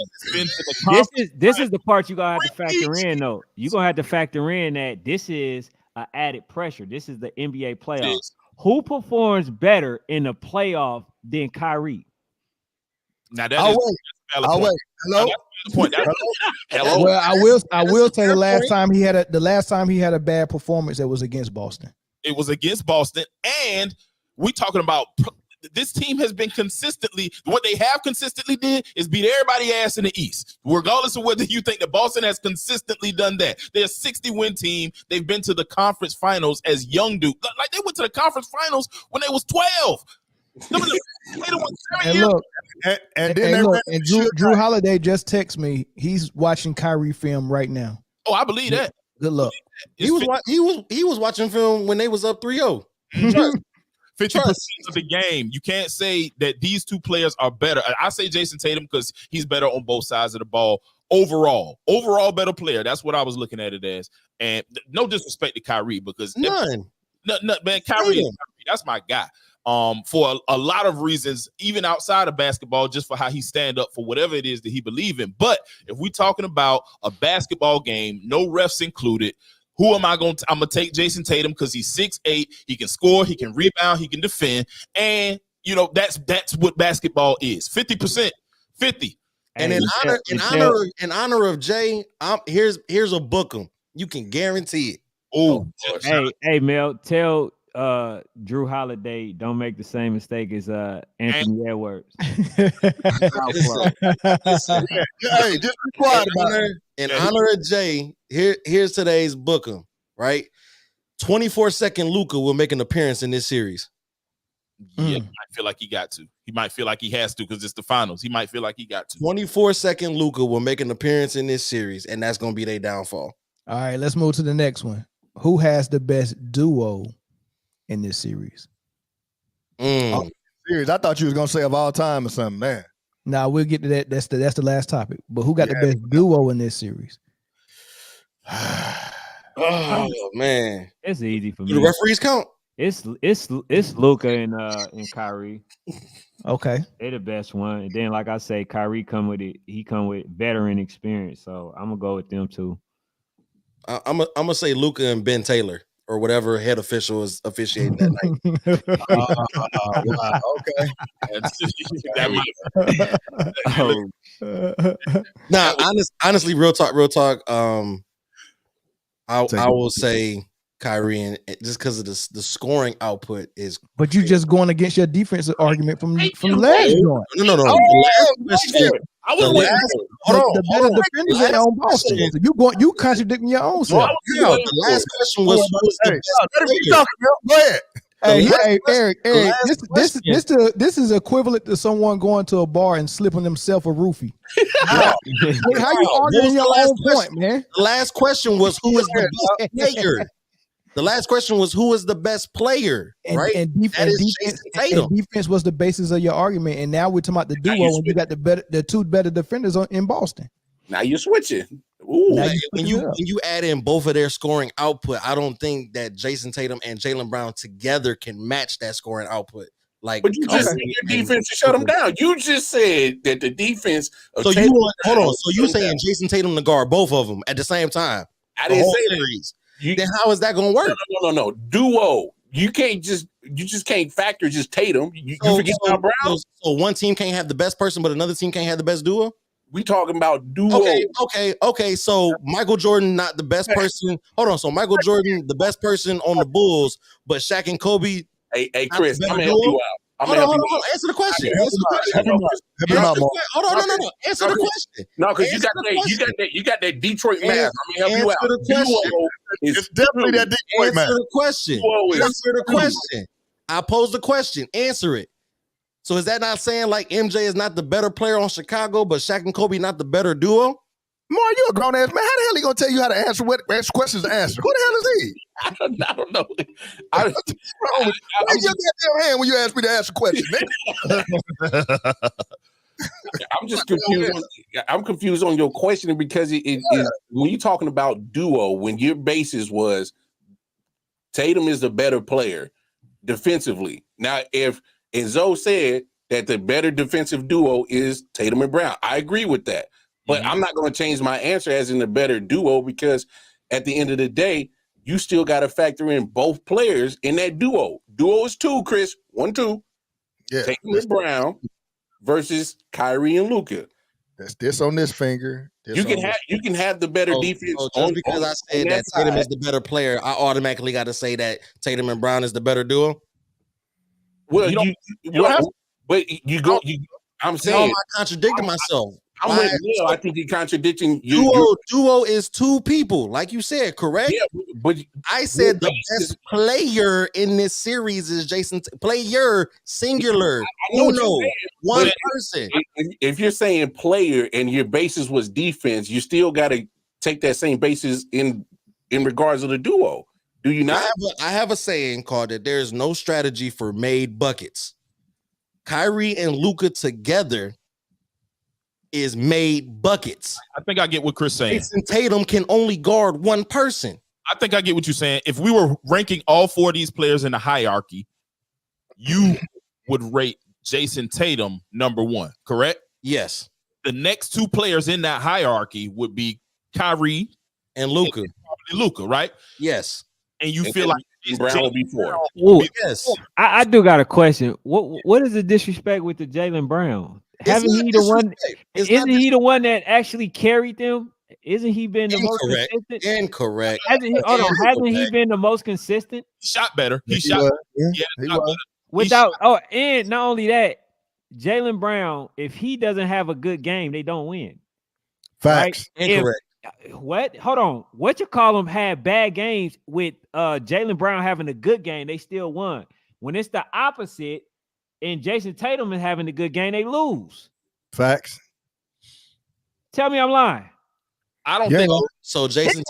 this is the part you gonna have to factor in, though. You're gonna have to factor in that this is an added pressure. This is the NBA playoffs. Who performs better in the playoff than Kyrie? Now that is a valid point. Hello. Hello. Well, I will say the last time he had a bad performance, it was against Boston. It was against Boston, and we talking about this team has been consistently, what they have consistently did is beat everybody ass in the East, regardless of whether you think that Boston has consistently done that. They're a 60-win team. They've been to the conference finals as young dudes. Like they went to the conference finals when they was 12. And look, and Drew Holiday just texted me. He's watching Kyrie film right now. Oh, I believe that. Good luck. He was watching film when they was up 3-0. 50% of the game. You can't say that these two players are better. I say Jason Tatum because he's better on both sides of the ball. Overall better player. That's what I was looking at it as. And no disrespect to Kyrie because none, man, Kyrie, that's my guy. For a lot of reasons, even outside of basketball, just for how he stand up for whatever it is that he believe in. But if we're talking about a basketball game, no refs included, who am I going to? I'm going to take Jason Tatum because he's 6'8". He can score, he can rebound, he can defend. And, that's what basketball is. 50%, 50. And in honor of Jay, here's a book 'em. You can guarantee it. Oh, hey, Mel, tell Drew Holiday don't make the same mistake as Anthony Edwards. Hey, just be quiet about it. In honor of Jay, here's today's book 'em, right? 24-second Luka will make an appearance in this series. Yeah, he might feel like he got to. He might feel like he has to because it's the finals. He might feel like he got to. 24-second Luka will make an appearance in this series, and that's going to be their downfall. All right, let's move to the next one. Who has the best duo in this series? Series. I thought you was gonna say of all time or something, man. Nah, we'll get to that. That's the last topic. But who got the best duo in this series? Oh man, it's easy for me. Do the referees count? It's Luka and Kyrie. Okay, they're the best one. And then, like I say, Kyrie come with it. He come with veteran experience. So I'm gonna go with them too. I'm gonna say Luka and Ben Taylor or whatever head official is officiating that night. Okay. Nah, honestly, real talk. I will say Kyrie, and just because of the scoring output is. But you just going against your defensive argument from last joint. No. The better defenders are on Boston. So you contradicting your own self. The last question was go ahead. Hey, Eric, this is equivalent to someone going to a bar and slipping themselves a roofie. How you arguing your own point, man? The last question was who is the best player. The last question was who is the best player, right? And defense was the basis of your argument. And now we're talking about the duo when you got the two better defenders in Boston. Now you're switching. When you add in both of their scoring output, I don't think that Jason Tatum and Jaylen Brown together can match that scoring output. But you just said your defense to shut them down. You just said that the defense. So you saying Jason Tatum to guard both of them at the same time? I didn't say that. Then how is that going to work? No. Duo. You just can't factor just Tatum. You forget about Brown. So one team can't have the best person, but another team can't have the best duo. We talking about duo. Okay. So Michael Jordan not the best person. Hold on. So Michael Jordan the best person on the Bulls, but Shaq and Kobe. Hey, Chris, I'm gonna help you out. Hold on. Answer the question. Hold on. No. Answer the question. No, because you got that Detroit Mavs. I'm gonna help you out. Answer the question. It's definitely that Detroit Mavs. Answer the question. Answer the question. I posed the question. Answer it. So is that not saying like MJ is not the better player on Chicago, but Shaq and Kobe not the better duo? Mar, you a grown ass man. How the hell he gonna tell you how to answer what questions to answer? Who the hell is he? I don't know. Raise your goddamn hand when you ask me to answer a question, man. I'm just confused. I'm confused on your question because it is when you're talking about duo, when your basis was Tatum is the better player defensively, Now, if Zoe said that the better defensive duo is Tatum and Brown, I agree with that. But I'm not going to change my answer as in the better duo because at the end of the day, you still got to factor in both players in that duo. Duo is 2, Chris. 1, 2. Yeah. Tatum and Brown versus Kyrie and Luka. That's this on this finger. You can have the better defense. Just because I said that Tatum is the better player, I automatically got to say that Tatum and Brown is the better duo. Well, I'm saying I contradicted myself. I'm with Neil. I think you're contradicting you. Duo is 2 people, like you said, correct? Yeah, but I said the best player in this series is Jason. Player, singular. One person. If you're saying player and your basis was defense, you still got to take that same basis in regards to the duo. Do you not? I have a saying called that there's no strategy for made buckets. Kyrie and Luka together is made buckets. I think I get what Chris saying. Jason Tatum can only guard one person. I think I get what you're saying. If we were ranking all 4 of these players in the hierarchy, you would rate Jason Tatum number 1, correct? Yes. The next 2 players in that hierarchy would be Kyrie and Luka. Probably Luka, right? Yes. And you feel like Brown will be 4. Yes. I do got a question. What is the disrespect with the Jaylen Brown? Isn't he the one that actually carried them? Isn't he been the most consistent? Incorrect. Hasn't he been the most consistent? He shot better. He shot without and not only that, Jaylen Brown, if he doesn't have a good game, they don't win. Facts. Right? Incorrect. What? Hold on. What you call them had bad games with Jaylen Brown having a good game, they still won. When it's the opposite and Jason Tatum is having a good game, they lose. Facts. Tell me I'm lying. I don't think so. Jason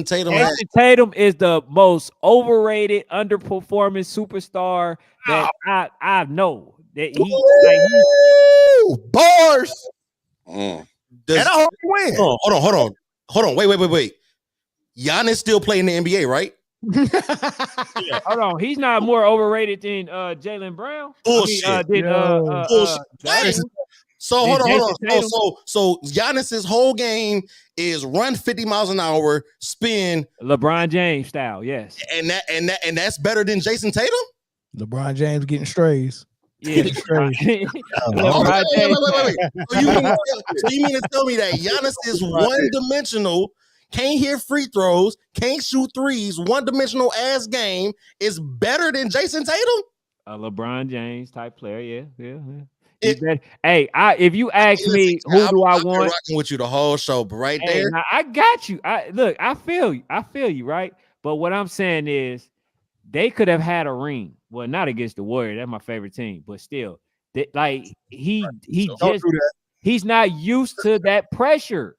Tatum is the most overrated, underperforming superstar that I know. That bars. And I hope you win. Hold on. Wait. Giannis still playing the NBA, right? Hold on. He's not more overrated than Jaylen Brown. Bullshit. Bullshit. So hold on. So Giannis's whole game is run 50 miles an hour, spin LeBron James style, yes. And that's better than Jason Tatum? LeBron James getting strays. Yeah. Wait. So you mean to tell me that Giannis is one-dimensional, can't hit free throws, can't shoot threes, one-dimensional ass game is better than Jason Tatum? A LeBron James type player, yeah. If you ask me who do I want, rocking with you the whole show, but right there, I got you. I feel you, right? But what I'm saying is, they could have had a ring. Well, not against the Warriors. That's my favorite team, but still, he's not used to that pressure.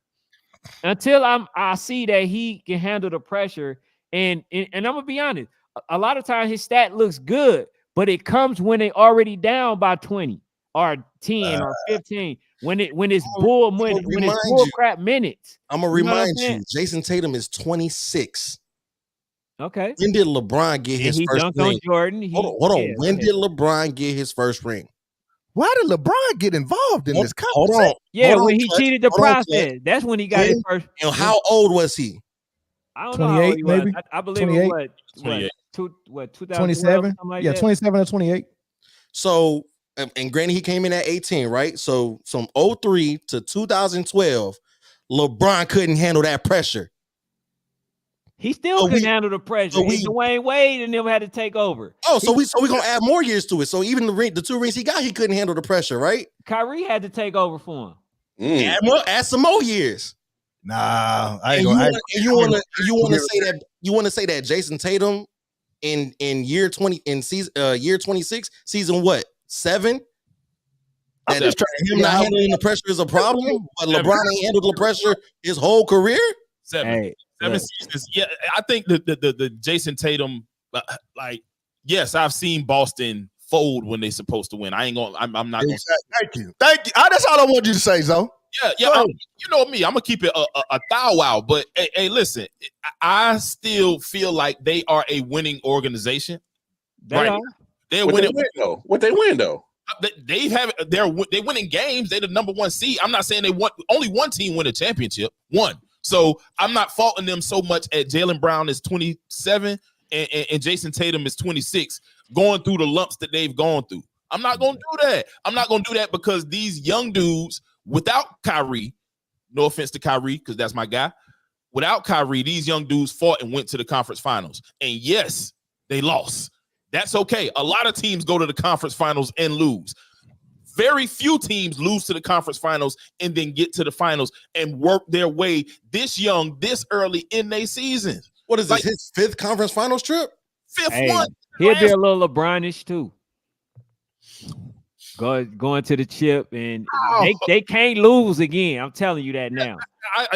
Until I see that he can handle the pressure, and I'm gonna be honest, a lot of times his stat looks good, but it comes when they already down by 20 or 10 or 15. When it's bull crap minutes. I'm gonna remind you, Jason Tatum is 26. Okay. When did LeBron get his first dunked ring? On Jordan. Hold on. When did LeBron get his first ring? Why did LeBron get involved in this conversation? Hold on. Yeah, when he cheated the process. That's when he got his first. And how old was he? I don't know. 28, maybe. I believe 28? It was 27. Like yeah, that? 27 or 28. So, and granted, he came in at 18, right? So, from 03 to 2012, LeBron couldn't handle that pressure. He still couldn't handle the pressure. Dwayne Wade and them had to take over. Oh, so we gonna add more years to it. So even the 2 rings he got, he couldn't handle the pressure, right? Kyrie had to take over for him. Add some more years. Nah, you want to say that Jason Tatum in year 20 in season year 26 season what 7? That him not handling the pressure is a problem, but LeBron ain't handled the pressure his whole career. 7 seasons. Yeah, I think the Jason Tatum, yes, I've seen Boston fold when they're supposed to win. I'm not gonna thank you. That's all I want you to say, Zo. Yeah. You know me, I'm gonna keep it a thou wow. But hey, listen, I still feel like they are a winning organization. They are. They're What winning. they win though? What they win though? They're winning games. They're the number one seed. I'm not saying they want only one team win a championship. One. So I'm not faulting them so much at Jaylen Brown is 27 and Jason Tatum is 26, going through the lumps that they've gone through. I'm not gonna do that. I'm not gonna do that because these young dudes without Kyrie, no offense to Kyrie, because that's my guy. Without Kyrie, these young dudes fought and went to the conference finals. And yes, they lost. That's okay. A lot of teams go to the conference finals and lose. Very few teams lose to the conference finals and then get to the finals and work their way this young, this early in their season. What is this, his 5th conference finals trip? 5th one. He'll be a little LeBronish too. Going to the chip, and they can't lose again. I'm telling you that now.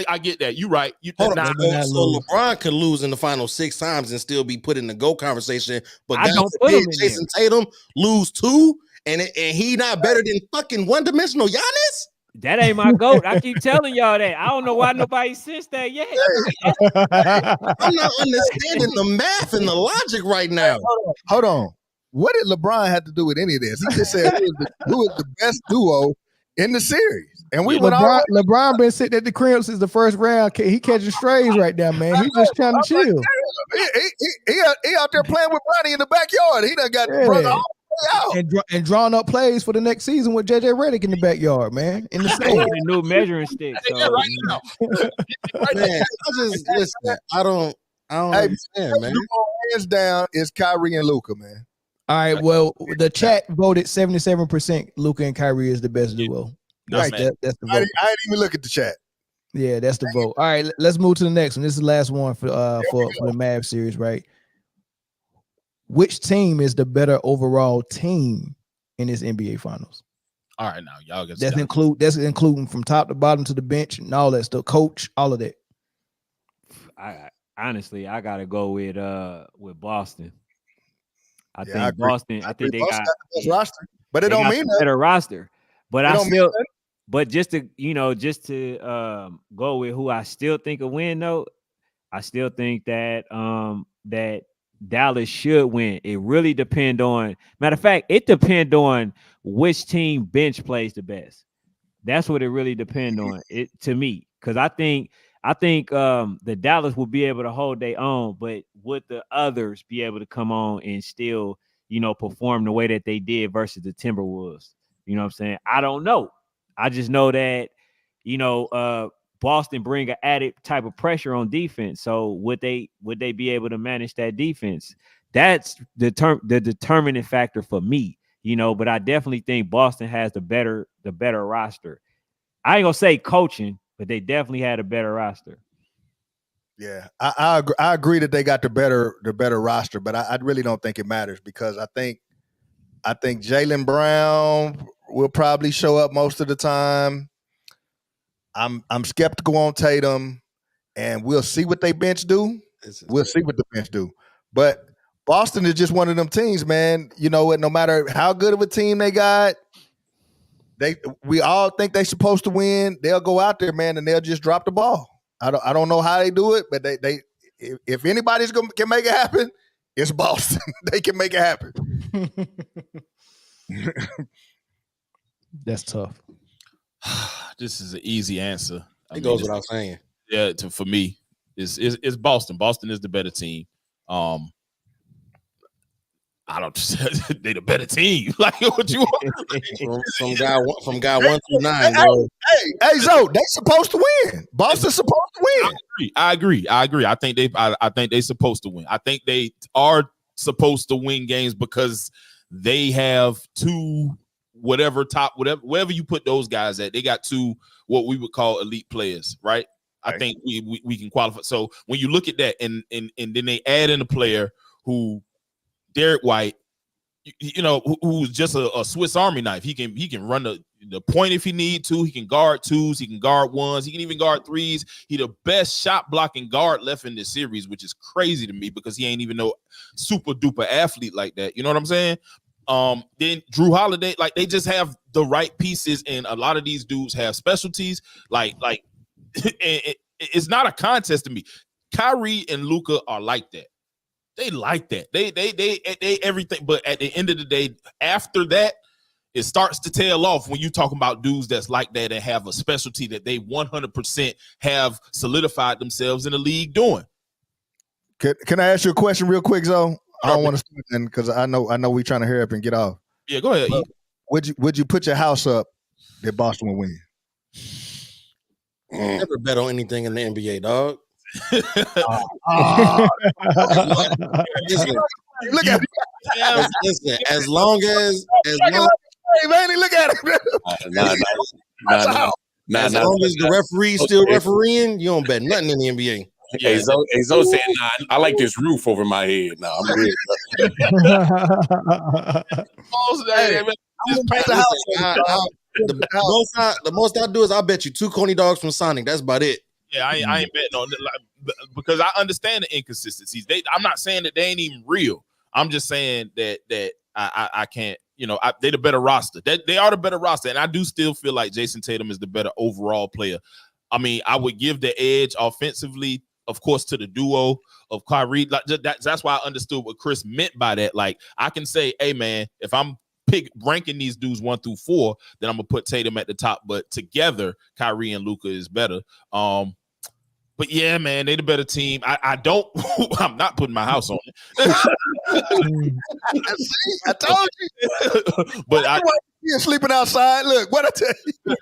I get that. You're right. So LeBron could lose in the final 6 times and still be put in the GOAT conversation. But I don't put him in Jason Tatum lose 2, and he not better than fucking one-dimensional Giannis? That ain't my GOAT. I keep telling y'all that. I don't know why nobody says that yet. I'm not understanding the math and the logic right now. Hold on. What did LeBron have to do with any of this? He just said who was the best duo in the series. And we went all LeBron been sitting at the crib since the first round. He catching strays right now, man. He just trying to chill. He out there playing with Bronny in the backyard. He done got brother all the way out. And drawing up plays for the next season with JJ Redick in the backyard, man. In the same a new measuring stick. So. Right now. Man, I don't understand, man. Hands down is Kyrie and Luka, man. All right, well, the chat voted 77% Luka and Kyrie is the best duo. That's the vote. I didn't even look at the chat. Yeah, that's the vote. All right, let's move to the next one. This is the last one for the Mavs series, right? Which team is the better overall team in this NBA Finals? All right, now y'all get that's including from top to bottom to the bench and all that stuff, coach, all of that. Honestly, I gotta go with Boston. I think agree. Boston. I think they got the best roster, but it don't mean that. Better roster. But I still, but just to go with who I still think will win though, I still think that that Dallas should win. It really depend on. Matter of fact, it depend on which team bench plays the best. That's what it really depend on. It to me, because I think the Dallas will be able to hold their own, but would the others be able to come on and still, perform the way that they did versus the Timberwolves? You know what I'm saying? I don't know. I just know that, Boston bring an added type of pressure on defense. So would they be able to manage that defense? That's the determining factor for me, but I definitely think Boston has the better roster. I ain't gonna say coaching, but they definitely had a better roster. Yeah, I agree that they got the better roster, but I really don't think it matters because I think Jaylen Brown will probably show up most of the time. I'm skeptical on Tatum, and we'll see what they bench do. We'll see what the bench do. But Boston is just one of them teams, man. You know what? No matter how good of a team they got, we all think they're supposed to win. They'll go out there, man, and they'll just drop the ball. I don't know how they do it, but they if anybody's can make it happen, it's Boston. They can make it happen. That's tough. This is an easy answer. It goes without saying. Yeah, for me, it's Boston. Boston is the better team. I don't. They the better team. Like what you want? From guy 1 through 9. Hey, Zoe, they supposed to win. Boston's supposed to win. I agree. I think they supposed to win. I think they are supposed to win games because they have two wherever you put those guys at. They got two what we would call elite players, right? I think we can qualify. So when you look at that, and then they add in a player who. Derek White, who's just a Swiss Army knife. He can run the point if he need to. He can guard twos. He can guard ones. He can even guard threes. He the best shot blocking guard left in this series, which is crazy to me because he ain't even no super duper athlete like that. You know what I'm saying? Then Drew Holiday, like they just have the right pieces, and a lot of these dudes have specialties. Like it's not a contest to me. Kyrie and Luka are like that. They like that. They everything. But at the end of the day, after that, it starts to tail off when you talking about dudes that's like that and have a specialty that they 100% have solidified themselves in the league doing. Can I ask you a question real quick, Zoe? I don't want to start then because I know we trying to hurry up and get off. Yeah, go ahead. Would you put your house up that Boston will win? Never bet on anything in the NBA, dog. Look at listen, as long as hey, man, look at it. as long as the referee's still refereeing, you don't bet nothing in the NBA. Hey, Zoe said, "Nah, I like this roof over my head. Nah, I'm good." The most I do is I bet you 2 Coney dogs from Sonic. That's about it. Yeah, I ain't betting on it because I understand the inconsistencies. I'm not saying that they ain't even real. I'm just saying that I can't. They the better roster. They are the better roster, and I do still feel like Jason Tatum is the better overall player. I mean, I would give the edge offensively, of course, to the duo of Kyrie. Like that's why I understood what Chris meant by that. Like I can say, hey man, if I'm ranking these dudes 1 through 4, then I'm gonna put Tatum at the top. But together, Kyrie and Luka is better. But yeah, man, they the better team. I'm not putting my house on it. See, I told you. But you're sleeping outside. Look, what I tell you.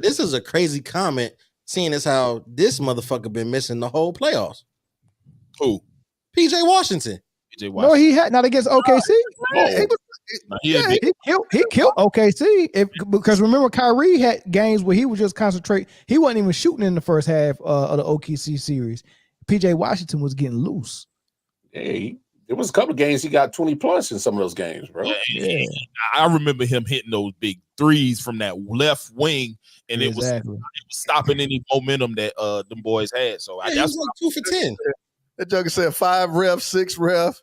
This is a crazy comment, seeing as how this motherfucker been missing the whole playoffs. Who? PJ Washington. No, he had not against OKC. He killed OKC because remember Kyrie had games where he was just concentrate. He wasn't even shooting in the first half of the OKC series. PJ Washington was getting loose. Hey, there was a couple of games he got 20 plus in some of those games, bro. Yeah. I remember him hitting those big threes from that left wing, and it was stopping any momentum that them boys had. So he was like 2 for 10. That joker said 5 ref, 6 ref.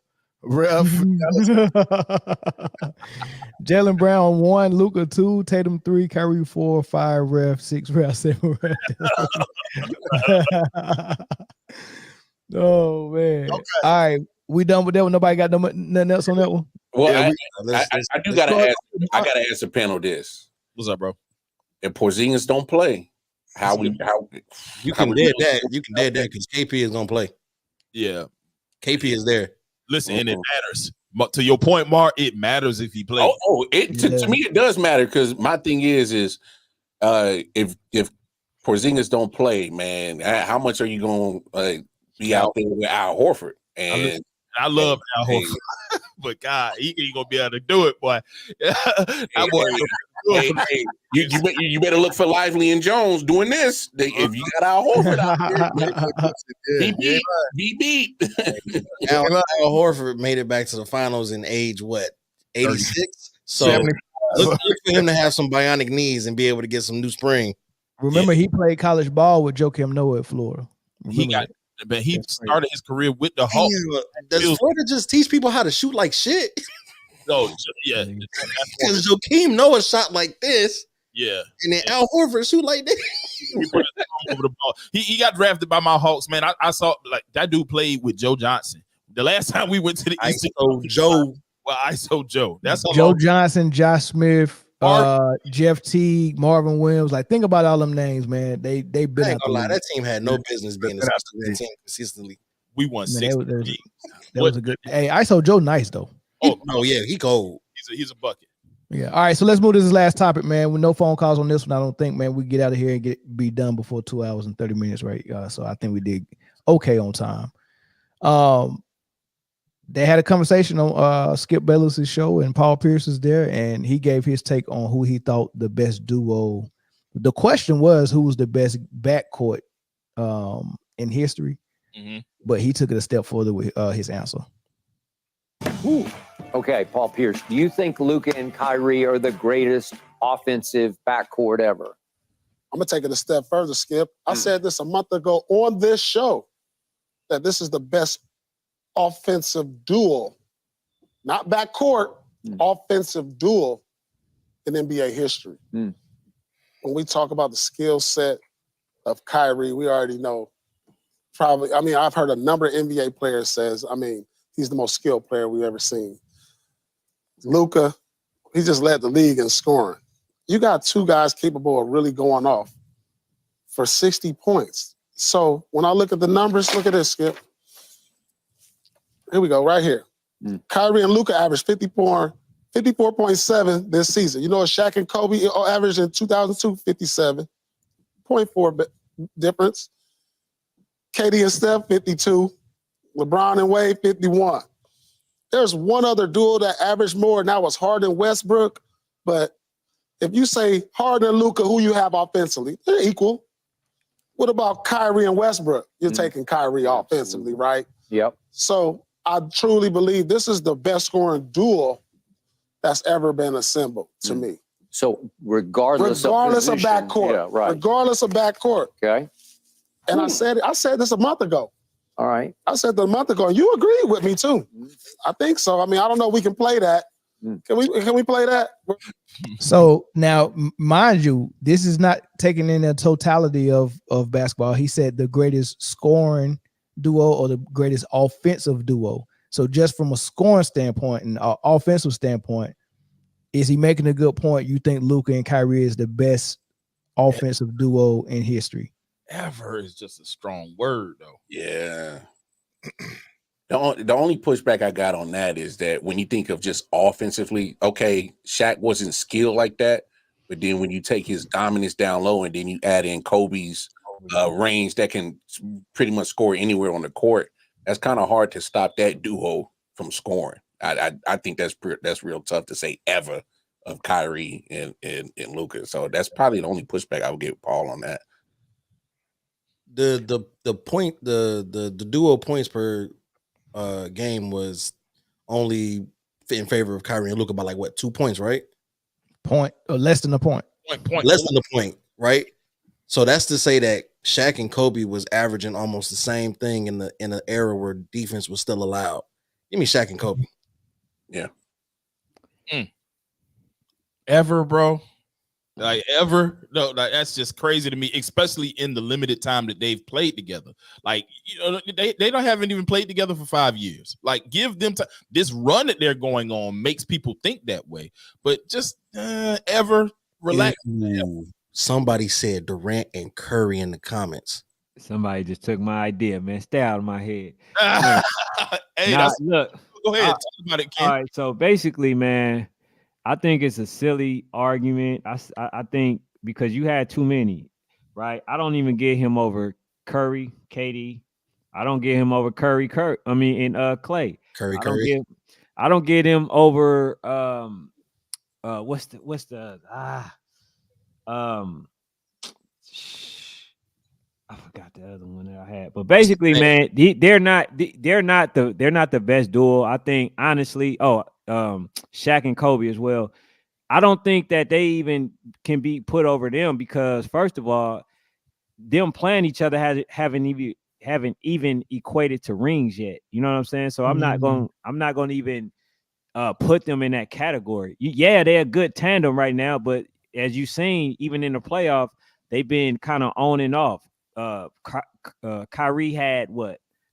Jaylen Brown 1, Luka 2, Tatum 3, Kyrie 4, 5 ref, 6 ref, 7 ref. Oh man! Okay. All right, we done with that one. Nobody got nothing else on that one. Well, I do gotta ask. I gotta ask the panel this. What's up, bro? If Porzingis don't play, you can dead that because KP is gonna play. Yeah, KP is there. Listen, and it matters. To your point, Mark, it matters if he plays. To me it does matter because my thing is if Porzingis don't play, man, how much are you going to be out there with Al Horford? And I love Al Horford, but God, he ain't gonna be able to do it, boy. You better look for Lively and Jones doing this. If you got Al Horford out there, he beat. Al Horford made it back to the finals in age 86. So look for him to have some bionic knees and be able to get some new spring. Remember, he played college ball with Joakim Noah at Florida. But he started his career with the Hawks. Does Florida just teach people how to shoot like shit? No, yeah. Because Joakim Noah shot like this. Yeah. And then Al Horford shoot like this. He put his arm over the ball. He got drafted by my Hawks, man. I saw like that dude played with Joe Johnson. The last time we went to the Eastern Joe. Well, ISO Joe. That's Joe Johnson, Josh Smith, Jeff Teague, Marvin Williams. Like, think about all them names, man. They been I ain't gonna lie, that team had no business being a team consistently. We won 6 games. That was a good. Hey, ISO Joe, nice though. Oh yeah, he cold. He's a bucket. Yeah. All right, so let's move to this last topic, man. With no phone calls on this one, I don't think, man, we get out of here and be done before 2 hours and 30 minutes, right? So I think we did okay on time. They had a conversation on Skip Bayless's show, and Paul Pierce is there, and he gave his take on who he thought the best duo. The question was who was the best backcourt in history, but he took it a step further with his answer. Ooh. Okay, Paul Pierce, do you think Luka and Kyrie are the greatest offensive backcourt ever? I'm going to take it a step further, Skip. I said this a month ago on this show, that this is the best offensive duo, not backcourt, offensive duo in NBA history. When we talk about the skill set of Kyrie, we already know probably, I mean, I've heard a number of NBA players says, I mean, he's the most skilled player we've ever seen. Luka, he just led the league in scoring. You got two guys capable of really going off for 60 points. So when I look at the numbers, look at this, Skip. Here we go, right here. Kyrie and Luka averaged 54.7 this season. You know what Shaq and Kobe averaged in 2002? 57.4 difference. KD and Steph, 52. LeBron and Wade, 51. There's one other duo that averaged more, and that was Harden and Westbrook. But if you say Harden and Luka, who you have offensively, they're equal. What about Kyrie and Westbrook? You're taking Kyrie offensively, right? Yep. So I truly believe this is the best scoring duo that's ever been assembled to me. So regardless of backcourt, yeah, right. regardless of backcourt. Okay. And I said this a month ago. All right. I said that a month ago, and you agreed with me too. I think so. I mean, I don't know if we can play that. Can we play that? So now, mind you, this is not taking in the totality of basketball. He said the greatest scoring duo or the greatest offensive duo. So just from a scoring standpoint and an offensive standpoint, is he making a good point? You think Luka and Kyrie is the best offensive duo in history? Ever is just a strong word, though. Yeah. The only pushback I got on that is that when you think of just offensively, okay, Shaq wasn't skilled like that, but then when you take his dominance down low and then you add in Kobe's range that can pretty much score anywhere on the court, that's kind of hard to stop that duo from scoring. I think that's real tough to say ever of Kyrie and Luka. So that's probably the only pushback I would give Paul on that. The duo points per game was only in favor of Kyrie and Luka by like what, 2 points, right? Point or less than a point. Less than a point, right? So that's to say that Shaq and Kobe was averaging almost the same thing in an era where defense was still allowed. Give me Shaq and Kobe. Yeah. Ever, bro? Like ever? No, like that's just crazy to me, especially in the limited time that they've played together. Like, you know, they haven't even played together for 5 years. Like, give them time. This run that they're going on makes people think that way. But just ever relax. Ooh, somebody said Durant and Curry in the comments. Somebody just took my idea, man. Stay out of my head. Hey, look. Go ahead, talk about it, Ken. All right, so basically, man, I think it's a silly argument. I think because you had too many, right? I don't even get him over Curry, KD. I don't get him over Clay. Curry. I don't get him over what's the I forgot the other one that I had. But basically, man, they're not the best duo. I think honestly, Shaq and Kobe as well. I don't think that they even can be put over them because first of all, them playing each other haven't even equated to rings yet. You know what I'm saying? So I'm not going to even put them in that category. Yeah, they're a good tandem right now, but as you've seen, even in the playoff, they've been kind of on and off. Kyrie had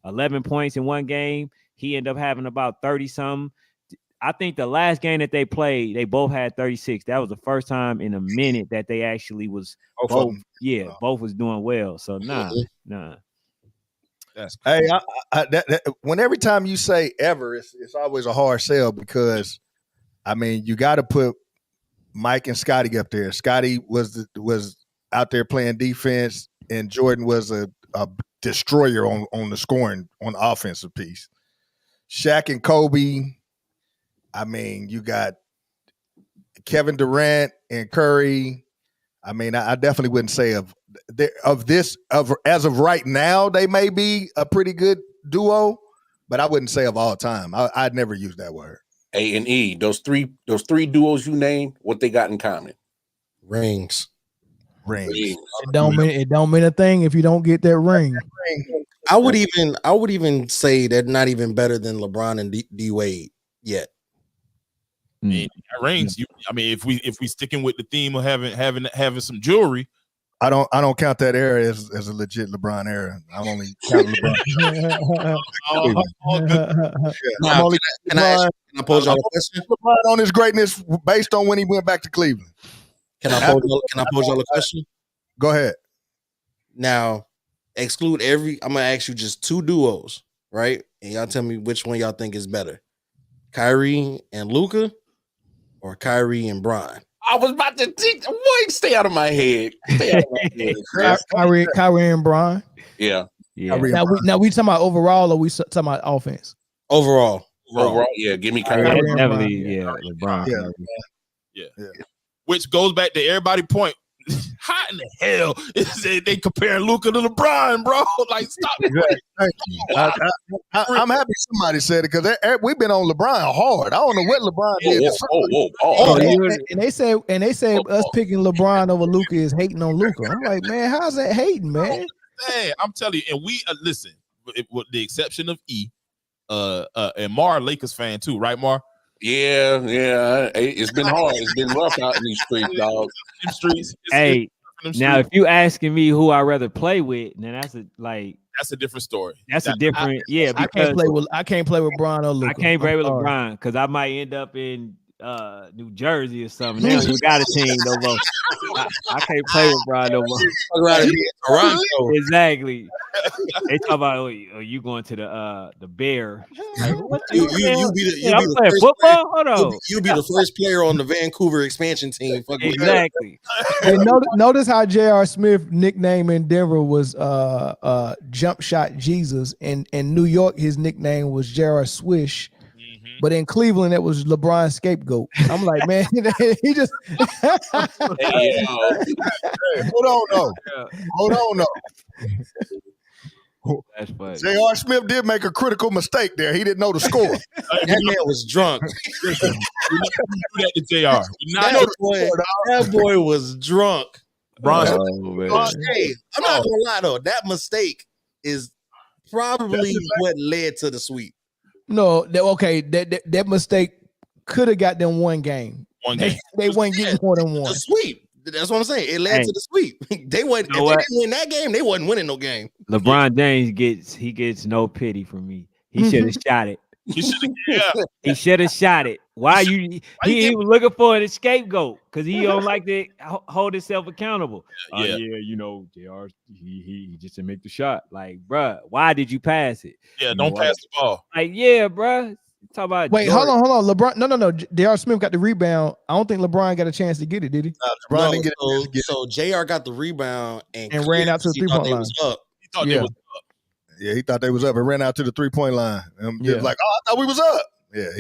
11 points in one game. He ended up having about 30 something. I think the last game that they played, they both had 36. That was the first time in a minute that they actually was both was doing well. So nah. That's crazy. Hey, when every time you say ever, it's always a hard sell because I mean you got to put Mike and Scotty up there. Scotty was out there playing defense, and Jordan was a destroyer on the scoring on the offensive piece. Shaq and Kobe. I mean, you got Kevin Durant and Curry. I mean, I definitely wouldn't say as of right now, they may be a pretty good duo, but I wouldn't say of all time. I'd never use that word. A and E, those three duos you named, what they got in common? Rings. It don't mean a thing if you don't get that ring. I would even say they're not even better than LeBron and D Wade yet. Rings. I mean, if we sticking with the theme of having some jewelry, I don't count that era as a legit LeBron era. I'm only counting LeBron. Now, can I pose y'all a question? LeBron on his greatness based on when he went back to Cleveland. Can I pose y'all a question? Go ahead. Now, exclude I'm gonna ask you just 2 duos, right? And y'all tell me which one y'all think is better. Kyrie and Luka or Kyrie and Bron? I was about to think, boy, stay out of my head. Stay out of my head. Kyrie and Bron. Yeah. Now we talking about overall, or we talking about offense? Overall, yeah. Give me Kyrie. Definitely, LeBron. Yeah. Which goes back to everybody's point. How in the hell is they comparing Luka to LeBron, bro? Like, stop. Exactly. Thank you. I'm happy somebody said it because we've been on LeBron hard. I don't know what LeBron did. And they say us picking LeBron over Luka is hating on Luka. I'm like, man, how's that hating, man? Hey, I'm telling you, and we listen, with the exception of and Mar, Lakers fan too, right, Mar? Yeah. It's been hard. It's been rough out in these streets, dog. Hey, now if you asking me who I'd rather play with, then that's a different story. That's a different, because I can't play with Bron or Luka. I can't play with LeBron because I might end up in New Jersey or something. They don't even got a team no more. I can't play with Bron no more. Exactly. They talk about, oh, you going to the Bear? Like, You'll be the first player on the Vancouver expansion team. Exactly. And notice how J.R. Smith nickname in Denver was Jump Shot Jesus, and in New York his nickname was J.R. Swish. But in Cleveland, it was LeBron's scapegoat. I'm like, man, he just. Hold on, though. That's funny. J.R. Smith did make a critical mistake there. He didn't know the score. That man was drunk. We do that to JR. That boy was drunk. Bron, Hey, I'm not gonna lie though. That mistake is probably what led to the sweep. No, that mistake could have got them one game. They weren't getting more than one. The sweep. That's what I'm saying. It led to the sweep. They went. If they didn't win that game, they wasn't winning no game. LeBron James gets no pity from me. He should have shot it. He should have shot it. Why you? He was looking for an scapegoat because he don't like to hold himself accountable. JR, he just didn't make the shot. Like, bruh, why did you pass it? Yeah, don't pass the ball. Like, yeah, bruh. Talk about. Wait, hold on. LeBron, no. J.R. Smith got the rebound. I don't think LeBron got a chance to get it, did he? LeBron didn't get it. So J.R. got the rebound and ran out to the 3-point line. He thought they was up. Yeah, he thought they was up and ran out to the 3-point line. And was like, I thought we was up. Yeah.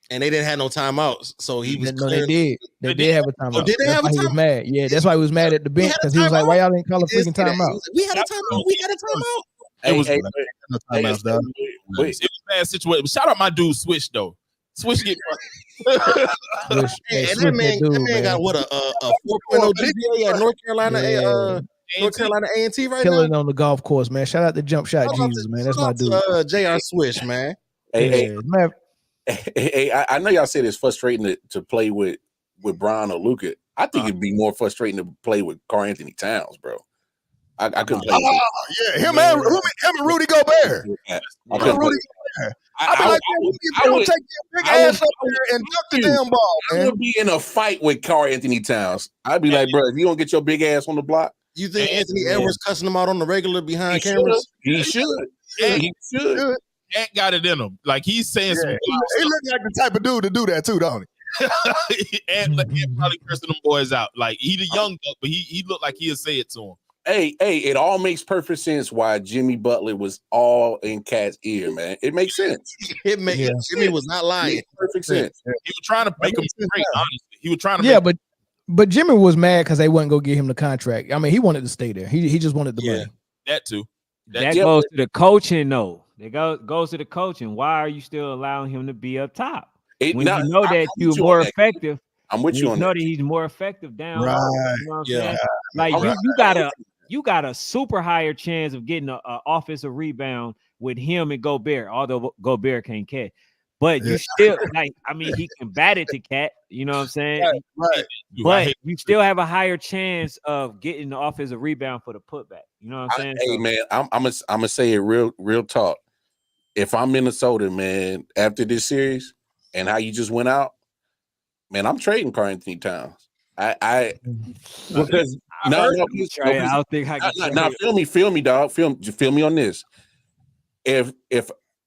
And they didn't have no timeouts, so he was. No, they did. They did have a timeout. Oh, did they have a timeout? He was mad. Yeah, that's why he was mad at the bench because he was like, "Why y'all didn't call a freaking timeout?" We had a timeout. It was a bad situation. Shout out my dude Swish though. Swish get and that man got what a 4.0 GPA at North Carolina A&T right Killing now. on the golf course, man. Shout out to Jump Shot Jesus, man. That's my dude. J.R. Swish, man. Hey, I know y'all said it's frustrating to play with Bron or Luka. I think it'd be more frustrating to play with Karl Anthony Towns, bro. I couldn't play. Him and Rudy Gobert. I couldn't play. I'd be like, you don't take your big ass up there and duck the damn ball, man. I would be in a fight with Karl Anthony Towns. I'd be like, bro, if you don't get your big ass on the block. You think Anthony Edwards cussing him out on the regular behind cameras? He should. He should. Ant got it in him. Like he's saying some. He looked like the type of dude to do that too, don't he? Ant probably cursing them boys out. Like he the young buck, but he looked like he'll say it to him. Hey, it all makes perfect sense why Jimmy Butler was all in Cat's ear, man. It makes sense. Jimmy was not lying. Perfect sense. He was trying to make him straight, honestly. He was trying to but Jimmy was mad because they wasn't gonna give him the contract. I mean, he wanted to stay there. He just wanted the money. That too. That goes to the coaching, though. That goes to the coaching. Why are you still allowing him to be up top? When you know that you're more effective. I'm with you on know that. that he's more effective down. Right. You know what I'm saying? Like you got a super higher chance of getting an offensive rebound with him and Gobert, although Gobert can't catch. But you still like, I mean, he can bat it to Cat, you know what I'm saying? Right. But you still have a higher chance of getting the offensive rebound for the putback. You know what I'm saying? Hey man, I'm gonna say it real talk. If I'm Minnesota, man, after this series and how you just went out, man, I'm trading Karl Anthony Towns. Because I don't think I can now feel me, dog. Feel me on this. If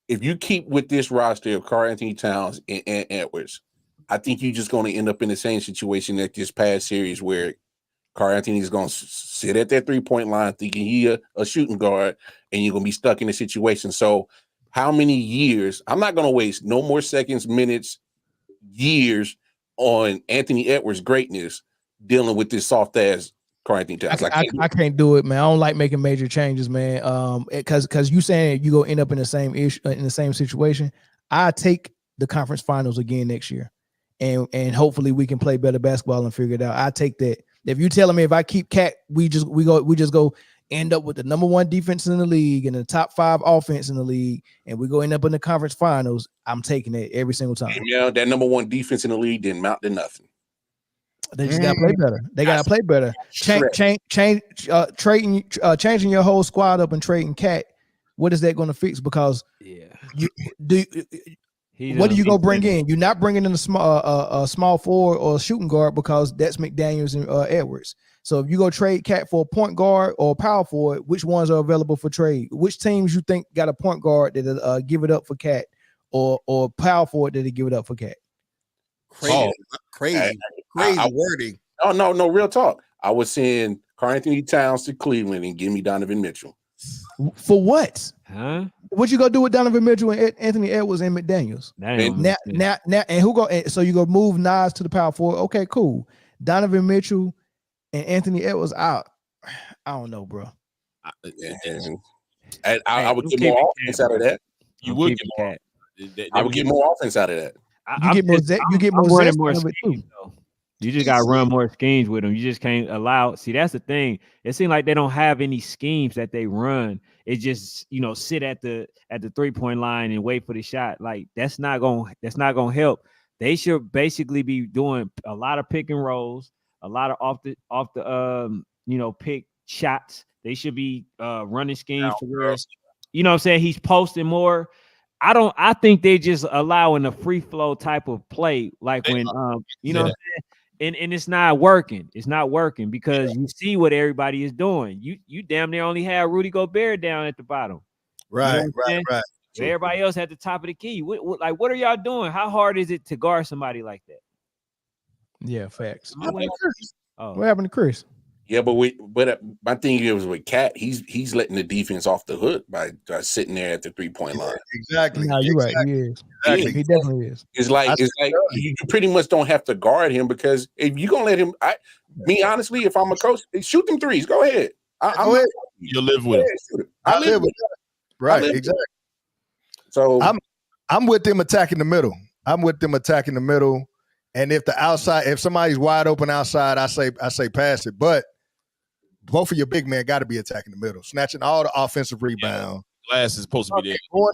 you keep with this roster of Karl Anthony Towns and Edwards, I think you're just going to end up in the same situation that this past series where Karl Anthony is going to sit at that 3-point line thinking he a shooting guard, and you're going to be stuck in a situation. So how many years? I'm not going to waste no more seconds, minutes, years on Anthony Edwards' greatness dealing with this soft ass Karl Anthony Towns. I can't do it, man. I don't like making major changes, man. Because you saying you go end up in the same issue in the same situation. I take the conference finals again next year, and hopefully we can play better basketball and figure it out. I take that. If you telling me if I keep Cat, we just go end up with the number 1 defense in the league and the top 5 offense in the league, and we go end up in the conference finals, I'm taking it every single time. Yeah, that number 1 defense in the league didn't mount to nothing. They just gotta play better. They gotta play better. Changing your whole squad up and trading Cat. What is that going to fix? Because what do you go bring in? You're not bringing in a small forward or a shooting guard because that's McDaniels and Edwards. So if you go trade Cat for a point guard or a power forward, which ones are available for trade? Which teams you think got a point guard that give it up for Cat or power forward that give it up for Cat? Crazy wording. No, real talk. I was saying Karl Anthony Towns to Cleveland and give me Donovan Mitchell. For what? Huh? What you gonna do with Donovan Mitchell and Anthony Edwards and McDaniels? Now, and who go? So you go move Nas to the power forward? Okay, cool. Donovan Mitchell and Anthony Edwards out. I don't know, bro. I would get more offense out of that. You would get more. I would get more offense out of that. You get more. You get more. Running more schemes, though. You just got to run more schemes with them. You just can't allow. See, that's the thing. It seems like they don't have any schemes that they run. It just sit at the 3-point line and wait for the shot. Like that's not gonna help. They should basically be doing a lot of pick and rolls, a lot of off the pick shots. They should be running schemes for where what I'm saying, he's posting more. I think they just allowing a free flow type of play, like when what I'm saying? And it's not working. It's not working because you see what everybody is doing. You damn near only have Rudy Gobert down at the bottom. Right. Everybody else at the top of the key. What are y'all doing? How hard is it to guard somebody like that? Yeah, facts. What happened to Chris? Yeah, but my thing is with Cat, he's letting the defense off the hook by sitting there at the 3-point line. Exactly. No, you're right. He is. Exactly. He definitely is. It's like you pretty much don't have to guard him because if you're gonna let him, honestly, if I'm a coach, shoot them threes. Go ahead. You'll live with it. I live with it. Right. Exactly. So I'm with them attacking the middle. And if somebody's wide open outside, I say pass it. But both of your big men got to be attacking the middle, snatching all the offensive rebound. Glass is supposed to be there. Going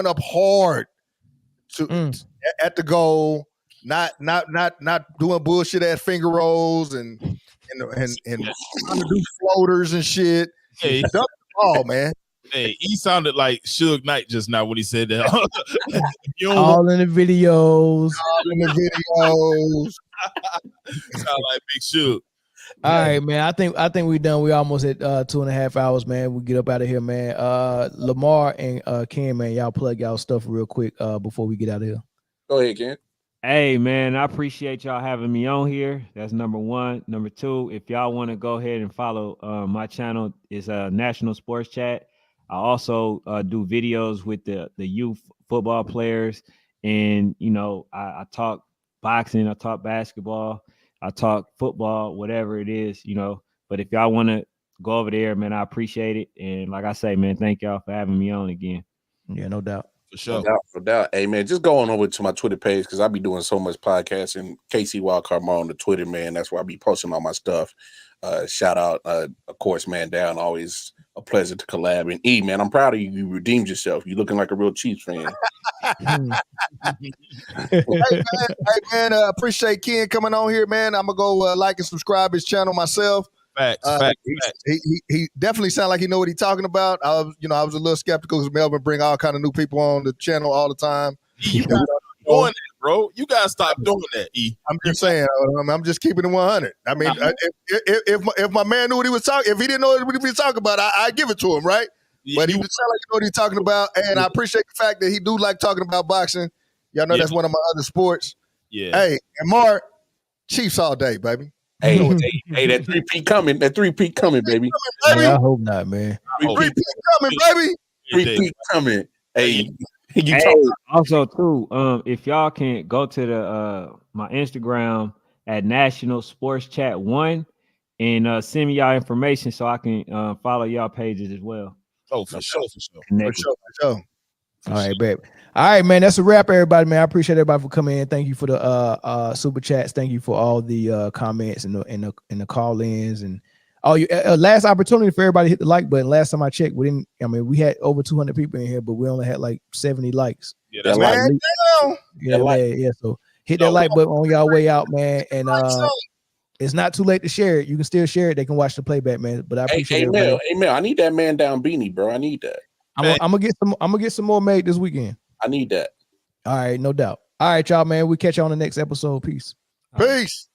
up hard at the goal, not doing bullshit ass finger rolls and trying to do floaters and shit. Hey, dump the ball, man. Hey, he sounded like Suge Knight just now when he said that. All in the videos. Sound like Big Suge. All right, man. I think we done. We almost at 2.5 hours, man. We get up out of here, man. Lamar and Ken, man, y'all plug y'all stuff real quick before we get out of here. Go ahead, Ken. Hey, man, I appreciate y'all having me on here. That's number one. Number two, if y'all want to go ahead and follow my channel, it's National Sports Chat. I also do videos with the youth football players, and I talk boxing, I talk basketball, I talk football, whatever it is, But if y'all want to go over there, man, I appreciate it. And like I say, man, thank y'all for having me on again. Yeah, no doubt. For sure. No doubt. Hey, man, just go on over to my Twitter page because I be doing so much podcasting. KC Wildcard on the Twitter, man. That's where I be posting all my stuff. Shout out, of course, man, down always a pleasure to collab. And E, man, I'm proud of you. You redeemed yourself. You looking like a real Chiefs fan. Hey man, appreciate Ken coming on here, man. I'm gonna go like and subscribe his channel myself. Facts. He definitely sound like he know what he's talking about. I was a little skeptical because Melvin bring all kind of new people on the channel all the time. You gotta stop doing that, bro. You gotta stop doing that. E. I'm just saying. I'm just keeping it 100. I mean, if my man knew what he was talking, if he didn't know what he was talking about, I give it to him, right? But he would sound like he know what he's talking about, and I appreciate the fact that he do like talking about boxing. Y'all know that's one of my other sports. Yeah. Hey, and Mark, Chiefs all day, baby. Hey, that 3-peat coming. That 3-peat coming, baby. I hope not, man. 3-peat coming, baby. 3-peat coming. Hey, you Hey, talk. also too, if y'all can go to the my Instagram at National Sports Chat 1 and send me y'all information so I can follow y'all pages as well. Oh, for sure. For sure. All right, babe. All right, man. That's a wrap, everybody, man. I appreciate everybody for coming in. Thank you for the super chats. Thank you for all the comments and the call-ins and all you last opportunity for everybody to hit the like button. Last time I checked, we had over 200 people in here, but we only had like 70 likes. Yeah, that's Man, yeah. So hit that like button on y'all way out, man. And it's not too late to share it. You can still share it. They can watch the playback, man. But I appreciate it. Hey, Mel, I need that man down beanie, bro. I need that. I'm gonna get some more made this weekend. I need that. All right, no doubt. All right, y'all, man. We catch you on the next episode. Peace. Peace.